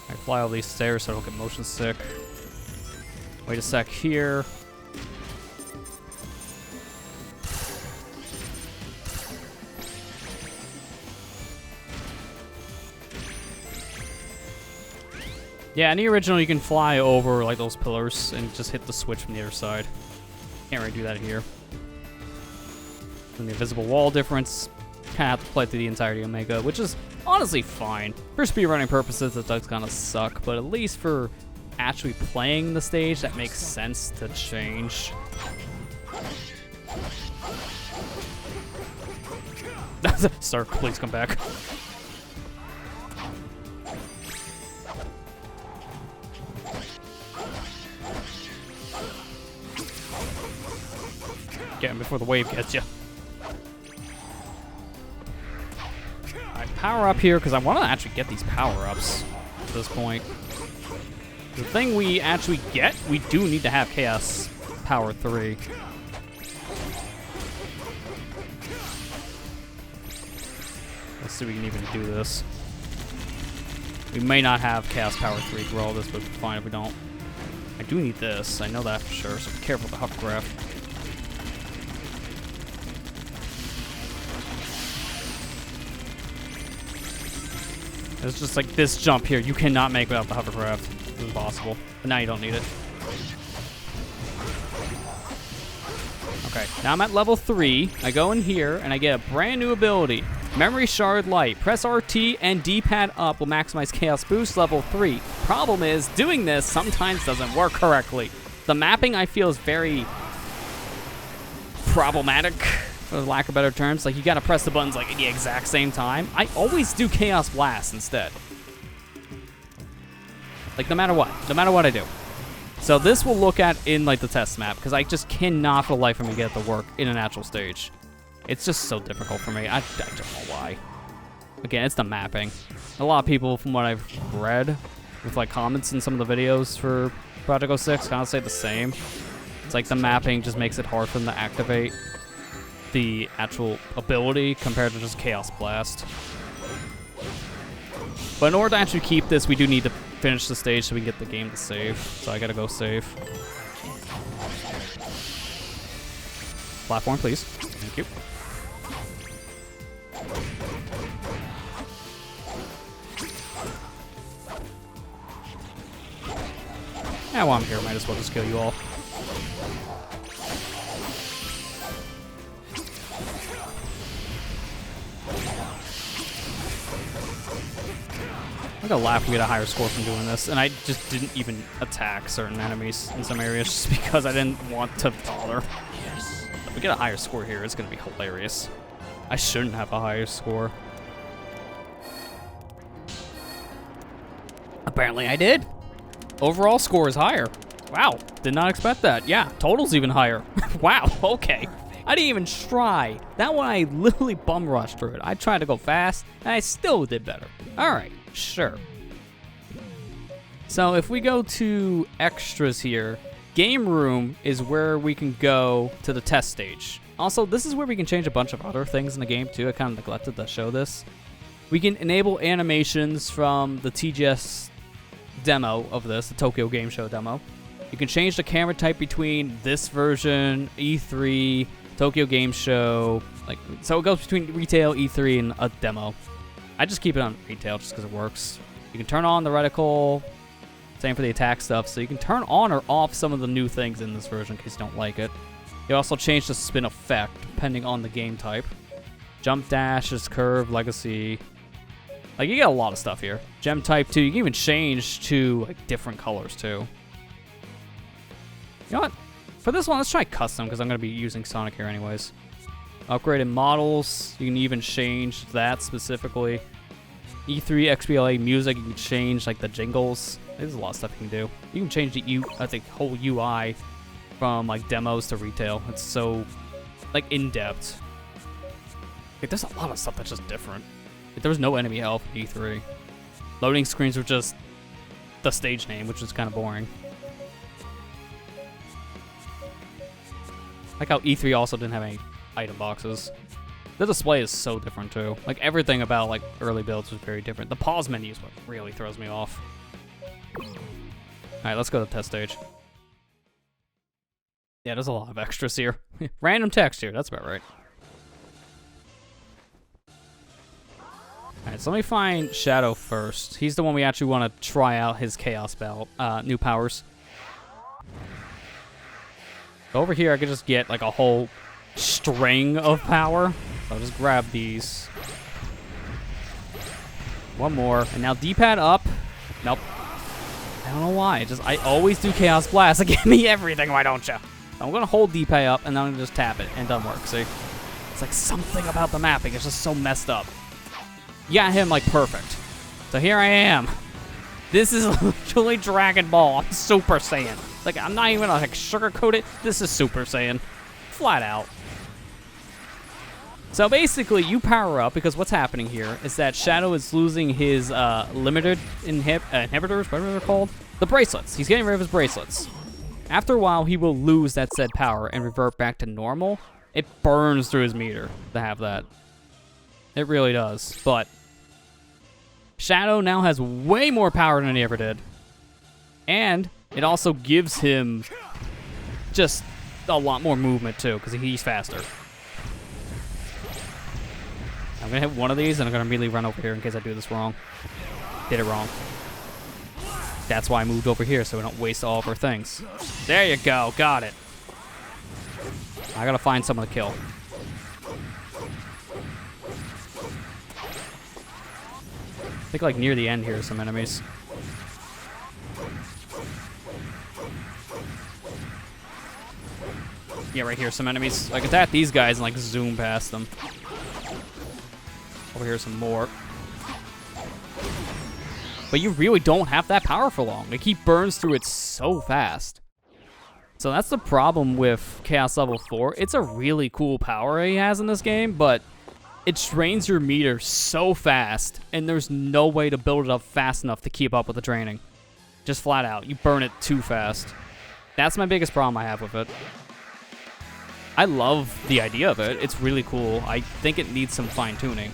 I fly all these stairs so I don't get motion sick. Wait a sec here. Yeah, in the original you can fly over like those pillars and just hit the switch from the other side. Can't really do that here. And the invisible wall difference, kind of have to play through the entirety of Omega, which is honestly fine. For speedrunning purposes, it does kind of suck, but at least for actually playing the stage, that makes sense to change. Sir, please come back. Get him before the wave gets you. Alright, power up here, because I want to actually get these power-ups at this point. The thing we actually get, we do need to have Chaos Power 3. Let's see if we can even do this. We may not have Chaos Power 3 through all this, but it's fine if we don't. I do need this, I know that for sure, so be careful with the hovercraft. It's just like this jump here, you cannot make without the hovercraft. It's impossible. But now you don't need it. Okay, now I'm at level 3. I go in here and I get a brand new ability. Memory Shard Light. Press RT and D-pad up will maximize Chaos Boost level 3. Problem is, doing this sometimes doesn't work correctly. The mapping I feel is very problematic, for lack of better terms. Like, you gotta press the buttons like at the exact same time. I always do Chaos Blast instead. Like, no matter what I do. So this we'll look at in like the test map, because I just cannot for the life of me get it to work in a natural stage. It's just so difficult for me. I don't know why. Again, it's the mapping. A lot of people, from what I've read, with like comments in some of the videos for Project 06, kind of say the same. It's like the mapping just makes it hard for them to activate the actual ability compared to just Chaos Blast. But in order to actually keep this, we do need to finish the stage so we can get the game to save. So I gotta go save. Platform, please. Thank you. Yeah, while I'm here, might as well just kill you all. I'm gonna laugh we get a higher score from doing this, and I just didn't even attack certain enemies in some areas just because I didn't want to bother. If we get a higher score here, it's gonna be hilarious. I shouldn't have a higher score. Apparently I did. Overall score is higher. Wow, did not expect that. Yeah, total's even higher. Wow, okay. I didn't even try. That one I literally bum rushed through it. I tried to go fast, and I still did better. Alright, sure. So if we go to extras here, game room is where we can go to the test stage. Also, this is where we can change a bunch of other things in the game too. I kind of neglected to show this. We can enable animations from the TGS demo of this, the Tokyo Game Show demo. You can change the camera type between this version, E3, Tokyo Game Show, like, so it goes between retail, E3, and a demo. I just keep it on retail just because it works. You can turn on the reticle, same for the attack stuff, so you can turn on or off some of the new things in this version in case you don't like it. You also change the spin effect depending on the game type. Jump dash is curve, legacy. Like, you get a lot of stuff here. Gem type 2, you can even change to like different colors too. You know what? For this one, let's try custom because I'm going to be using Sonic here anyways. Upgraded models, you can even change that specifically. E3 XBLA music, you can change like the jingles. There's a lot of stuff you can do. You can change the whole UI from like demos to retail. It's so like in depth. Like, there's a lot of stuff that's just different. Like, there was no enemy health in E3. Loading screens were just the stage name, which is kind of boring. Like how E3 also didn't have any item boxes. The display is so different too. Like, everything about like early builds was very different. The pause menu is what really throws me off. Alright, let's go to the test stage. Yeah, there's a lot of extras here. Random text here, that's about right. Alright, so let me find Shadow first. He's the one we actually want to try out his Chaos Belt, new powers. Over here, I could just get like a whole string of power. So I'll just grab these. One more, and now D-pad up. Nope. I don't know why. I always do Chaos Blast. It give me everything. Why don't you? I'm gonna hold D-pad up, and then I'm gonna just tap it, and it doesn't work. See? It's like something about the mapping. It's just so messed up. You got him like perfect. So here I am. This is literally Dragon Ball. I'm Super Saiyan. Like, I'm not even gonna like sugarcoat it. This is Super Saiyan. Flat out. So basically, you power up because what's happening here is that Shadow is losing his limited inhibitors, whatever they're called. The bracelets. He's getting rid of his bracelets. After a while, he will lose that said power and revert back to normal. It burns through his meter to have that. It really does. But Shadow now has way more power than he ever did. And it also gives him just a lot more movement too, because he's faster. I'm gonna hit one of these and I'm gonna immediately run over here in case I do this wrong. Did it wrong. That's why I moved over here, so we don't waste all of our things. There you go, got it. I gotta find someone to kill. I think like near the end here are some enemies. Yeah, right here, some enemies. I can attack these guys and like zoom past them. Over here, some more. But you really don't have that power for long. Like, he burns through it so fast. So that's the problem with Chaos Level 4. It's a really cool power he has in this game, but it drains your meter so fast, and there's no way to build it up fast enough to keep up with the draining. Just flat out. You burn it too fast. That's my biggest problem I have with it. I love the idea of it. It's really cool. I think it needs some fine-tuning.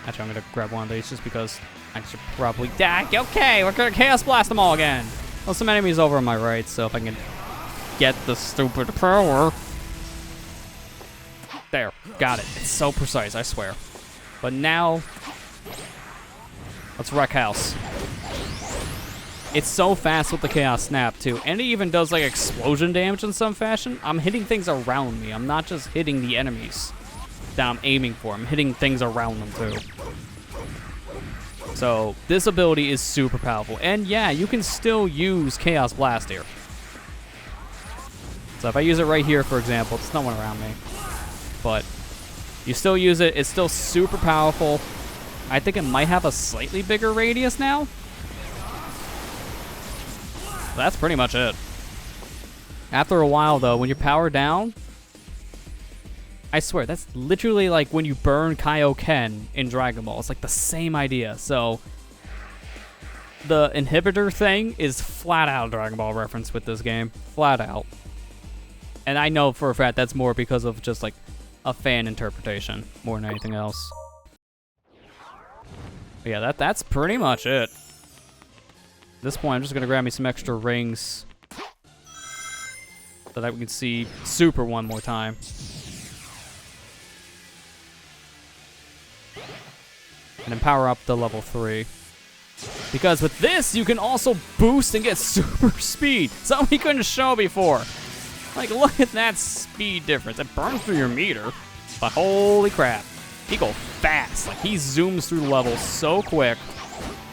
Actually, I'm gonna grab one of these just because I should probably die. Okay, we're gonna Chaos Blast them all again. Well, some enemies over on my right, so if I can get the stupid power. There, got it. It's so precise, I swear. But now, let's wreck house. It's so fast with the Chaos Snap, too. And it even does, like, explosion damage in some fashion. I'm hitting things around me. I'm not just hitting the enemies that I'm aiming for. I'm hitting things around them, too. So, this ability is super powerful. And, yeah, you can still use Chaos Blast here. So, if I use it right here, for example, there's no one around me. But you still use it. It's still super powerful. I think it might have a slightly bigger radius now. That's pretty much it. After a while, though, when you're powered down, I swear, that's literally like when you burn Kaioken in Dragon Ball. It's like the same idea. So, the inhibitor thing is flat out Dragon Ball reference with this game. Flat out. And I know for a fact that's more because of just like a fan interpretation more than anything else. But yeah, that's pretty much it. At this point, I'm just gonna grab me some extra rings so that we can see Super one more time. And then power up to level 3. Because with this, you can also boost and get super speed. Something we couldn't show before. Like, look at that speed difference. It burns through your meter, but holy crap. He goes fast. Like, he zooms through the level so quick.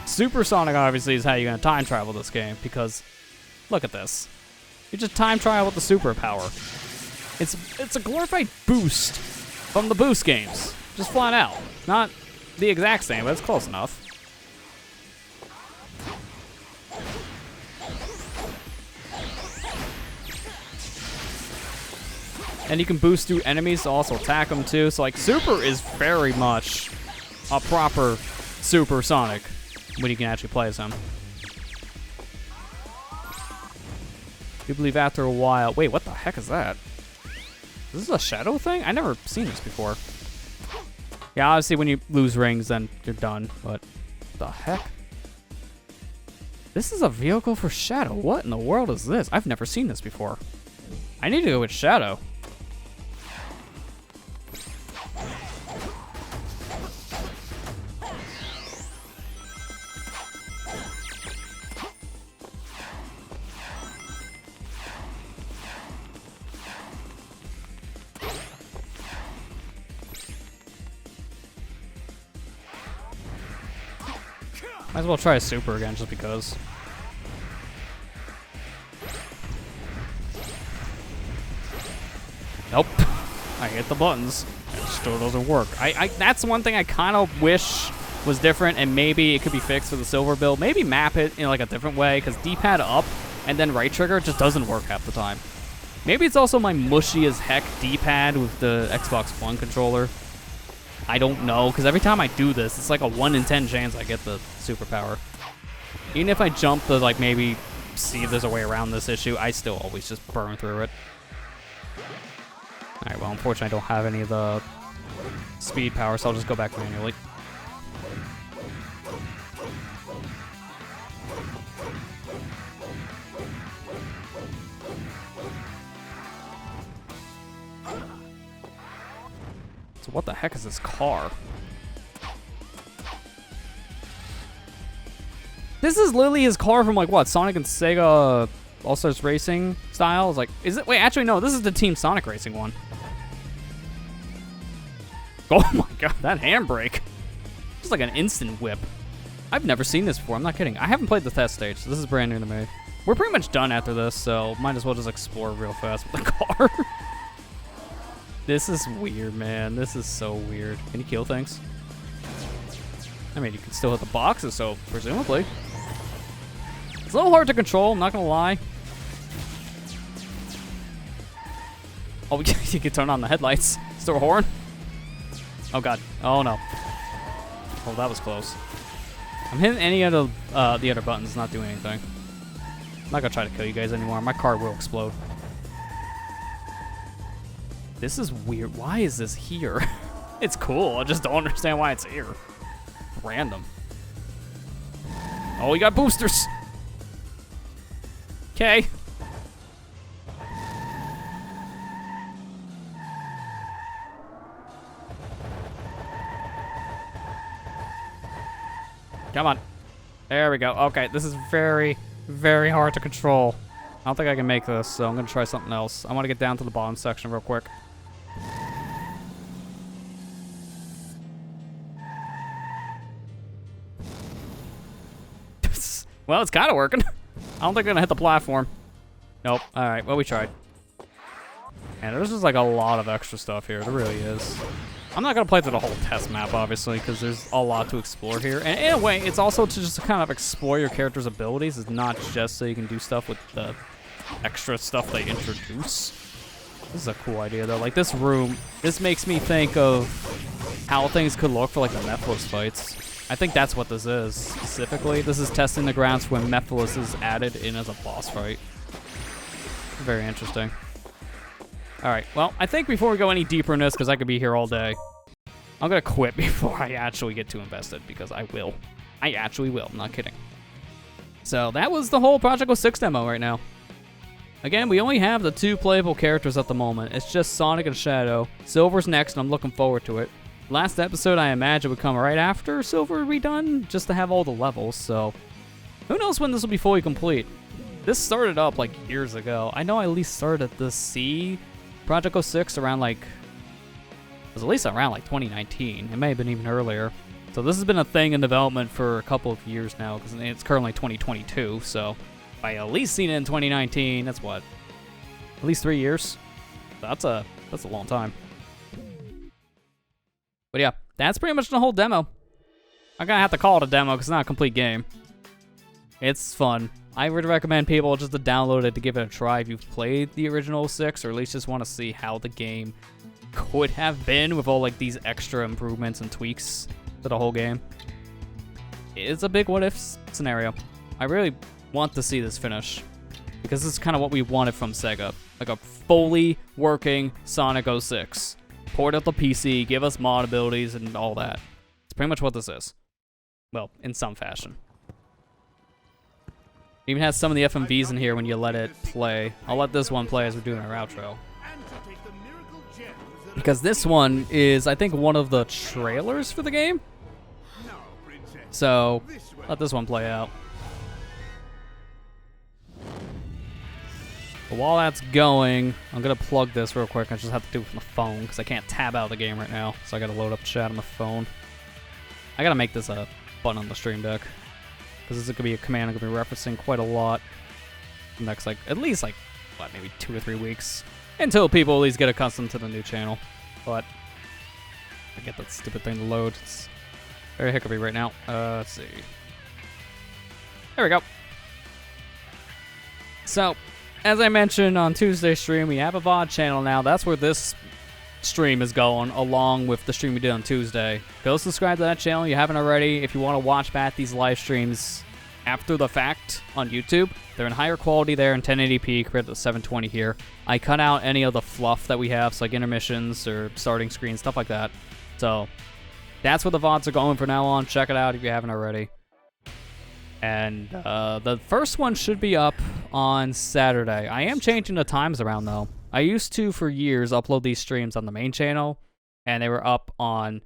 Supersonic, obviously, is how you're going to time travel this game, because look at this. You just time travel with the superpower. It's a glorified boost from the boost games. Just flat out. Not the exact same, but it's close enough. And you can boost through enemies to also attack them too. So like Super is very much a proper Supersonic when you can actually play as him. You believe after a while. Wait, what the heck is that? Is this a shadow thing? I never seen this before. Yeah, obviously when you lose rings, then you're done. But the heck? This is a vehicle for Shadow. What in the world is this? I've never seen this before. I need to go with Shadow. Might as well try a Super again, just because. Nope. I hit the buttons. It still doesn't work. That's one thing I kind of wish was different, and maybe it could be fixed for the silver build. Maybe map it in like a different way, because D-pad up and then right trigger just doesn't work half the time. Maybe it's also my mushy as heck D-pad with the Xbox One controller. I don't know, because every time I do this, it's like a 1 in 10 chance I get the superpower. Even if I jump to like maybe see if there's a way around this issue, I still always just burn through it. Alright, well, unfortunately I don't have any of the speed power, so I'll just go back manually. So what the heck is this car? This is literally his car from like what, Sonic and Sega All-Stars Racing style? It's like, is it? Wait, actually no, this is the Team Sonic Racing one. Oh my god, that handbrake. Just like an instant whip. I've never seen this before, I'm not kidding. I haven't played the test stage, so this is brand new to me. We're pretty much done after this, so might as well just explore real fast with the car. This is weird, man. This is so weird. Can you kill things? I mean, you can still hit the boxes, so presumably. It's a little hard to control, I'm not gonna lie. Oh, you can turn on the headlights. Is there a horn? Oh god. Oh no. Oh, that was close. I'm hitting any of the other buttons, not doing anything. I'm not gonna try to kill you guys anymore. My car will explode. This is weird. Why is this here? It's cool. I just don't understand why it's here. Random. Oh, we got boosters. Okay. Come on. There we go. Okay, this is very, very hard to control. I don't think I can make this, so I'm going to try something else. I want to get down to the bottom section real quick. Well, it's kind of working. I don't think I'm going to hit the platform. Nope. All right, well, we tried. And there's just like a lot of extra stuff here. There really is. I'm not going to play through the whole test map, obviously, because there's a lot to explore here. And in a way, it's also to just kind of explore your character's abilities. It's not just so you can do stuff with the extra stuff they introduce. This is a cool idea, though. Like, this room, this makes me think of how things could look for, like, the Mephiles fights. I think that's what this is, specifically. This is testing the grounds for when Mephiles is added in as a boss fight. Very interesting. Alright, well, I think before we go any deeper in this, because I could be here all day, I'm going to quit before I actually get too invested, because I will. I actually will, I'm not kidding. So that was the whole Project 06 demo right now. Again, we only have the 2 playable characters at the moment. It's just Sonic and Shadow. Silver's next, and I'm looking forward to it. Last episode, I imagine, would come right after Silver would be done, just to have all the levels, so who knows when this will be fully complete. This started up, like, years ago. I know I at least started the C Project 06 around, like, it was at least around, like, 2019. It may have been even earlier. So this has been a thing in development for a couple of years now, because it's currently 2022, so if I at least seen it in 2019, that's what? At least 3 years? That's a long time. But yeah, that's pretty much the whole demo. I'm gonna have to call it a demo because it's not a complete game. It's fun. I would recommend people just to download it to give it a try if you've played the original 6, or at least just want to see how the game could have been with all like these extra improvements and tweaks to the whole game. It's a big what if scenario. I really want to see this finish because this is kind of what we wanted from Sega, like a fully working Sonic 06. Port out the PC, give us mod abilities and all that. It's pretty much what this is. Well, in some fashion. It even has some of the FMVs in here when you let it play. I'll let this one play as we're doing our outro. Because this one is, I think, one of the trailers for the game. So, let this one play out. But while that's going, I'm going to plug this real quick. I just have to do it with my phone because I can't tab out of the game right now. So I got to load up chat on my phone. I got to make this a button on the stream deck because this is going to be a command I'm going to be referencing quite a lot the next, like, at least, like, what, maybe 2 or 3 weeks until people at least get accustomed to the new channel. But I get that stupid thing to load. It's Very hiccupy right now. Let's see. There we go. So, as I mentioned on Tuesday's stream, we have a VOD channel now. That's where this stream is going, along with the stream we did on Tuesday. Go subscribe to that channel if you haven't already. If you want to watch back these live streams after the fact on YouTube, they're in higher quality there in 1080p compared to the 720 here. I cut out any of the fluff that we have, so like intermissions or starting screens, stuff like that. So that's where the VODs are going from now on. Check it out if you haven't already. And the first one should be up on Saturday. I am changing the times around though. I used to, for years, upload these streams on the main channel, and they were up on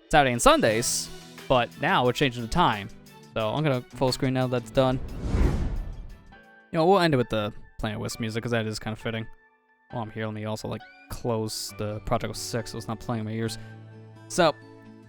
Saturday and Sundays, but now we're changing the time. So I'm gonna full screen now that's done. You know, we'll end it with the Planet Wisp music, because that is kind of fitting. While I'm here, let me also, like, close the Project 06 so it's not playing in my ears. So,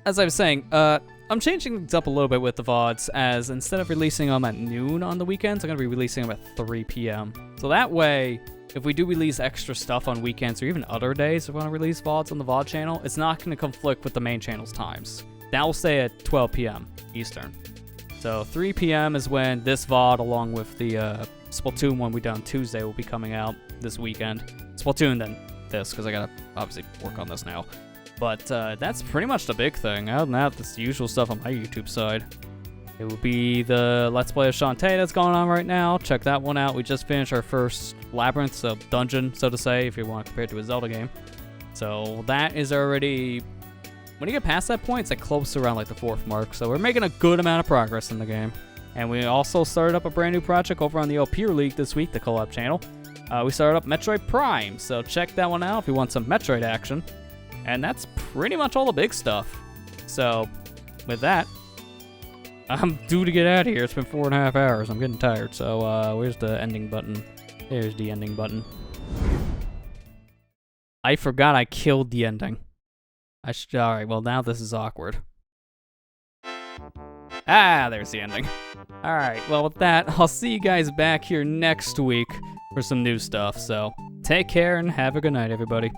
as I was saying, I'm changing things up a little bit with the VODs, as instead of releasing them at noon on the weekends, I'm going to be releasing them at 3 p.m. So that way, if we do release extra stuff on weekends or even other days if we want to release VODs on the VOD channel, it's not going to conflict with the main channel's times. That will stay at 12 p.m. Eastern. So 3 p.m. is when this VOD, along with the Splatoon one we done Tuesday, will be coming out this weekend. Splatoon, then this, because I got to obviously work on this now. But that's pretty much the big thing. Other than that, that's the usual stuff on my YouTube side. It will be the Let's Play of Shantae that's going on right now. Check that one out. We just finished our first labyrinth, so dungeon, so to say, if you want to compare it to a Zelda game. So that is already... When you get past that point, it's like close around like the 4th mark. So we're making a good amount of progress in the game. And we also started up a brand new project over on the Pure League this week, the collab channel. We started up Metroid Prime, so check that one out if you want some Metroid action. And that's pretty much all the big stuff. So, with that, I'm due to get out of here. It's been 4.5 hours. I'm getting tired. So, where's the ending button? There's the ending button. I forgot I killed the ending. Alright, well, now this is awkward. Ah, there's the ending. Alright, well, with that, I'll see you guys back here next week for some new stuff. So, take care and have a good night, everybody.